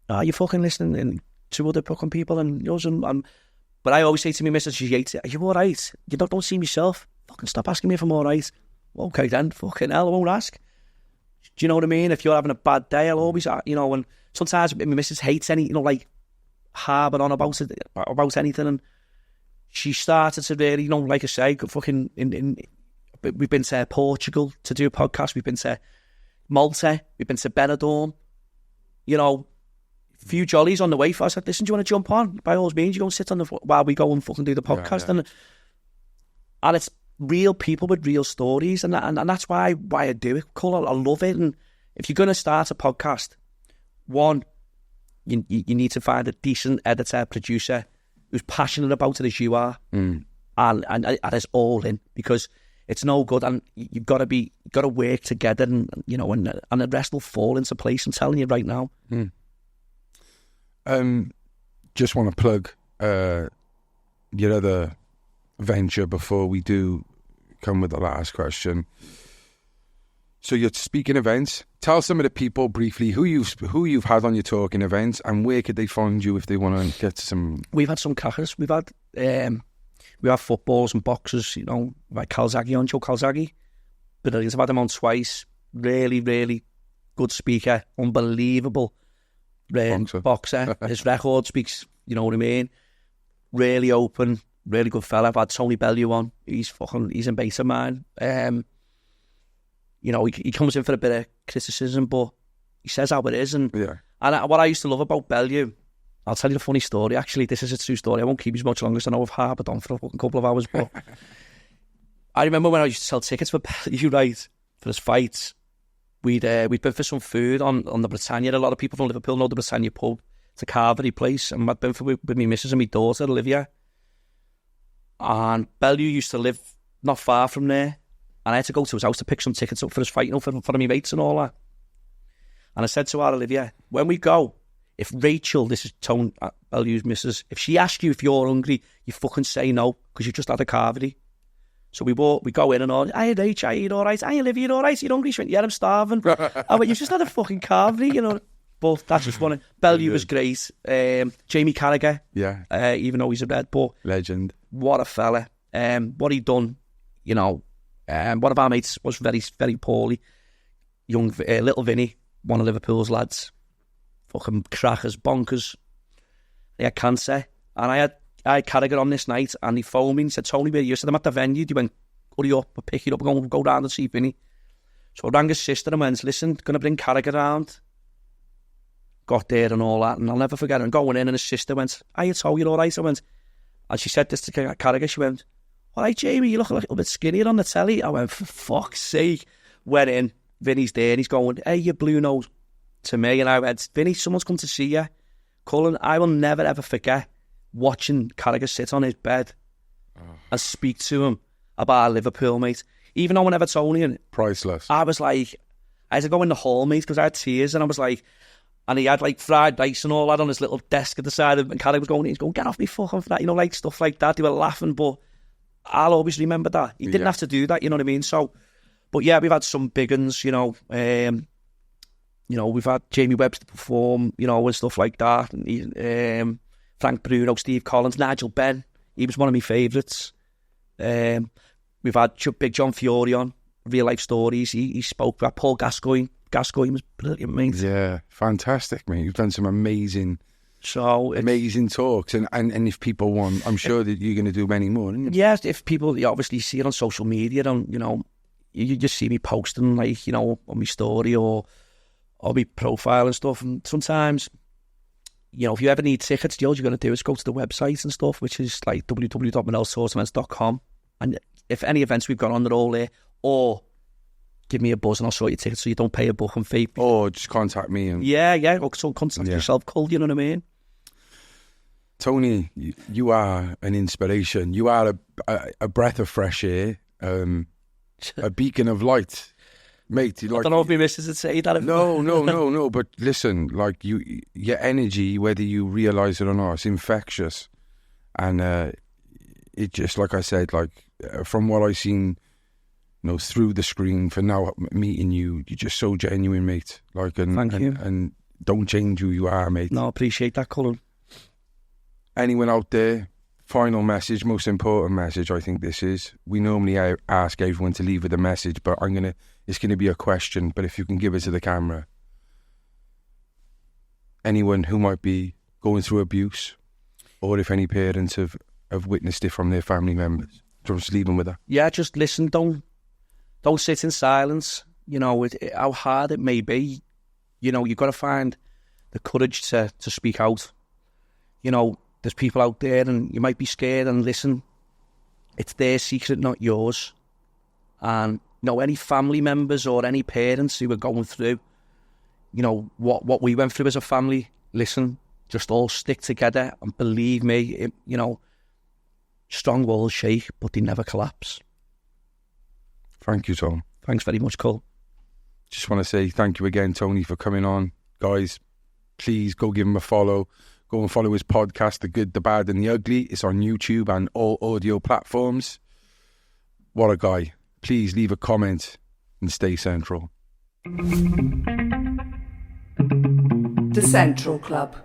you fucking listening to other fucking people and yours and but I always say to me, missus, she hates it. Are you all right? You don't see myself. Fucking stop asking me if I'm all right. Okay then, fucking hell, I won't ask. Do you know what I mean? If you're having a bad day, I'll always, and sometimes my missus hates any, like, harbour on about anything, and she started to really, like I say, fucking, we've been to Portugal to do a podcast, we've been to Malta, we've been to Benidorm, a few jollies on the way. I said, listen, do you want to jump on? By all means, you go and sit on while we go and fucking do the podcast, yeah. And it's real people with real stories, and that's why I do it. Cool, I love it. And if you're going to start a podcast, one, you need to find a decent editor, producer who's passionate about it as you are, and is all in, because it's no good. And you've got to work together, and the rest will fall into place. I'm telling you right now.
Just want to plug your other venture before we do come with the last question. So you're speaking events. Tell some of the people briefly who you've had on your talking events and where could they find you if they want to get some.
We've had some crackers. We have footballers and boxers. We've had Calzaghe on, Joe Calzaghe. But I've had him on twice. Really, really good speaker. Unbelievable boxer. His record speaks. You know what I mean? Really open. Really good fella. I've had Tony Murell on. He's a mate of mine. He comes in for a bit of criticism, but he says how it is. And what I used to love about Bellew, I'll tell you a funny story. Actually, this is a true story. I won't keep you much longer, because I know I've harbored on for a couple of hours. But I remember when I used to sell tickets for Bellew, right, for his fights. We'd been for some food on the Britannia. A lot of people from Liverpool know the Britannia pub. It's a carvery place, and I'd been with my missus and my daughter Olivia. And Bellew used to live not far from there, and I had to go to his house to pick some tickets up for his fight, for my mates and all that. And I said to her, Olivia, when we go, if Rachel, this is Tony Bellew's missus, if she asks you if you're hungry, you fucking say no, because you just had a carvery. So we go in and all, hey Rach, are you all right? Hey Olivia, you all right? You're hungry? She went, yeah, I'm starving. I went, you just had a fucking carvery, But that's just one. Bellew was great. Jamie Carragher, even though he's a Red Bull legend. What a fella. What he done, one of our mates was very, very poorly. Young, little Vinny, one of Liverpool's lads. Fucking crackers, bonkers. He had cancer. And I had Carragher on this night, and he phoned me and said, Tony, where are you? I said, I'm at the venue. He went, hurry up, I'll pick you up, go round and see Vinny. So I rang his sister and went, listen, going to bring Carragher round. Got there and all that, and I'll never forget it. And going in, and his sister went, "Hey, Tony, you all right?" I went, and she said this to Carragher. She went, "All right, Jamie, you look a little bit skinnier on the telly." I went, "For fuck's sake!" Went in, Vinny's there, and he's going, "Hey, you blue nose," to me, and I went, "Vinny, someone's come to see you." Cullen, I will never ever forget watching Carragher sit on his bed and speak to him about Liverpool, mate. Even though I'm an Evertonian,
priceless.
I was like, I had to go in the hall, mate, because I had tears, and I was like. And he had like fried rice and all that on his little desk at the side of him. And Carragher was going, get off me fucking flat, like stuff like that. They were laughing, but I'll always remember that. He didn't have to do that, you know what I mean? So, but yeah, we've had some big uns, You know, we've had Jamie Webster perform, you know, and stuff like that. And Frank Bruno, Steve Collins, Nigel Benn. He was one of my favourites. We've had Big John Fiore on, Real Life Stories. He spoke about Paul Gascoigne. Gascoigne was brilliant, mate.
Yeah, fantastic, mate. You've done some amazing talks. And if people want, I'm sure that you're going to do many more, aren't you?
Yes, if people you obviously see it on social media, and, you know, you just see me posting, like, you know, on my story or my profile and stuff. And sometimes, you know, if you ever need tickets, all you're going to do is go to the website and stuff, which is like www.murrellsourceevents.com. And if any events we've got on, they're all there. Or give me a buzz and I'll sort your tickets so you don't pay a booking fee.
Or just contact me.
Yeah. Or so contact yourself, Cole, you know what I mean?
Tony, you are an inspiration. You are a breath of fresh air, a beacon of light. Mate,
I don't know if my missus would say that.
No. But listen, like, your energy, whether you realise it or not, it's infectious. And it just, like I said, like, from what I've seen, you know, through the screen, for now meeting you, you're just so genuine, mate. Like,
Thank you.
And don't change who you are, mate.
No, I appreciate that, Colin.
Anyone out there, final message, most important message, I think this is. We normally ask everyone to leave with a message, but it's going to be a question, but if you can give it to the camera. Anyone who might be going through abuse, or if any parents have witnessed it from their family members, just leave them with that. Yeah,
just listen. Don't sit in silence. You know, how hard it may be, you know, you've got to find the courage to speak out. You know, there's people out there and you might be scared, and listen, it's their secret, not yours. And, you know, any family members or any parents who are going through, you know, what we went through as a family, listen, just all stick together, and believe me, you know, strong walls shake, but they never collapse.
Thank you, Tom.
Thanks very much, Cole.
Just want to say thank you again, Tony, for coming on. Guys, please go give him a follow. Go and follow his podcast, The Good, The Bad and The Ugly. It's on YouTube and all audio platforms. What a guy. Please leave a comment and stay central.
The Central Club.